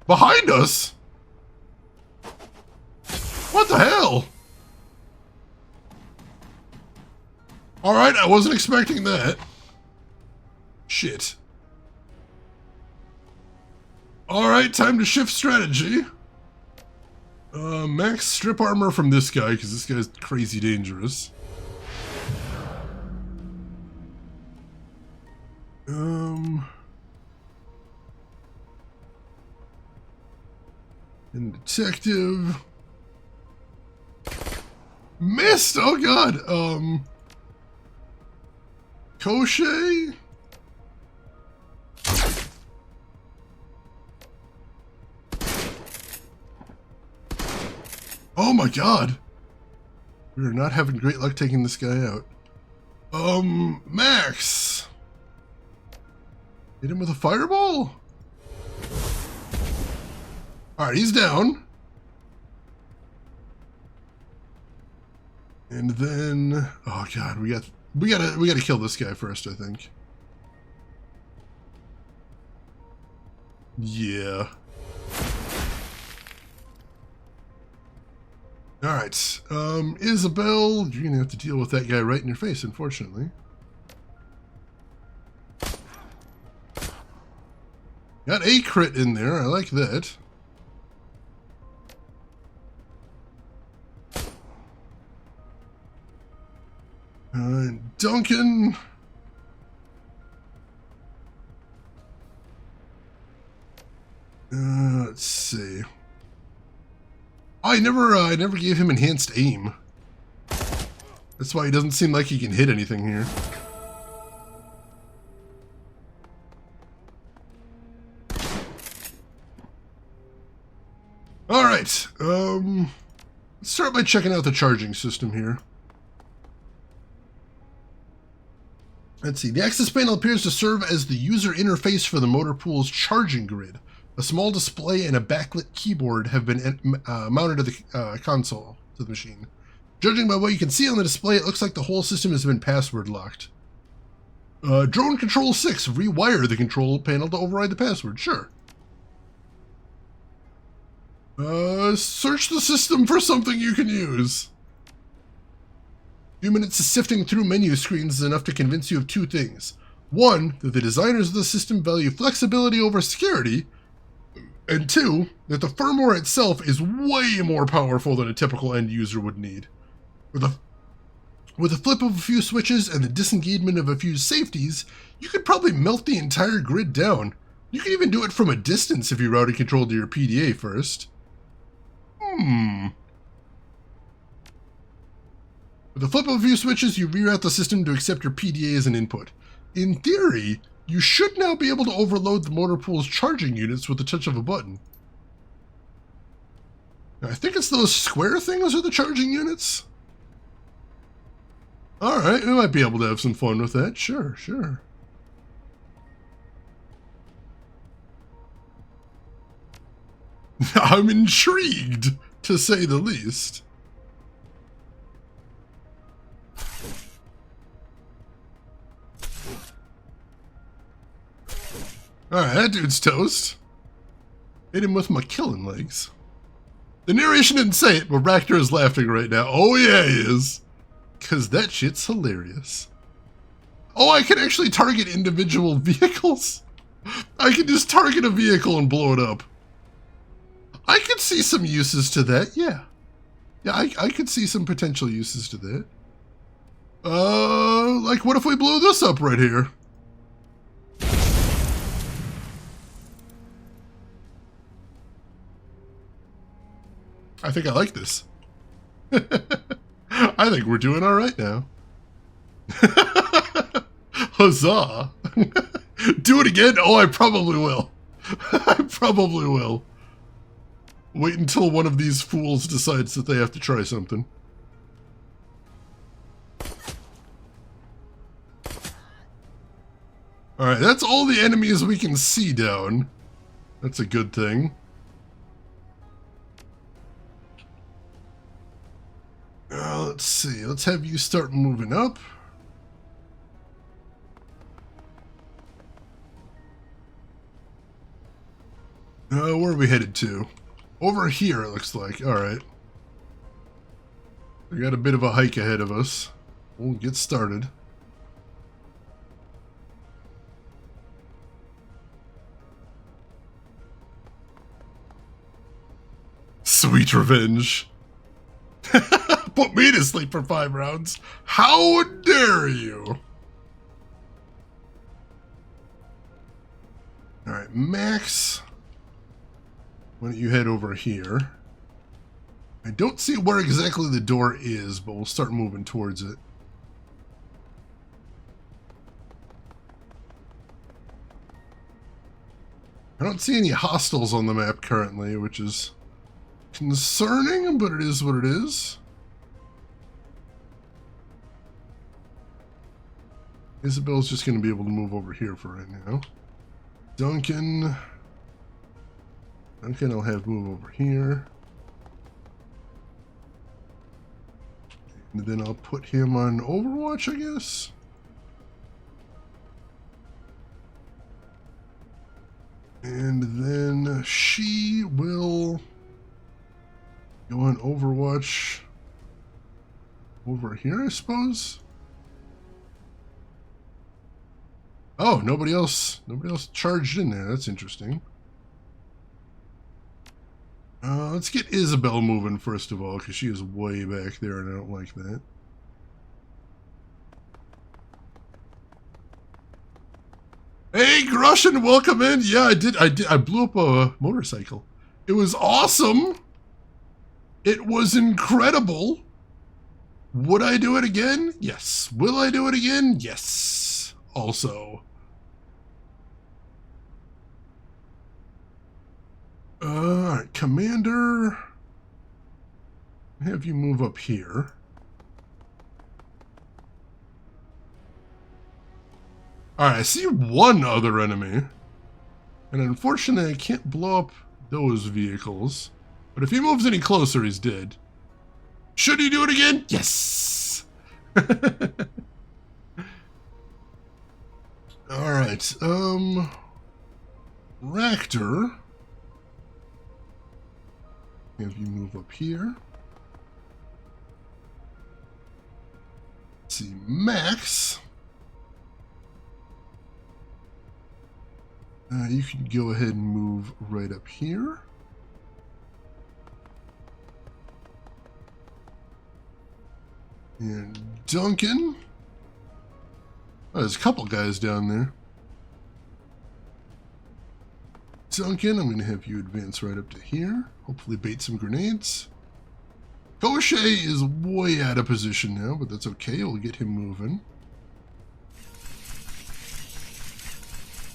Behind us? What the hell? Alright, I wasn't expecting that. Shit. Alright, time to shift strategy. Max strip armor from this guy, because this guy's crazy dangerous. And detective. Missed! Oh god! Crochet? Oh my god! We are not having great luck taking this guy out. Max! Hit him with a fireball? Alright, he's down. And then... Oh god, we gotta kill this guy first, I think. Yeah. Alright, Isabel, you're gonna have to deal with that guy right in your face, unfortunately. Got a crit in there, I like that. Duncan. Let's see. I never gave him enhanced aim. That's why he doesn't seem like he can hit anything here. Alright, let's start by checking out the charging system here. Let's see, the access panel appears to serve as the user interface for the motor pool's charging grid. A small display and a backlit keyboard have been mounted to the console, to the machine. Judging by what you can see on the display, it looks like the whole system has been password locked. Drone Control 6, rewire the control panel to override the password, sure. Search the system for something you can use. A few minutes of sifting through menu screens is enough to convince you of two things. One, that the designers of the system value flexibility over security, and two, that the firmware itself is way more powerful than a typical end user would need. With a flip of a few switches and the disengagement of a few safeties, you could probably melt the entire grid down. You can even do it from a distance if you routed control to your PDA first. With the flip of a few switches, you reroute the system to accept your PDA as an input. In theory, you should now be able to overload the motor pool's charging units with the touch of a button. Now, I think it's those square things are the charging units. Alright, we might be able to have some fun with that. Sure, sure. I'm intrigued, to say the least. Alright, that dude's toast. Hit him with my killing legs. The narration didn't say it, but Ractor is laughing right now. Oh yeah, he is. Because that shit's hilarious. Oh, I can actually target individual vehicles? I can just target a vehicle and blow it up. I could see some uses to that, yeah. Yeah, I could see some potential uses to that. Like what if we blew this up right here? I think I like this. I think we're doing all right now. Huzzah. Do it again? Oh, I probably will. I probably will. Wait until one of these fools decides that they have to try something. Alright, that's all the enemies we can see down. That's a good thing. Let's see. Let's have you start moving up. Where are we headed to? Over here, it looks like. Alright. We got a bit of a hike ahead of us. We'll get started. Sweet revenge. Put me to sleep for 5 rounds. How dare you? Alright, Max. Why don't you head over here? I don't see where exactly the door is, but we'll start moving towards it. I don't see any hostiles on the map currently, which is concerning, but it is what it is. Isabel's just going to be able to move over here for right now. Duncan I'll have move over here. And then I'll put him on Overwatch, I guess. And then she will go on Overwatch over here, I suppose. Oh, nobody else charged in there. That's interesting. Let's get Isabel moving first of all, because she is way back there and I don't like that. Hey, Grushin, welcome in. Yeah, I did. I blew up a motorcycle. It was awesome. It was incredible. Would I do it again? Yes. Will I do it again? Yes. Also. Alright, Commander. Have you move up here. Alright, I see one other enemy. And unfortunately, I can't blow up those vehicles. But if he moves any closer, he's dead. Should he do it again? Yes! Alright, Ractor. Have you move up here. Let's see, Max. You can go ahead and move right up here. And Duncan. Oh, there's a couple guys down there. Duncan, I'm going to have you advance right up to here. Hopefully bait some grenades. Koshe is way out of position now, but that's okay. We'll get him moving.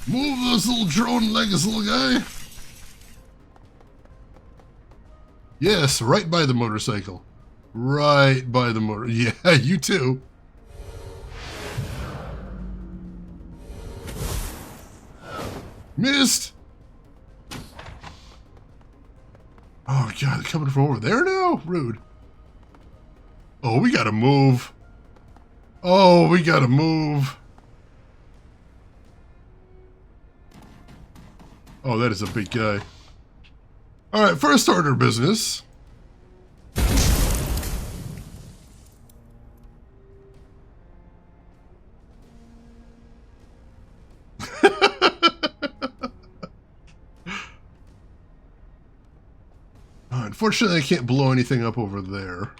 Move those little drone legs, little guy. Yes, right by the motorcycle. Right by the motor. Yeah, you too. Missed. Oh, God, they're coming from over there now? Rude. Oh, we gotta move. Oh, we gotta move. Oh, that is a big guy. All right, first order of business. Unfortunately, I can't blow anything up over there.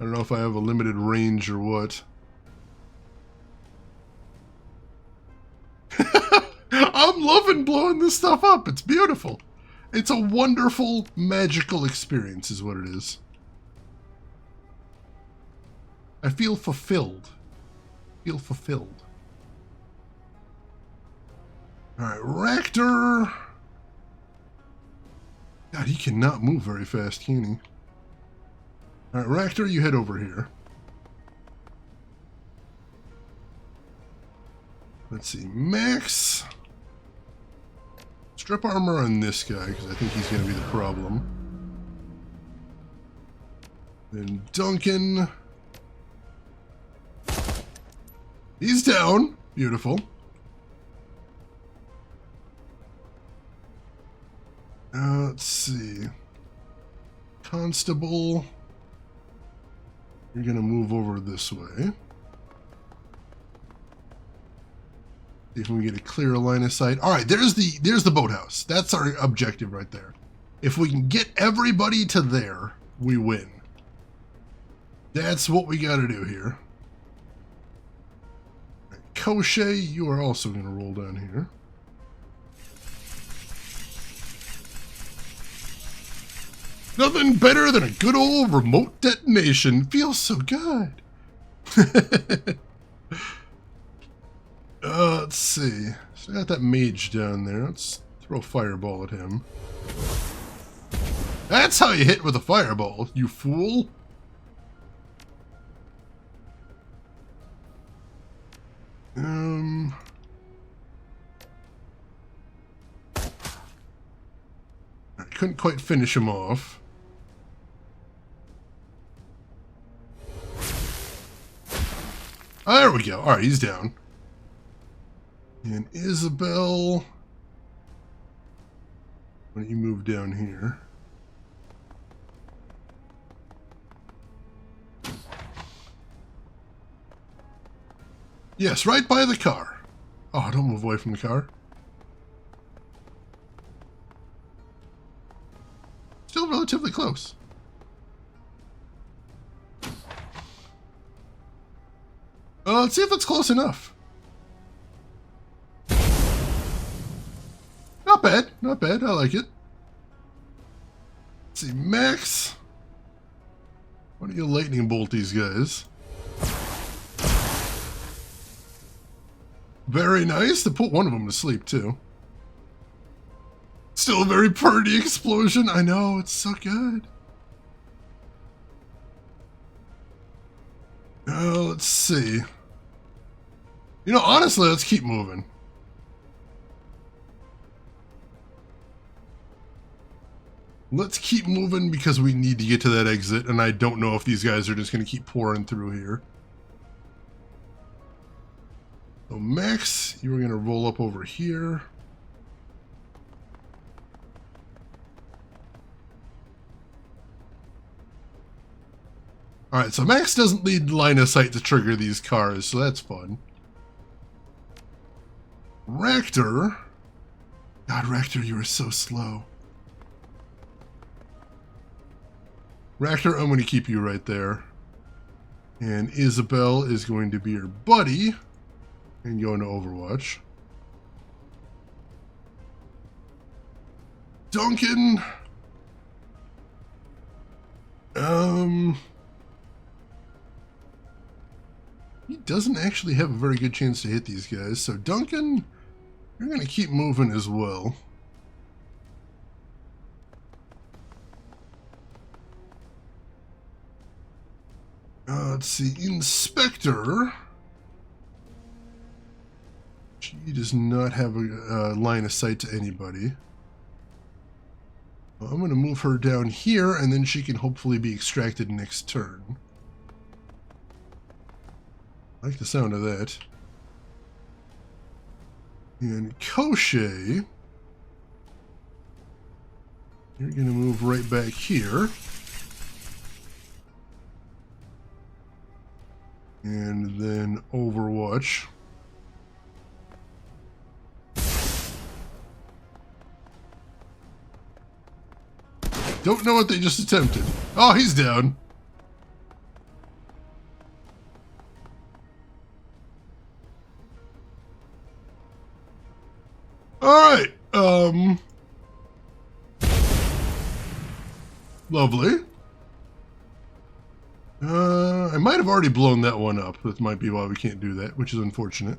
I don't know if I have a limited range or what. I'm loving blowing this stuff up. It's beautiful. It's a wonderful, magical experience is what it is. I feel fulfilled. Feel fulfilled. Alright, Raptor. God, he cannot move very fast, can he? Alright, Raptor, you head over here. Let's see, Max. Strip armor on this guy, because I think he's going to be the problem. Then Duncan. He's down. Beautiful. Let's see. Constable. You're going to move over this way. See if we can get a clear line of sight. All right, there's the boathouse. That's our objective right there. If we can get everybody to there, we win. That's what we got to do here. Right, Koshe, you are also going to roll down here. Nothing better than a good old remote detonation. Feels so good. Let's see. So I got that mage down there. Let's throw a fireball at him. That's how you hit with a fireball, you fool. I couldn't quite finish him off. There we go. All right, he's down. And Isabel, why don't you move down here? Yes, right by the car. Oh, don't move away from the car. Still relatively close. Let's see if it's close enough. Not bad, not bad. I like it. Let's see, Max. Why don't you lightning bolt these guys? Very nice. To put one of them to sleep, too. Still a very pretty explosion. I know, it's so good. Let's see. You know, honestly, let's keep moving. Let's keep moving because we need to get to that exit, and I don't know if these guys are just going to keep pouring through here. So Max, you were going to roll up over here. Alright, so Max doesn't need line of sight to trigger these cars, so that's fun. Raptor. God, Raptor, you are so slow. Raptor, I'm going to keep you right there. And Isabel is going to be your buddy. And go into Overwatch. Duncan. He doesn't actually have a very good chance to hit these guys, so Duncan, you're going to keep moving as well. Let's see, Inspector. She does not have a line of sight to anybody. Well, I'm going to move her down here, and then she can hopefully be extracted next turn. I like the sound of that. And Koshe, you're going to move right back here. And then Overwatch. Don't know what they just attempted. Oh, he's down. Alright, lovely. I might have already blown that one up. That might be why we can't do that, which is unfortunate.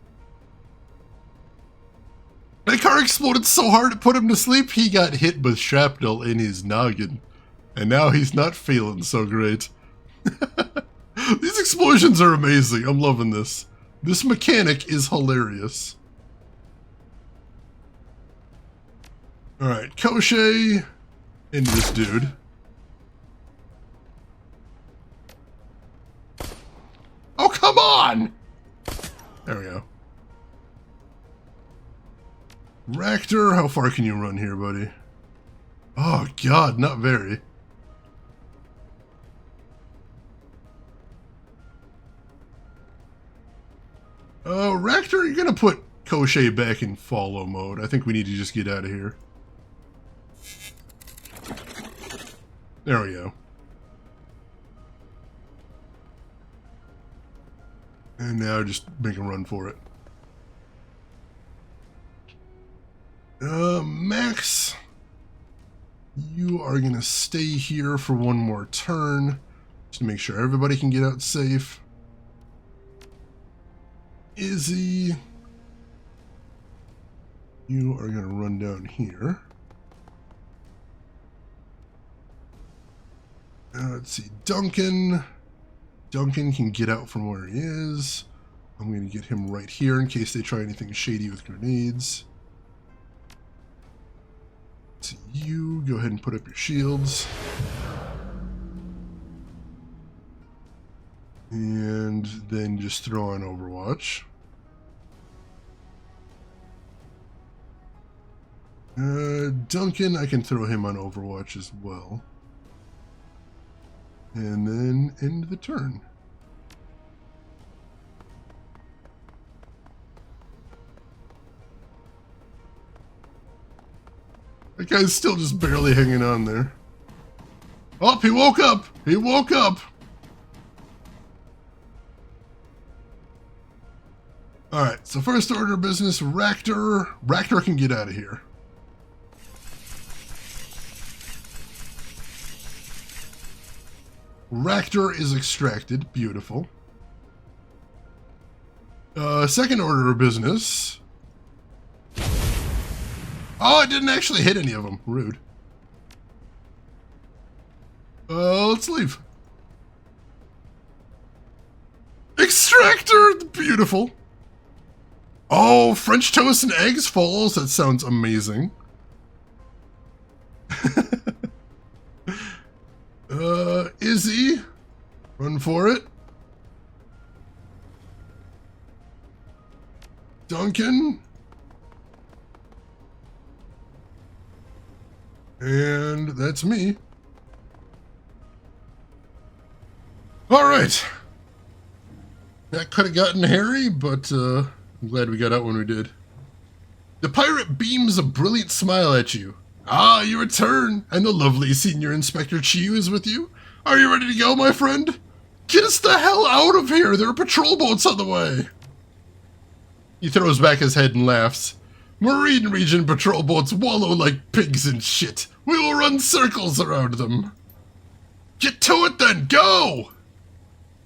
My car exploded so hard it put him to sleep, he got hit with shrapnel in his noggin. And now he's not feeling so great. These explosions are amazing. I'm loving this. This mechanic is hilarious. Alright, Koshe into this dude. Oh, come on! There we go. Ractor, how far can you run here, buddy? Oh, God, not very. Ractor, you're gonna put Koshe back in follow mode. I think we need to just get out of here. There we go. And now just make a run for it. Max, you are going to stay here for one more turn, just to make sure everybody can get out safe. Izzy, you are going to run down here. Let's see, Duncan. Duncan can get out from where he is. I'm going to get him right here in case they try anything shady with grenades. So you go ahead and put up your shields. And then just throw on Overwatch. Duncan, I can throw him on Overwatch as well. And then end the turn. That guy's still just barely hanging on there. Oh, he woke up! He woke up! Alright, so first order of business, Ractor. Ractor can get out of here. Ractor is extracted. Beautiful. Second order of business. Oh, it didn't actually hit any of them. Rude. Let's leave. Extractor! Beautiful. Oh, French toast and eggs falls. That sounds amazing. Izzy, run for it. Duncan. And that's me. All right. That could have gotten hairy, but I'm glad we got out when we did. The pirate beams a brilliant smile at you. Ah, you return, and the lovely Senior Inspector Chiu is with you. Are you ready to go, my friend? Get us the hell out of here! There are patrol boats on the way! He throws back his head and laughs. Marine region patrol boats wallow like pigs in shit. We will run circles around them. Get to it then, go!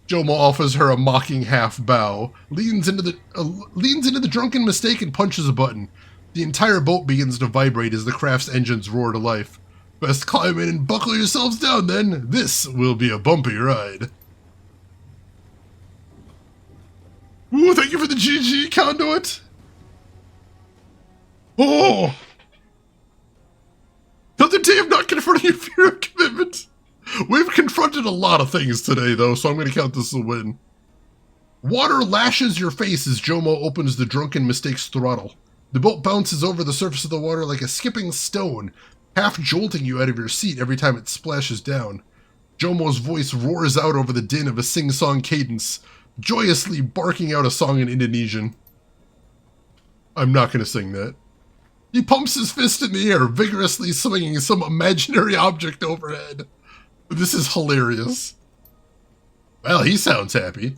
Jomo offers her a mocking half bow, leans into the drunken mistake and punches a button. The entire boat begins to vibrate as the craft's engines roar to life. Best climb in and buckle yourselves down then. This will be a bumpy ride. Ooh, thank you for the GG, Conduit. Oh! Another day of not confronting your fear of commitment. We've confronted a lot of things today, though, so I'm going to count this a win. Water lashes your face as Jomo opens the drunken mistake's throttle. The boat bounces over the surface of the water like a skipping stone, half jolting you out of your seat every time it splashes down. Jomo's voice roars out over the din of a sing-song cadence, joyously barking out a song in Indonesian. I'm not going to sing that. He pumps his fist in the air, vigorously swinging some imaginary object overhead. This is hilarious. Well, he sounds happy.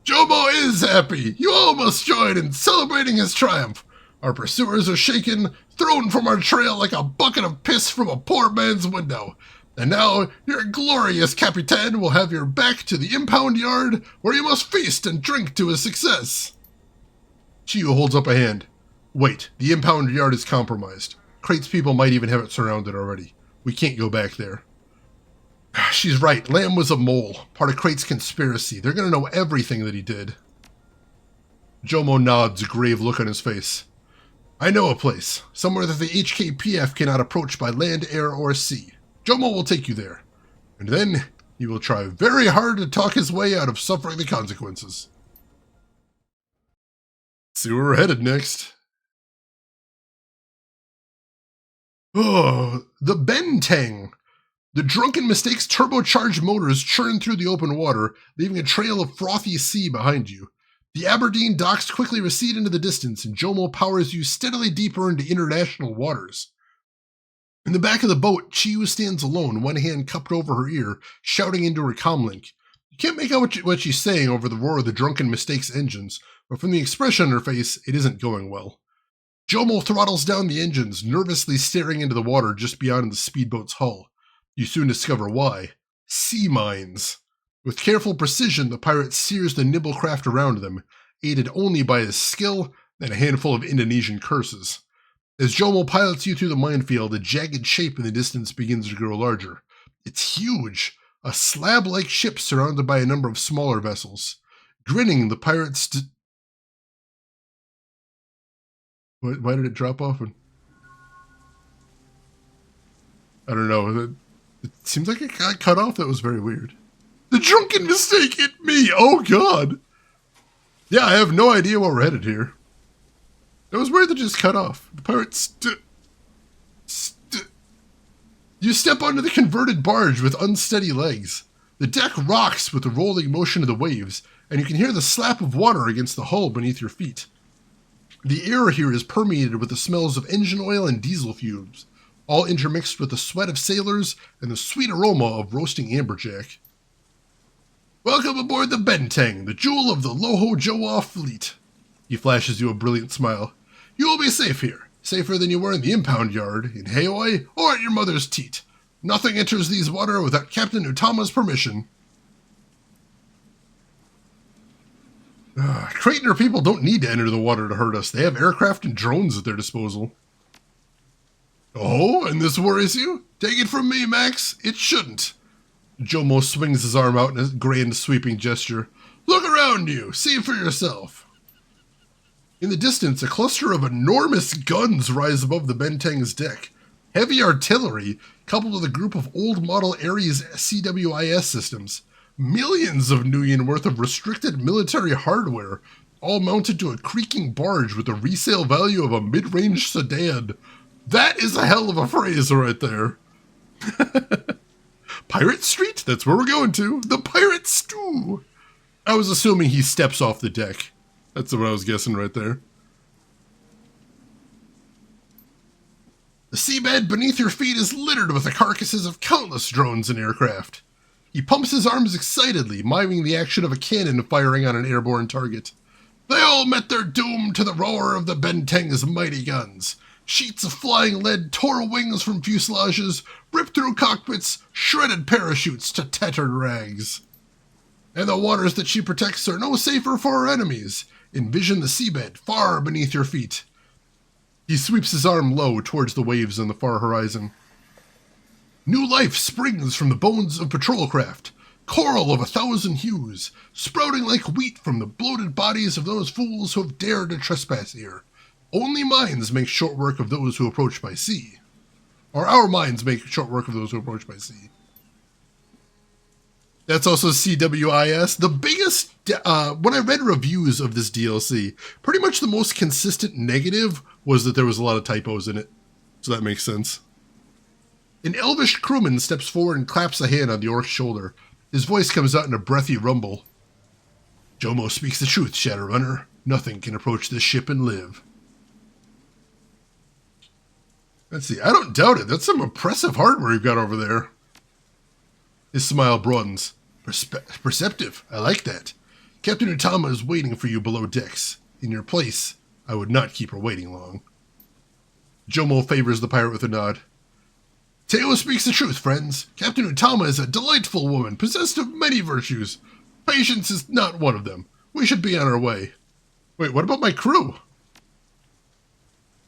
Jomo is happy. You all must join in celebrating his triumph. Our pursuers are shaken, thrown from our trail like a bucket of piss from a poor man's window. And now, your glorious Capitan will have your back to the impound yard, where you must feast and drink to his success. Chiyu holds up a hand. Wait, the impound yard is compromised. Crate's people might even have it surrounded already. We can't go back there. She's right. Lamb was a mole, part of Crate's conspiracy. They're going to know everything that he did. Jomo nods, a grave look on his face. I know a place, somewhere that the HKPF cannot approach by land, air, or sea. Jomo will take you there. And then he will try very hard to talk his way out of suffering the consequences. Let's see where we're headed next. Oh, the Benteng. The drunken mistake's turbocharged motors churn through the open water, leaving a trail of frothy sea behind you. The Aberdeen docks quickly recede into the distance, and Jomo powers you steadily deeper into international waters. In the back of the boat, Chiyu stands alone, one hand cupped over her ear, shouting into her comlink. You can't make out what she's saying over the roar of the drunken mistake's engines, but from the expression on her face, it isn't going well. Jomo throttles down the engines, nervously staring into the water just beyond the speedboat's hull. You soon discover why. Sea mines. With careful precision, the pirate steers the nimble craft around them, aided only by his skill and a handful of Indonesian curses. As Jomo pilots you through the minefield, a jagged shape in the distance begins to grow larger. It's huge, a slab-like ship surrounded by a number of smaller vessels. Grinning, the pirates... Why did it drop off? I don't know. It seems like it got cut off. That was very weird. The drunken mistake hit me! Oh, God! Yeah, I have no idea where we're headed here. It was weird that it just cut off. The pirates... You step onto the converted barge with unsteady legs. The deck rocks with the rolling motion of the waves, and you can hear the slap of water against the hull beneath your feet. The air here is permeated with the smells of engine oil and diesel fumes, all intermixed with the sweat of sailors and the sweet aroma of roasting amberjack. Welcome aboard the Benteng, the jewel of the Loho Joa fleet. He flashes you a brilliant smile. You will be safe here, safer than you were in the impound yard, in Haoi, or at your mother's teat. Nothing enters these waters without Captain Utama's permission. Crate and her people don't need to enter the water to hurt us. They have aircraft and drones at their disposal. Oh, and this worries you? Take it from me, Max. It shouldn't. Jomo swings his arm out in a grand sweeping gesture. Look around you. See for yourself. In the distance, a cluster of enormous guns rise above the Benteng's deck. Heavy artillery, coupled with a group of old model Ares CWIS systems. Millions of Nuyen worth of restricted military hardware, all mounted to a creaking barge with a resale value of a mid-range sedan. That is a hell of a phrase right there. Pirate Street? That's where we're going to. The Pirate Stew. I was assuming he steps off the deck. That's what I was guessing right there. The seabed beneath your feet is littered with the carcasses of countless drones and aircraft. He pumps his arms excitedly, miming the action of a cannon firing on an airborne target. They all met their doom to the roar of the Benteng's mighty guns. Sheets of flying lead tore wings from fuselages, ripped through cockpits, shredded parachutes to tattered rags. And the waters that she protects are no safer for her enemies. Envision the seabed far beneath your feet. He sweeps his arm low towards the waves on the far horizon. New life springs from the bones of patrol craft, coral of 1,000 hues, sprouting like wheat from the bloated bodies of those fools who have dared to trespass here. Only minds make short work of those who approach by sea. Or our minds make short work of those who approach by sea. That's also CWIS. The biggest, when I read reviews of this DLC, pretty much the most consistent negative was that there was a lot of typos in it. So that makes sense. An elvish crewman steps forward and claps a hand on the orc's shoulder. His voice comes out in a breathy rumble. Jomo speaks the truth, Shadowrunner. Nothing can approach this ship and live. Let's see, I don't doubt it. That's some impressive hardware you've got over there. His smile broadens. Perceptive. I like that. Captain Utama is waiting for you below decks. In your place, I would not keep her waiting long. Jomo favors the pirate with a nod. Teo speaks the truth, friends. Captain Utama is a delightful woman, possessed of many virtues. Patience is not one of them. We should be on our way. Wait, what about my crew?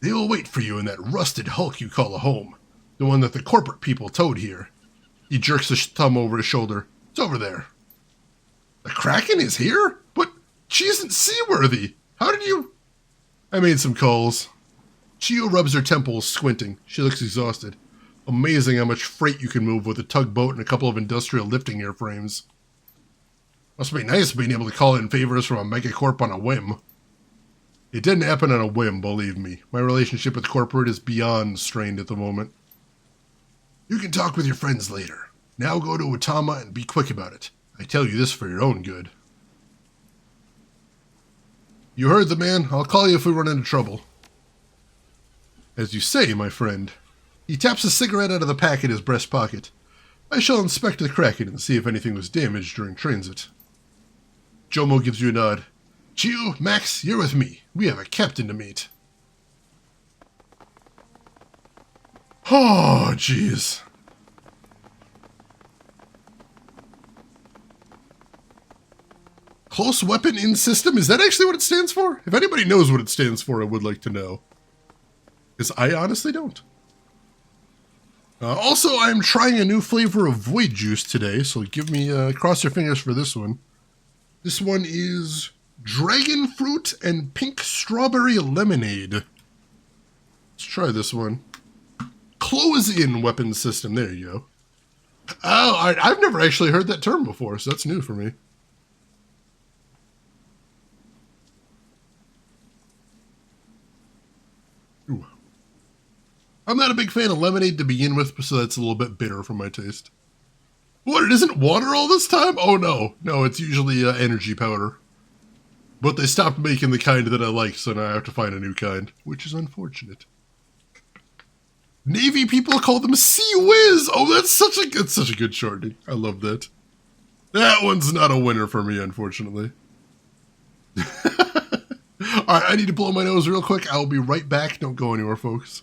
They will wait for you in that rusted hulk you call a home. The one that the corporate people towed here. He jerks his thumb over his shoulder. It's over there. The Kraken is here? But she isn't seaworthy. How did you... I made some calls. Chio rubs her temples, squinting. She looks exhausted. Amazing how much freight you can move with a tugboat and a couple of industrial lifting airframes. Must be nice being able to call in favors from a megacorp on a whim. It didn't happen on a whim, believe me. My relationship with corporate is beyond strained at the moment. You can talk with your friends later. Now go to Utama and be quick about it. I tell you this for your own good. You heard the man. I'll call you if we run into trouble. As you say, my friend. He taps a cigarette out of the pack in his breast pocket. I shall inspect the Kraken and see if anything was damaged during transit. Jomo gives you a nod. Chio, Max, you're with me. We have a captain to meet. Oh, jeez. Close weapon in system? Is that actually what it stands for? If anybody knows what it stands for, I would like to know. Because I honestly don't. Also, I'm trying a new flavor of Void Juice today, so give me, cross your fingers for this one. This one is Dragon Fruit and Pink Strawberry Lemonade. Let's try this one. Close-in weapon system. There you go. Oh, I've never actually heard that term before, so that's new for me. Ooh. I'm not a big fan of lemonade to begin with, so that's a little bit bitter for my taste. What, it isn't water all this time? Oh no. No, it's usually energy powder. But they stopped making the kind that I like, so now I have to find a new kind, which is unfortunate. Navy people call them Sea Whiz! Oh, that's such a good shortening. I love that. That one's not a winner for me, unfortunately. Alright, I need to blow my nose real quick. I'll be right back. Don't go anywhere, folks.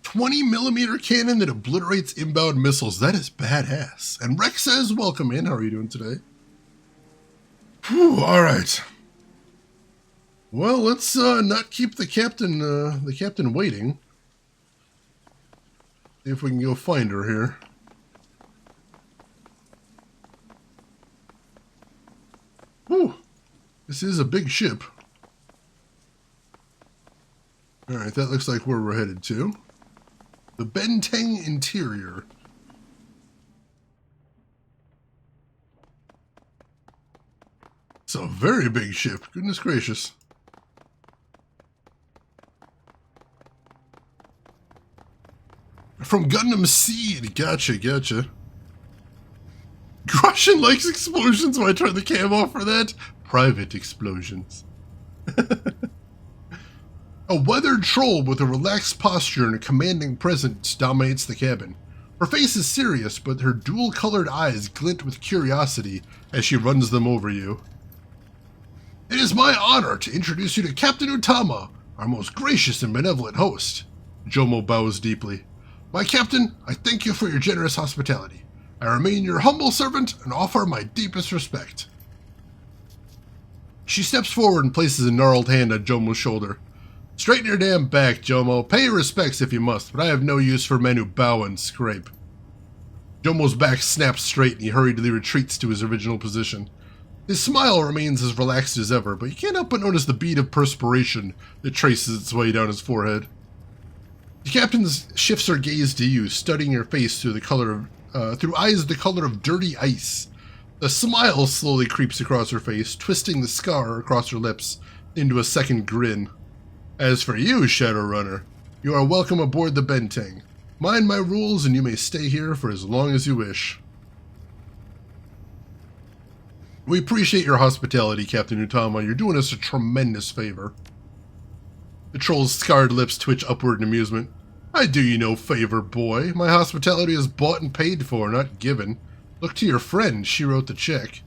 .20mm cannon that obliterates inbound missiles. That is badass. And Rex says, welcome in. How are you doing today? Whew, alright. Well, let's not keep the captain waiting. See if we can go find her here. Whew. This is a big ship. Alright, that looks like where we're headed to. The Benteng Interior. It's a very big ship. Goodness gracious. From Gundam Seed. Gotcha. Russian likes explosions when I turn the cam off for that. Private explosions. A weathered troll with a relaxed posture and a commanding presence dominates the cabin. Her face is serious, but her dual-colored eyes glint with curiosity as she runs them over you. It is my honor to introduce you to Captain Utama, our most gracious and benevolent host. Jomo bows deeply. My captain, I thank you for your generous hospitality. I remain your humble servant and offer my deepest respect. She steps forward and places a gnarled hand on Jomo's shoulder. Straighten your damn back, Jomo. Pay your respects if you must, but I have no use for men who bow and scrape. Jomo's back snaps straight and he hurriedly retreats to his original position. His smile remains as relaxed as ever, but you can't help but notice the bead of perspiration that traces its way down his forehead. The captain shifts her gaze to you, studying your face through eyes the color of dirty ice. The smile slowly creeps across her face, twisting the scar across her lips into a second grin. As for you, Shadowrunner, you are welcome aboard the Benteng. Mind my rules and you may stay here for as long as you wish. We appreciate your hospitality, Captain Utama. You're doing us a tremendous favor. The troll's scarred lips twitch upward in amusement. I do you no favor, boy. My hospitality is bought and paid for, not given. Look to your friend. She wrote the check.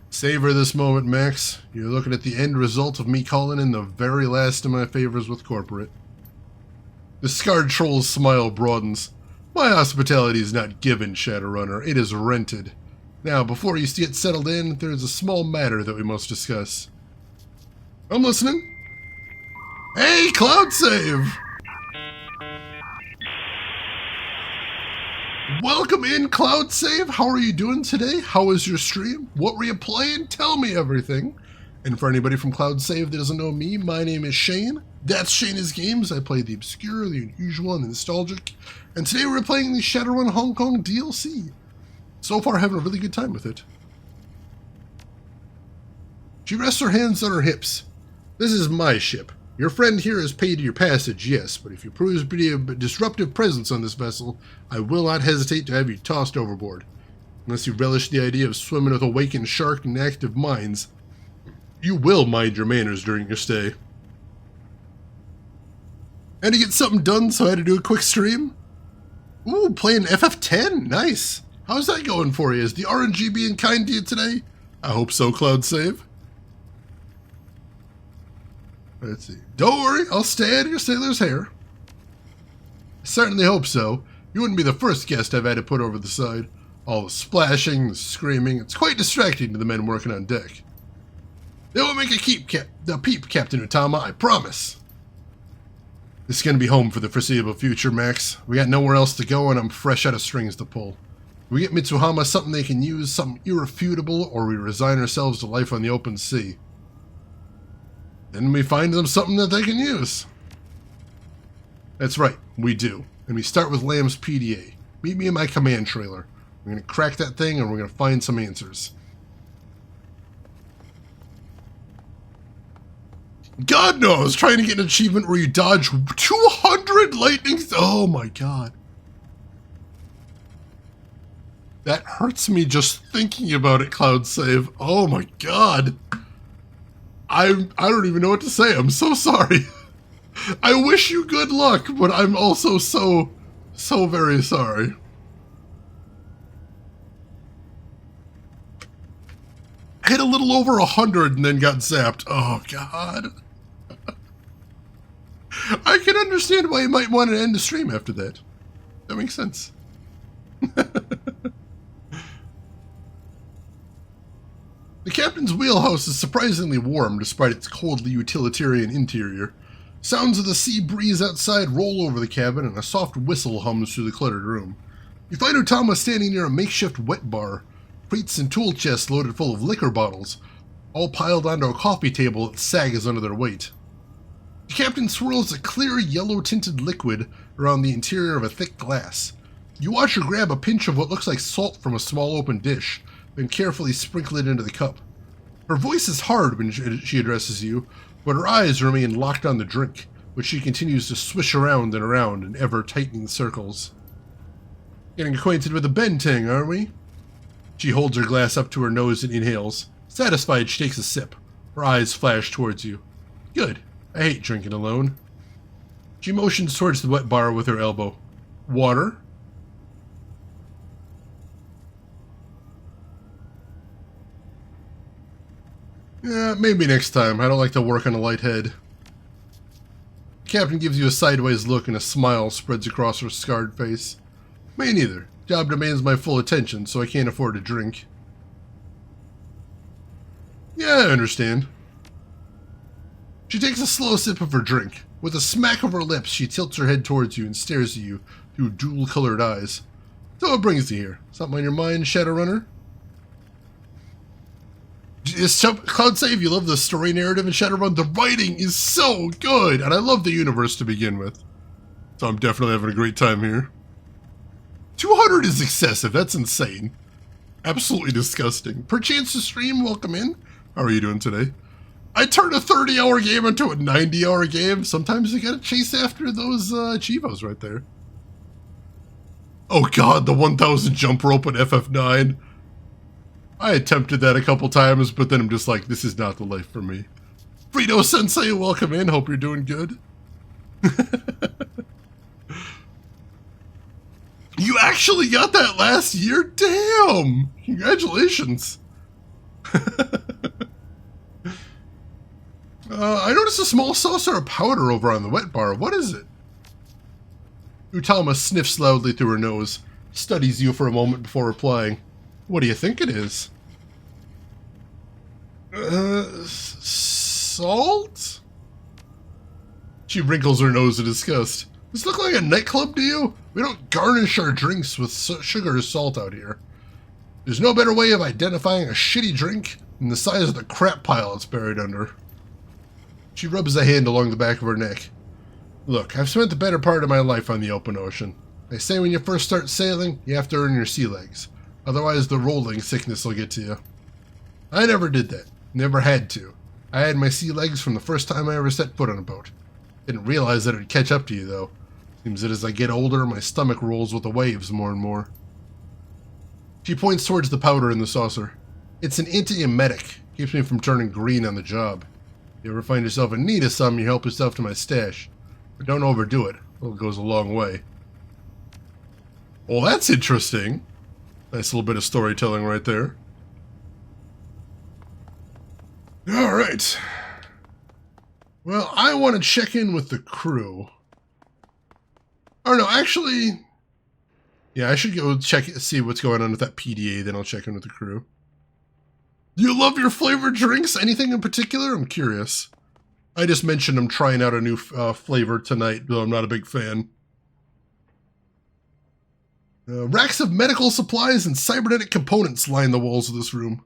Savor this moment, Max. You're looking at the end result of me calling in the very last of my favors with corporate. The scarred troll's smile broadens. My hospitality is not given, Shadowrunner. It is rented. Now, before you get settled in, there is a small matter that we must discuss. I'm listening. Hey, Cloud Save! Welcome in, Cloud Save. How are you doing today? How was your stream? What were you playing? Tell me everything. And for anybody from Cloud Save that doesn't know me, my name is Shane. That's Shane's Games. I play the obscure, the unusual, and the nostalgic. And today we're playing the Shadowrun Hong Kong DLC. So far, having a really good time with it. She rests her hands on her hips. This is my ship. Your friend here has paid your passage, yes, but if you prove to be a disruptive presence on this vessel, I will not hesitate to have you tossed overboard. Unless you relish the idea of swimming with awakened shark and active minds, you will mind your manners during your stay. Had to get something done, so I had to do a quick stream. Ooh, playing FF10, nice. How's that going for you? Is the RNG being kind to you today? I hope so, Cloud Save. Let's see. Don't worry, I'll stay out of your sailor's hair. I certainly hope so. You wouldn't be the first guest I've had to put over the side. All the splashing, the screaming, it's quite distracting to the men working on deck. They won't make a peep, Captain Utama, I promise. This is going to be home for the foreseeable future, Max. We got nowhere else to go and I'm fresh out of strings to pull. We get Mitsuhama something they can use, something irrefutable, or we resign ourselves to life on the open sea. Then we find them something that they can use. That's right, we do. And we start with Lamb's PDA. Meet me in my command trailer. We're going to crack that thing and we're going to find some answers. God knows, trying to get an achievement where you dodge 200 lightnings. Oh my god. That hurts me just thinking about it, Cloud Save. Oh my god. I don't even know what to say. I'm so sorry. I wish you good luck, but I'm also so very sorry. I hit a little over 100 and then got zapped. Oh god. I can understand why you might want to end the stream after that. That makes sense. The captain's wheelhouse is surprisingly warm despite its coldly utilitarian interior. Sounds of the sea breeze outside roll over the cabin and a soft whistle hums through the cluttered room. You find Utama standing near a makeshift wet bar, crates and tool chests loaded full of liquor bottles, all piled onto a coffee table that sags under their weight. The captain swirls a clear yellow-tinted liquid around the interior of a thick glass. You watch her grab a pinch of what looks like salt from a small open dish, then carefully sprinkle it into the cup. Her voice is hard when she addresses you, but her eyes remain locked on the drink, which she continues to swish around and around in ever-tightening circles. Getting acquainted with the benteng, are we? She holds her glass up to her nose and inhales. Satisfied, she takes a sip. Her eyes flash towards you. Good. I hate drinking alone. She motions towards the wet bar with her elbow. Water? Yeah, maybe next time. I don't like to work on a light head. The captain gives you a sideways look and a smile spreads across her scarred face. Me neither. Job demands my full attention, so I can't afford to drink. Yeah, I understand. She takes a slow sip of her drink. With a smack of her lips, she tilts her head towards you and stares at you through dual-colored eyes. So what brings you here? Something on your mind, Shadowrunner? Cloud say if you love the story narrative in Shadowrun, the writing is so good, and I love the universe to begin with. So I'm definitely having a great time here. 200 is excessive, that's insane. Absolutely disgusting. Perchance to stream, welcome in. How are you doing today? I turned a 30-hour game into a 90-hour game. Sometimes you gotta chase after those Chivos right there. Oh god, the 1000 jump rope at FF9. I attempted that a couple times, but then I'm just like, this is not the life for me. Frito Sensei, welcome in. Hope you're doing good. You actually got that last year? Damn! Congratulations. I noticed a small saucer of powder over on the wet bar. What is it? Utama sniffs loudly through her nose, studies you for a moment before replying. What do you think it is? Salt? She wrinkles her nose in disgust. Does this look like a nightclub to you? We don't garnish our drinks with sugar or salt out here. There's no better way of identifying a shitty drink than the size of the crap pile it's buried under. She rubs a hand along the back of her neck. Look, I've spent the better part of my life on the open ocean. They say when you first start sailing, you have to earn your sea legs. Otherwise, the rolling sickness will get to you. I never did that. Never had to. I had my sea legs from the first time I ever set foot on a boat. Didn't realize that it would catch up to you, though. Seems that as I get older, my stomach rolls with the waves more and more. She points towards the powder in the saucer. It's an antiemetic. Keeps me from turning green on the job. If you ever find yourself in need of some, you help yourself to my stash. But don't overdo it. It goes a long way. Well, that's interesting. Nice little bit of storytelling right there. Alright. Well, I want to check in with the crew. Or no, actually... Yeah, I should go check see what's going on with that PDA, then I'll check in with the crew. Do you love your flavored drinks? Anything in particular? I'm curious. I just mentioned I'm trying out a new flavor tonight, though I'm not a big fan. Racks of medical supplies and cybernetic components line the walls of this room.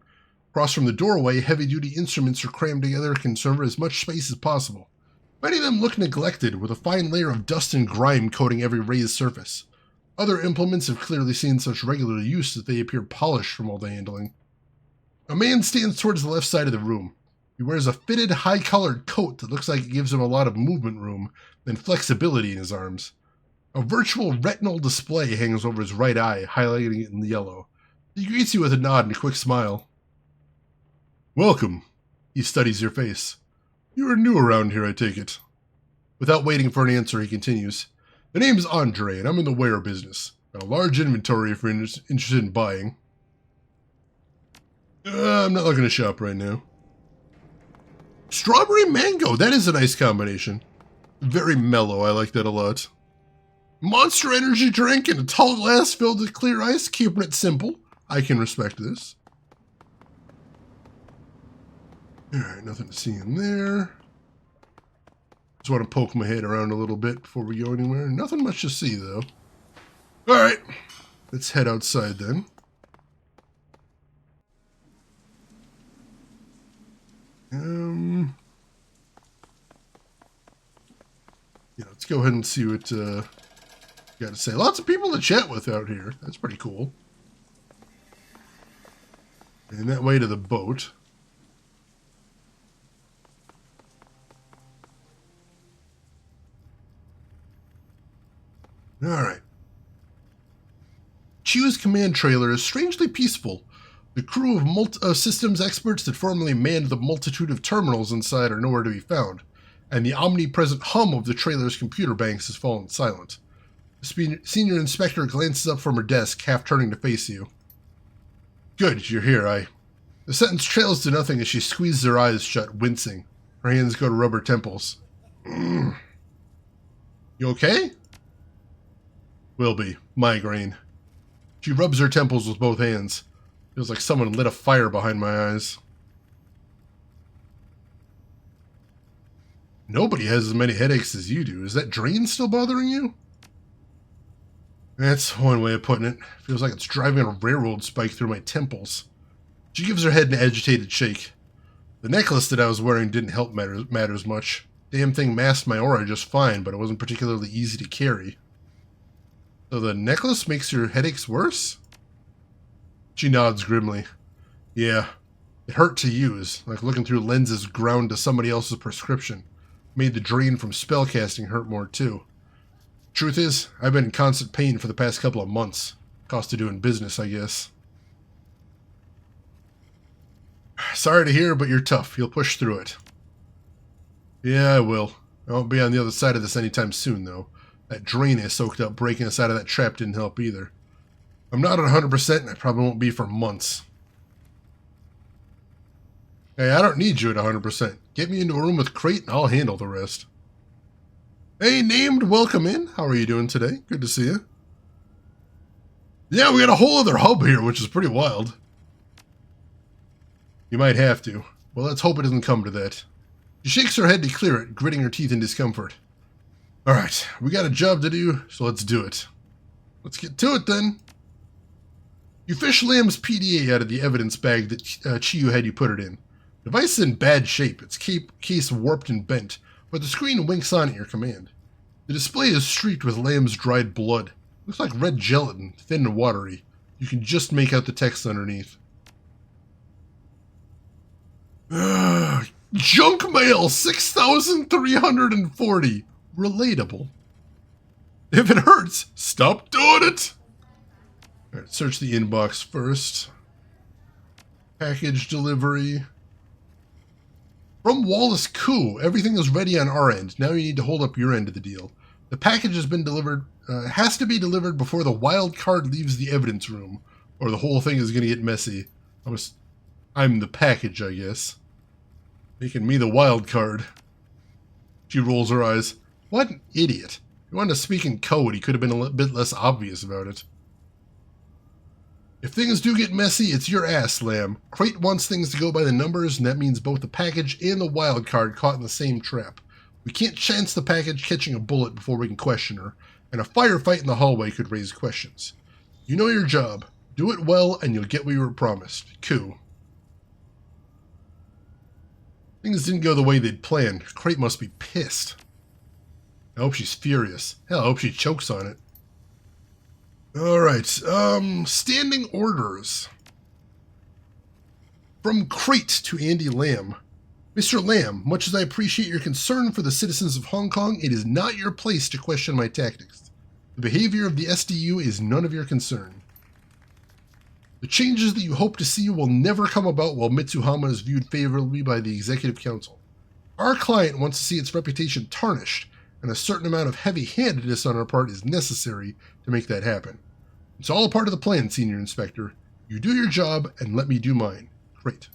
Across from the doorway, heavy-duty instruments are crammed together to conserve as much space as possible. Many of them look neglected, with a fine layer of dust and grime coating every raised surface. Other implements have clearly seen such regular use that they appear polished from all the handling. A man stands towards the left side of the room. He wears a fitted, high-collared coat that looks like it gives him a lot of movement room and flexibility in his arms. A virtual retinal display hangs over his right eye, highlighting it in yellow. He greets you with a nod and a quick smile. Welcome. He studies your face. You are new around here, I take it. Without waiting for an answer, he continues. The name's Andre, and I'm in the ware business. Got a large inventory if you're interested in buying. I'm not looking to shop right now. Strawberry mango, that is a nice combination. Very mellow, I like that a lot. Monster energy drink in a tall glass filled with clear ice, keeping it simple. I can respect this. Alright, nothing to see in there. Just want to poke my head around a little bit before we go anywhere. Nothing much to see, though. Alright, let's head outside then. go ahead and see what you got to say. Lots of people to chat with out here. That's pretty cool. And that way to the boat. Alright. Chew's command trailer is strangely peaceful. The crew of systems experts that formerly manned the multitude of terminals inside are nowhere to be found, and the omnipresent hum of the trailer's computer banks has fallen silent. The senior inspector glances up from her desk, half turning to face you. Good, you're here. The sentence trails to nothing as she squeezes her eyes shut, wincing. Her hands go to rub her temples. You okay? Will be. Migraine. She rubs her temples with both hands. Feels like someone lit a fire behind my eyes. Nobody has as many headaches as you do. Is that drain still bothering you? That's one way of putting it. Feels like it's driving a railroad spike through my temples. She gives her head an agitated shake. The necklace that I was wearing didn't help matters much. Damn thing masked my aura just fine, but it wasn't particularly easy to carry. So the necklace makes your headaches worse? She nods grimly. Yeah, it hurt to use, like looking through lenses ground to somebody else's prescription. Made the drain from spellcasting hurt more too. Truth is, I've been in constant pain for the past couple of months. Cost of doing business, I guess. Sorry to hear, but you're tough. You'll push through it. Yeah, I will. I won't be on the other side of this anytime soon, though. That drain I soaked up breaking us out of that trap didn't help either. I'm not at 100%, and I probably won't be for months. Hey, I don't need you at 100%. Get me into a room with Crate, and I'll handle the rest. Hey, named, welcome in. How are you doing today? Good to see you. Yeah, we got a whole other hub here, which is pretty wild. You might have to. Well, let's hope it doesn't come to that. She shakes her head to clear it, gritting her teeth in discomfort. Alright, we got a job to do, so let's do it. Let's get to it then. You fish Lamb's PDA out of the evidence bag that Chiyu had you put it in. The device is in bad shape, its case warped and bent, but the screen winks on at your command. The display is streaked with Lamb's dried blood. Looks like red gelatin, thin and watery. You can just make out the text underneath. Junk mail 6,340. Relatable. If it hurts, stop doing it. Alright, search the inbox first. Package delivery. From Wallace Koo, everything is ready on our end. Now you need to hold up your end of the deal. The package has been delivered, has to be delivered before the wild card leaves the evidence room, or the whole thing is going to get messy. I'm the package, I guess. Making me the wild card. She rolls her eyes. What an idiot. If he wanted to speak in code, he could have been a bit less obvious about it. If things do get messy, it's your ass, Lamb. Crate wants things to go by the numbers, and that means both the package and the wild card caught in the same trap. We can't chance the package catching a bullet before we can question her, and a firefight in the hallway could raise questions. You know your job. Do it well, and you'll get what you were promised. Koo. Things didn't go the way they'd planned. Crate must be pissed. I hope she's furious. Hell, I hope she chokes on it. Alright, standing orders. From Crate to Andy Lamb. Mr. Lamb, much as I appreciate your concern for the citizens of Hong Kong, it is not your place to question my tactics. The behavior of the SDU is none of your concern. The changes that you hope to see will never come about while Mitsuhama is viewed favorably by the Executive Council. Our client wants to see its reputation tarnished, and a certain amount of heavy-handedness on our part is necessary to make that happen. It's all a part of the plan, Senior Inspector. You do your job, and let me do mine. Great.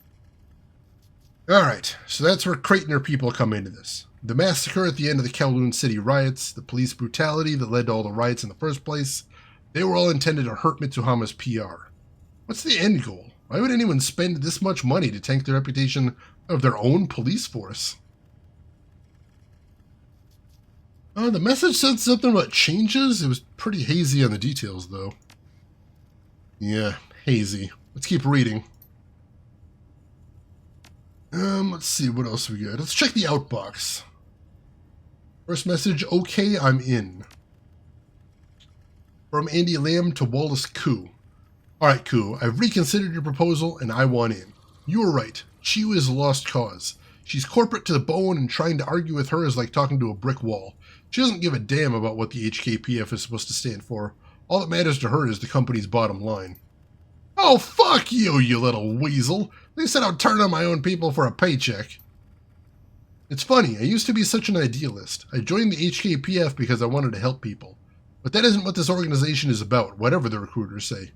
Alright, so that's where Crate and her people come into this. The massacre at the end of the Kowloon City riots, the police brutality that led to all the riots in the first place, they were all intended to hurt Mitsuhama's PR. What's the end goal? Why would anyone spend this much money to tank the reputation of their own police force? The message said something about changes. It was pretty hazy on the details, though. Yeah, hazy. Let's keep reading. Let's see what else we got. Let's check the outbox. First message, okay, I'm in. From Andy Lamb to Wallace Koo. Alright, Koo, I've reconsidered your proposal and I want in. You were right. Chiu is a lost cause. She's corporate to the bone, and trying to argue with her is like talking to a brick wall. She doesn't give a damn about what the HKPF is supposed to stand for. All that matters to her is the company's bottom line. Oh, fuck you, you little weasel. They said I'd turn on my own people for a paycheck. It's funny, I used to be such an idealist. I joined the HKPF because I wanted to help people. But that isn't what this organization is about, whatever the recruiters say.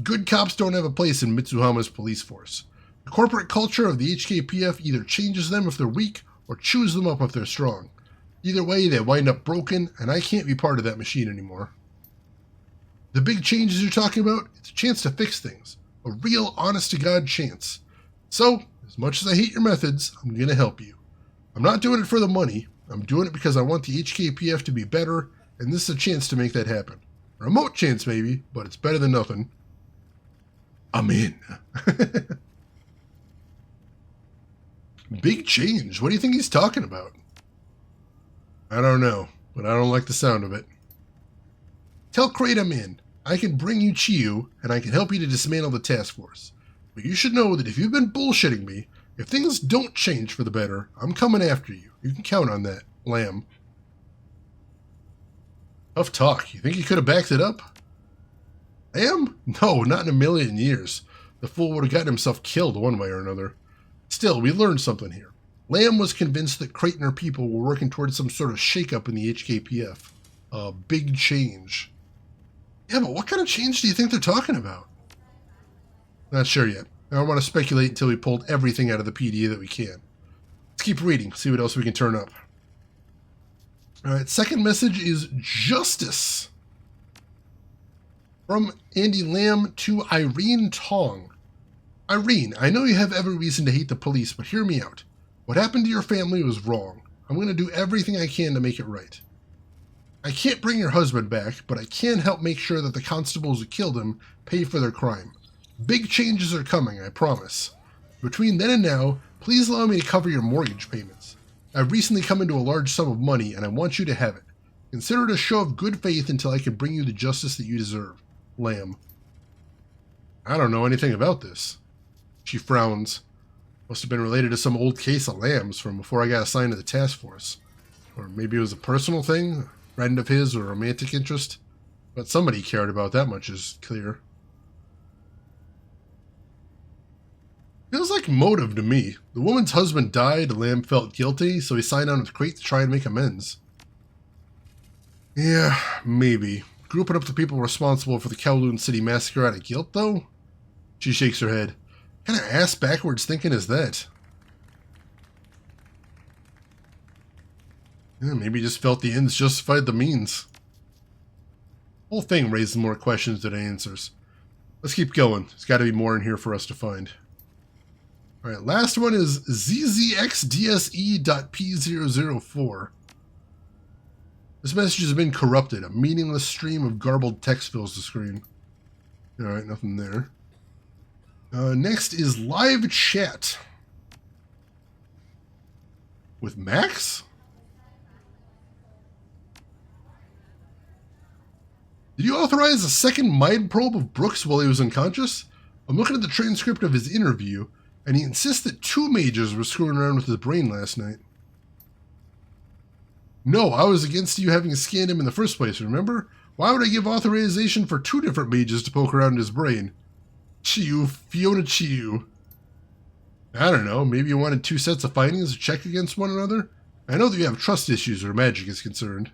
Good cops don't have a place in Mitsuhama's police force. The corporate culture of the HKPF either changes them if they're weak or chews them up if they're strong. Either way, they wind up broken, and I can't be part of that machine anymore. The big changes you're talking about, it's a chance to fix things. A real, honest-to-God chance. So, as much as I hate your methods, I'm going to help you. I'm not doing it for the money. I'm doing it because I want the HKPF to be better, and this is a chance to make that happen. A remote chance, maybe, but it's better than nothing. I'm in. Big change. What do you think he's talking about? I don't know, but I don't like the sound of it. Tell Crate I'm in. I can bring you Chiyu, and I can help you to dismantle the task force. But you should know that if you've been bullshitting me, if things don't change for the better, I'm coming after you. You can count on that, Lamb. Tough talk. You think he could have backed it up? Lamb? No, not in a million years. The fool would have gotten himself killed one way or another. Still, we learned something here. Lamb was convinced that Crate and her people were working towards some sort of shakeup in the HKPF. A big change. Yeah, but what kind of change do you think they're talking about? Not sure yet. I don't want to speculate until we pulled everything out of the PD that we can. Let's keep reading, see what else we can turn up. Alright, second message is Justice. From Andy Lamb to Irene Tong. Irene, I know you have every reason to hate the police, but hear me out. What happened to your family was wrong. I'm going to do everything I can to make it right. I can't bring your husband back, but I can help make sure that the constables who killed him pay for their crime. Big changes are coming, I promise. Between then and now, please allow me to cover your mortgage payments. I've recently come into a large sum of money, and I want you to have it. Consider it a show of good faith until I can bring you the justice that you deserve. Lamb. I don't know anything about this. She frowns. Must have been related to some old case of lambs from before I got assigned to the task force. Or maybe it was a personal thing, a friend of his or a romantic interest. But somebody cared about that much is clear. Feels like motive to me. The woman's husband died, Lamb felt guilty, so he signed on with Crate to try and make amends. Yeah, maybe. Grouping up the people responsible for the Kowloon City massacre out of guilt, though? She shakes her head. What kind of ass-backwards thinking is that? Yeah, maybe he just felt the ends justified the means. The whole thing raises more questions than answers. Let's keep going. There's got to be more in here for us to find. Alright, last one is zzxdse.p004. This message has been corrupted. A meaningless stream of garbled text fills the screen. Alright, nothing there. Next is live chat. With Max? Did you authorize a second mind probe of Brooks while he was unconscious? I'm looking at the transcript of his interview, and he insists that 2 mages were screwing around with his brain last night. No, I was against you having scanned him in the first place, remember? Why would I give authorization for 2 different mages to poke around in his brain? Chiyu, Fiona Chiyu. I don't know, maybe you wanted 2 sets of findings to check against one another? I know that you have trust issues where magic is concerned.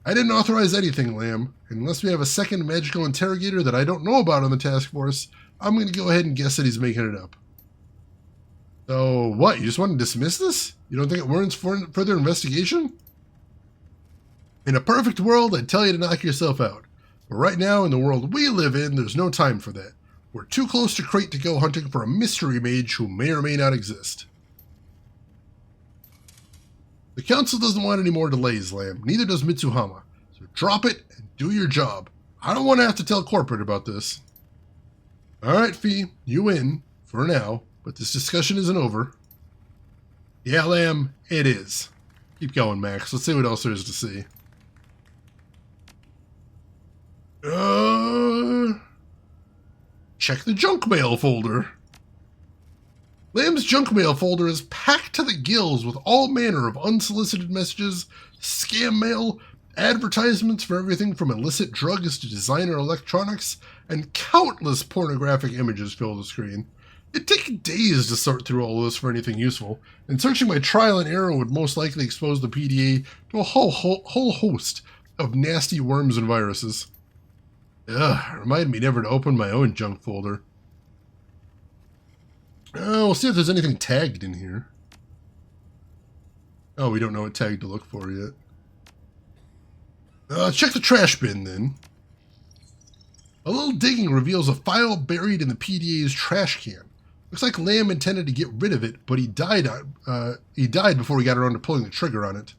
I didn't authorize anything, Lamb, and unless we have a second magical interrogator that I don't know about on the task force, I'm going to go ahead and guess that he's making it up. So, what, you just want to dismiss this? You don't think it warrants further investigation? In a perfect world, I'd tell you to knock yourself out. But right now, in the world we live in, there's no time for that. We're too close to Crate to go hunting for a mystery mage who may or may not exist. The council doesn't want any more delays, Lamb. Neither does Mitsuhama. So drop it and do your job. I don't want to have to tell corporate about this. Alright, Fee. You win. For now. But this discussion isn't over. Yeah, Lamb. It is. Keep going, Max. Let's see what else there is to see. Check the junk mail folder. Lamb's junk mail folder is packed to the gills with all manner of unsolicited messages, scam mail, advertisements for everything from illicit drugs to designer electronics, and countless pornographic images fill the screen. It'd take days to sort through all of this for anything useful, and searching by trial and error would most likely expose the PDA to a whole host of nasty worms and viruses. Ugh, remind me never to open my own junk folder. We'll see if there's anything tagged in here. Oh, we don't know what tag to look for yet. Check the trash bin, then. A little digging reveals a file buried in the PDA's trash can. Looks like Lamb intended to get rid of it, but he died before he got around to pulling the trigger on it.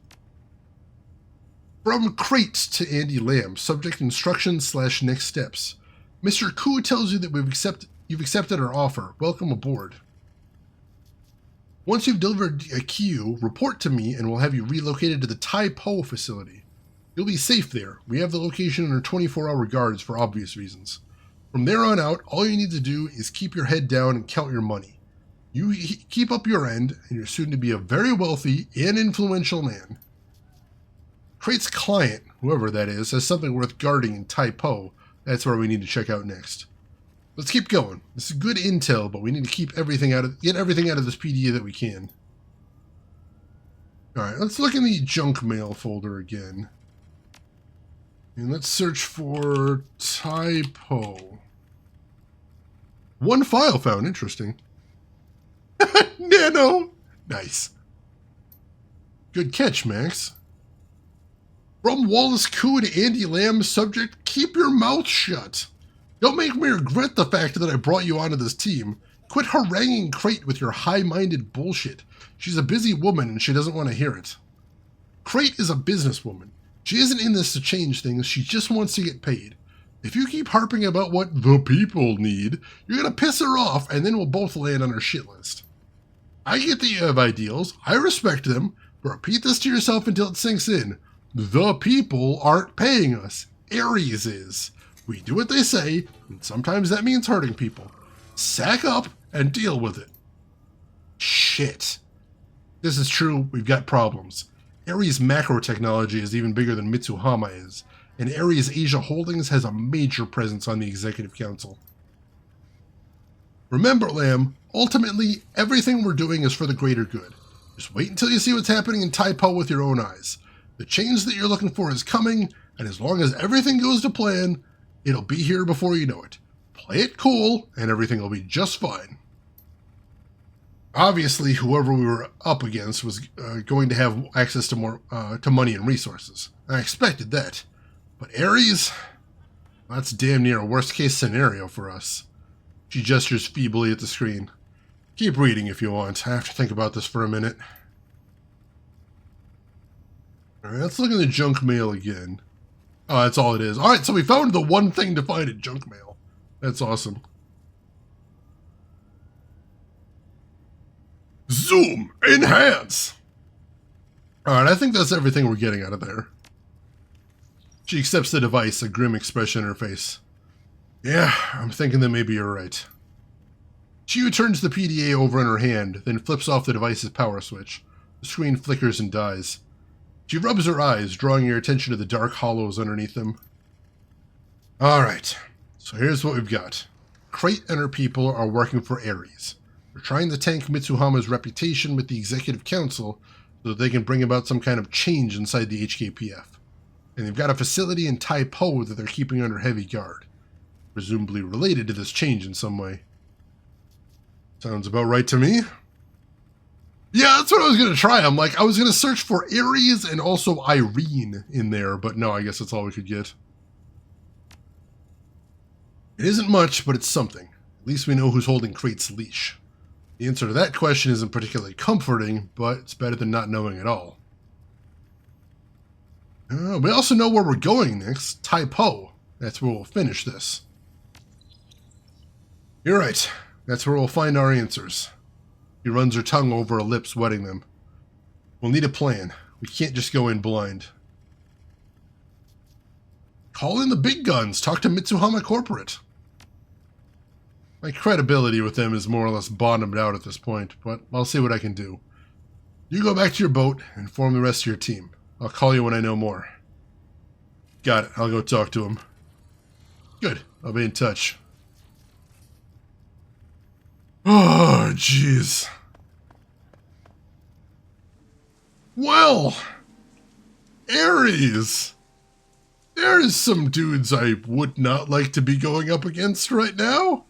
From Crate to Andy Lamb, subject instructions / next steps. Mr. Koo tells you that you've accepted our offer. Welcome aboard. Once you've delivered a queue, report to me and we'll have you relocated to the Tai Po facility. You'll be safe there. We have the location under 24-hour guards for obvious reasons. From there on out, all you need to do is keep your head down and count your money. You keep up your end, and you're soon to be a very wealthy and influential man. Crate's client, whoever that is, has something worth guarding in Tai Po. That's where we need to check out next. Let's keep going. This is good intel, but we need to get everything out of this PDA that we can. Alright, let's look in the junk mail folder again. And let's search for Tai Po. One file found. Interesting. Nano! Nice. Good catch, Max. From Wallace Koo to Andy Lamb, subject, keep your mouth shut. Don't make me regret the fact that I brought you onto this team. Quit haranguing Crate with your high-minded bullshit. She's a busy woman and she doesn't want to hear it. Crate is a businesswoman. She isn't in this to change things, she just wants to get paid. If you keep harping about what the people need, you're going to piss her off and then we'll both land on her shit list. I get that you have ideals, I respect them, but repeat this to yourself until it sinks in. The people aren't paying us. Ares is. We do what they say, and sometimes that means hurting people. Sack up and deal with it. Shit. This is true, we've got problems. Ares macro technology is even bigger than Mitsuhama is, and Ares Asia Holdings has a major presence on the Executive Council. Remember, Lamb, ultimately, everything we're doing is for the greater good. Just wait until you see what's happening in Tai Po with your own eyes. The change that you're looking for is coming, and as long as everything goes to plan, it'll be here before you know it. Play it cool, and everything will be just fine. Obviously, whoever we were up against was going to have access to more to money and resources. I expected that. But Ares, that's damn near a worst-case scenario for us. She gestures feebly at the screen. Keep reading if you want. I have to think about this for a minute. Alright, let's look in the junk mail again. Oh, that's all it is. Alright, so we found the one thing to find in junk mail. That's awesome. Zoom! Enhance! Alright, I think that's everything we're getting out of there. She accepts the device, a grim expression on her face. Yeah, I'm thinking that maybe you're right. Chiu turns the PDA over in her hand, then flips off the device's power switch. The screen flickers and dies. She rubs her eyes, drawing your attention to the dark hollows underneath them. Alright, so here's what we've got. Crate and her people are working for Ares. They're trying to tank Mitsuhama's reputation with the Executive Council so that they can bring about some kind of change inside the HKPF. And they've got a facility in Tai Po that they're keeping under heavy guard, presumably related to this change in some way. Sounds about right to me. Yeah, that's what I was going to try. I was going to search for Ares and also Irene in there, but no, I guess that's all we could get. It isn't much, but it's something. At least we know who's holding Crate's leash. The answer to that question isn't particularly comforting, but it's better than not knowing at all. We also know where we're going next, Tai Po. That's where we'll finish this. You're right. That's where we'll find our answers. She runs her tongue over her lips, wetting them. We'll need a plan. We can't just go in blind. Call in the big guns. Talk to Mitsuhama Corporate. My credibility with them is more or less bottomed out at this point, but I'll see what I can do. You go back to your boat and inform the rest of your team. I'll call you when I know more. Got it. I'll go talk to him. Good. I'll be in touch. Oh, jeez. Well, Ares. There's some dudes I would not like to be going up against right now.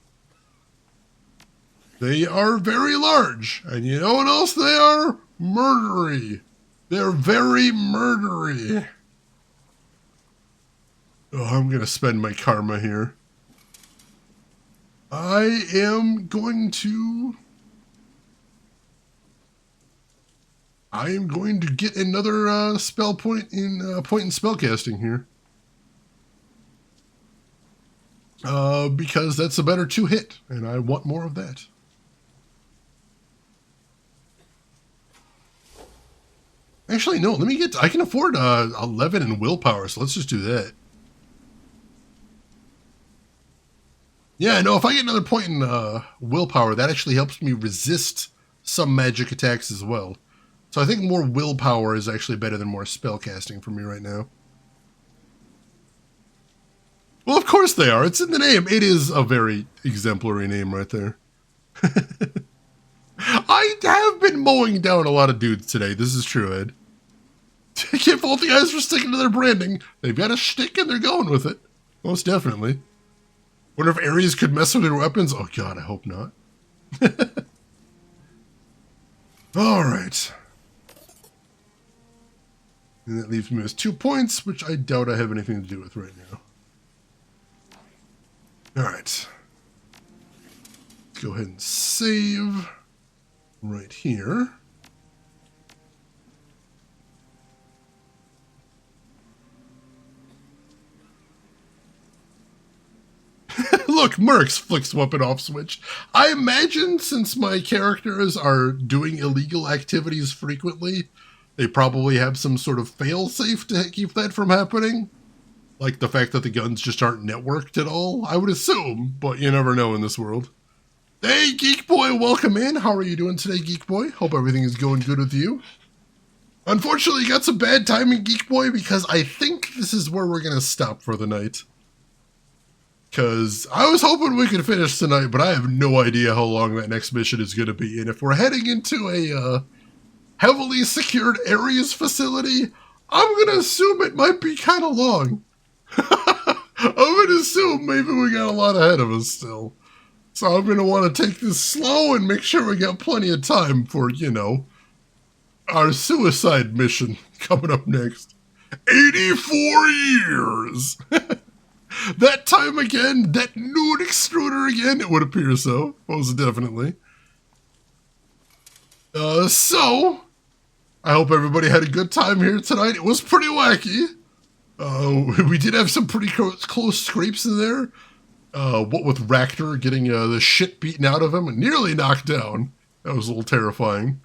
They are very large, and you know what else they are? Murdery. They're very murdery. Oh, I'm going to spend my karma here. I am going to get another spell point in spellcasting here. Because that's a better 2-hit, and I want more of that. Actually, no, I can afford 11 in willpower, so let's just do that. Yeah, no, if I get another point in willpower, that actually helps me resist some magic attacks as well. So I think more willpower is actually better than more spellcasting for me right now. Well, of course they are. It's in the name. It is a very exemplary name right there. I have been mowing down a lot of dudes today. This is true, Ed. I can't fault the guys for sticking to their branding. They've got a shtick and they're going with it. Most definitely. Wonder if Ares could mess with their weapons? Oh god, I hope not. Alright. And that leaves me with 2 points, which I doubt I have anything to do with right now. Alright. Let's go ahead and save right here. Look, Mercs flicks weapon off switch. I imagine since my characters are doing illegal activities frequently, they probably have some sort of fail-safe to keep that from happening. Like the fact that the guns just aren't networked at all, I would assume, but you never know in this world. Hey, Geek Boy, welcome in. How are you doing today, Geek Boy? Hope everything is going good with you. Unfortunately, you got some bad timing, Geek Boy, because I think this is where we're going to stop for the night. Because I was hoping we could finish tonight, but I have no idea how long that next mission is going to be. And if we're heading into a heavily secured Ares facility, I'm going to assume it might be kind of long. I'm going to assume maybe we got a lot ahead of us still. So I'm going to want to take this slow and make sure we got plenty of time for, you know, our suicide mission coming up next. 84 years! That time again, that nude extruder again, it would appear so, most definitely. So, I hope everybody had a good time here tonight. It was pretty wacky. We did have some pretty close scrapes in there. What with Ractor getting the shit beaten out of him and nearly knocked down. That was a little terrifying.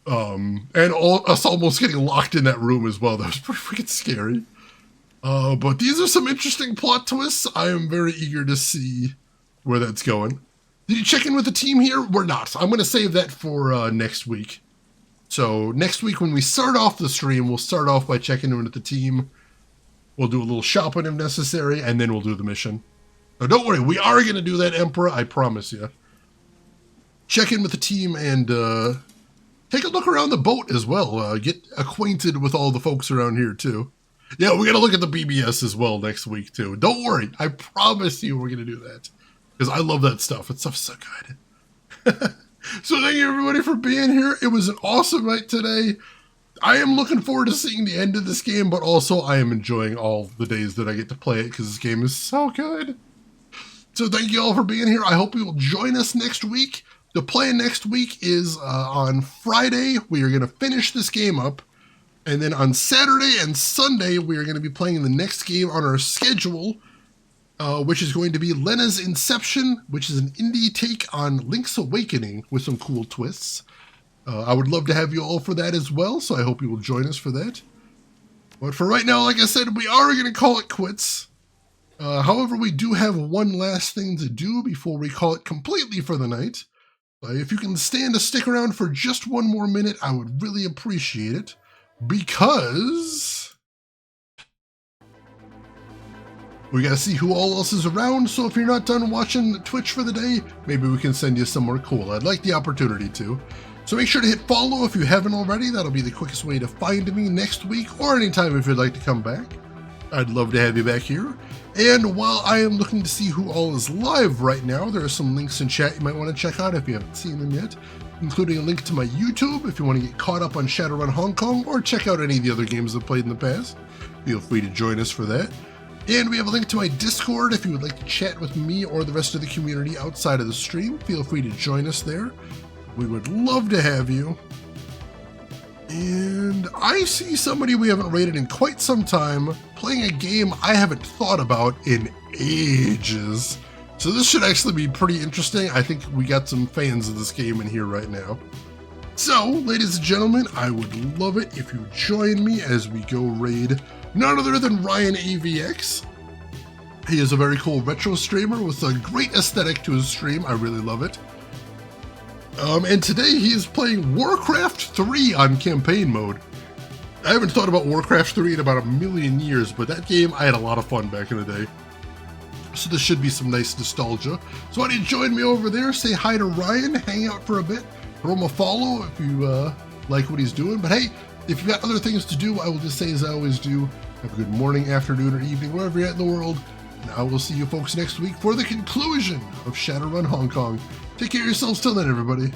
And us almost getting locked in that room as well. That was pretty freaking scary. But these are some interesting plot twists. I am very eager to see where that's going. Did you check in with the team here? We're not. I'm going to save that for next week. So next week when we start off the stream, we'll start off by checking in with the team. We'll do a little shopping if necessary, and then we'll do the mission. So don't worry, we are going to do that, Emperor, I promise you. Check in with the team and take a look around the boat as well. Get acquainted with all the folks around here, too. Yeah, we're going to look at the BBS as well next week, too. Don't worry, I promise you we're going to do that. Because I love that stuff. That stuff's so good. So thank you, everybody, for being here. It was an awesome night today. I am looking forward to seeing the end of this game, but also I am enjoying all the days that I get to play it because this game is so good. So thank you all for being here. I hope you will join us next week. The plan next week is on Friday. We are going to finish this game up. And then on Saturday and Sunday, we are going to be playing the next game on our schedule, which is going to be Lena's Inception, which is an indie take on Link's Awakening with some cool twists. I would love to have you all for that as well, so I hope you will join us for that. But for right now, like I said, we are going to call it quits. However, we do have one last thing to do before we call it completely for the night. If you can stand to stick around for just one more minute, I would really appreciate it. Because we gotta see who all else is around, so if you're not done watching Twitch for the day, maybe we can send you somewhere cool. I'd like the opportunity to. So make sure to hit follow if you haven't already. That'll be the quickest way to find me next week or anytime if you'd like to come back. I'd love to have you back here. And while I am looking to see who all is live right now, there are some links in chat you might want to check out if you haven't seen them yet, including a link to my YouTube if you want to get caught up on Shadowrun Hong Kong or check out any of the other games I've played in the past. Feel free to join us for that. And we have a link to my Discord if you would like to chat with me or the rest of the community outside of the stream. Feel free to join us there. We would love to have you. And I see somebody we haven't raided in quite some time playing a game I haven't thought about in ages. So this should actually be pretty interesting. I think we got some fans of this game in here right now. So, ladies and gentlemen, I would love it if you join me as we go raid none other than Ryan AVX. He is a very cool retro streamer with a great aesthetic to his stream. I really love it. And today he is playing Warcraft 3 on campaign mode. I haven't thought about Warcraft 3 in about a million years, but that game, I had a lot of fun back in the day. So this should be some nice nostalgia. So why don't you join me over there, say hi to Ryan, hang out for a bit, throw him a follow if you like what he's doing. But hey, if you've got other things to do, I will just say as I always do, have a good morning, afternoon, or evening, wherever you're at in the world. And I will see you folks next week for the conclusion of Shadowrun Hong Kong. Take care of yourselves till then, everybody.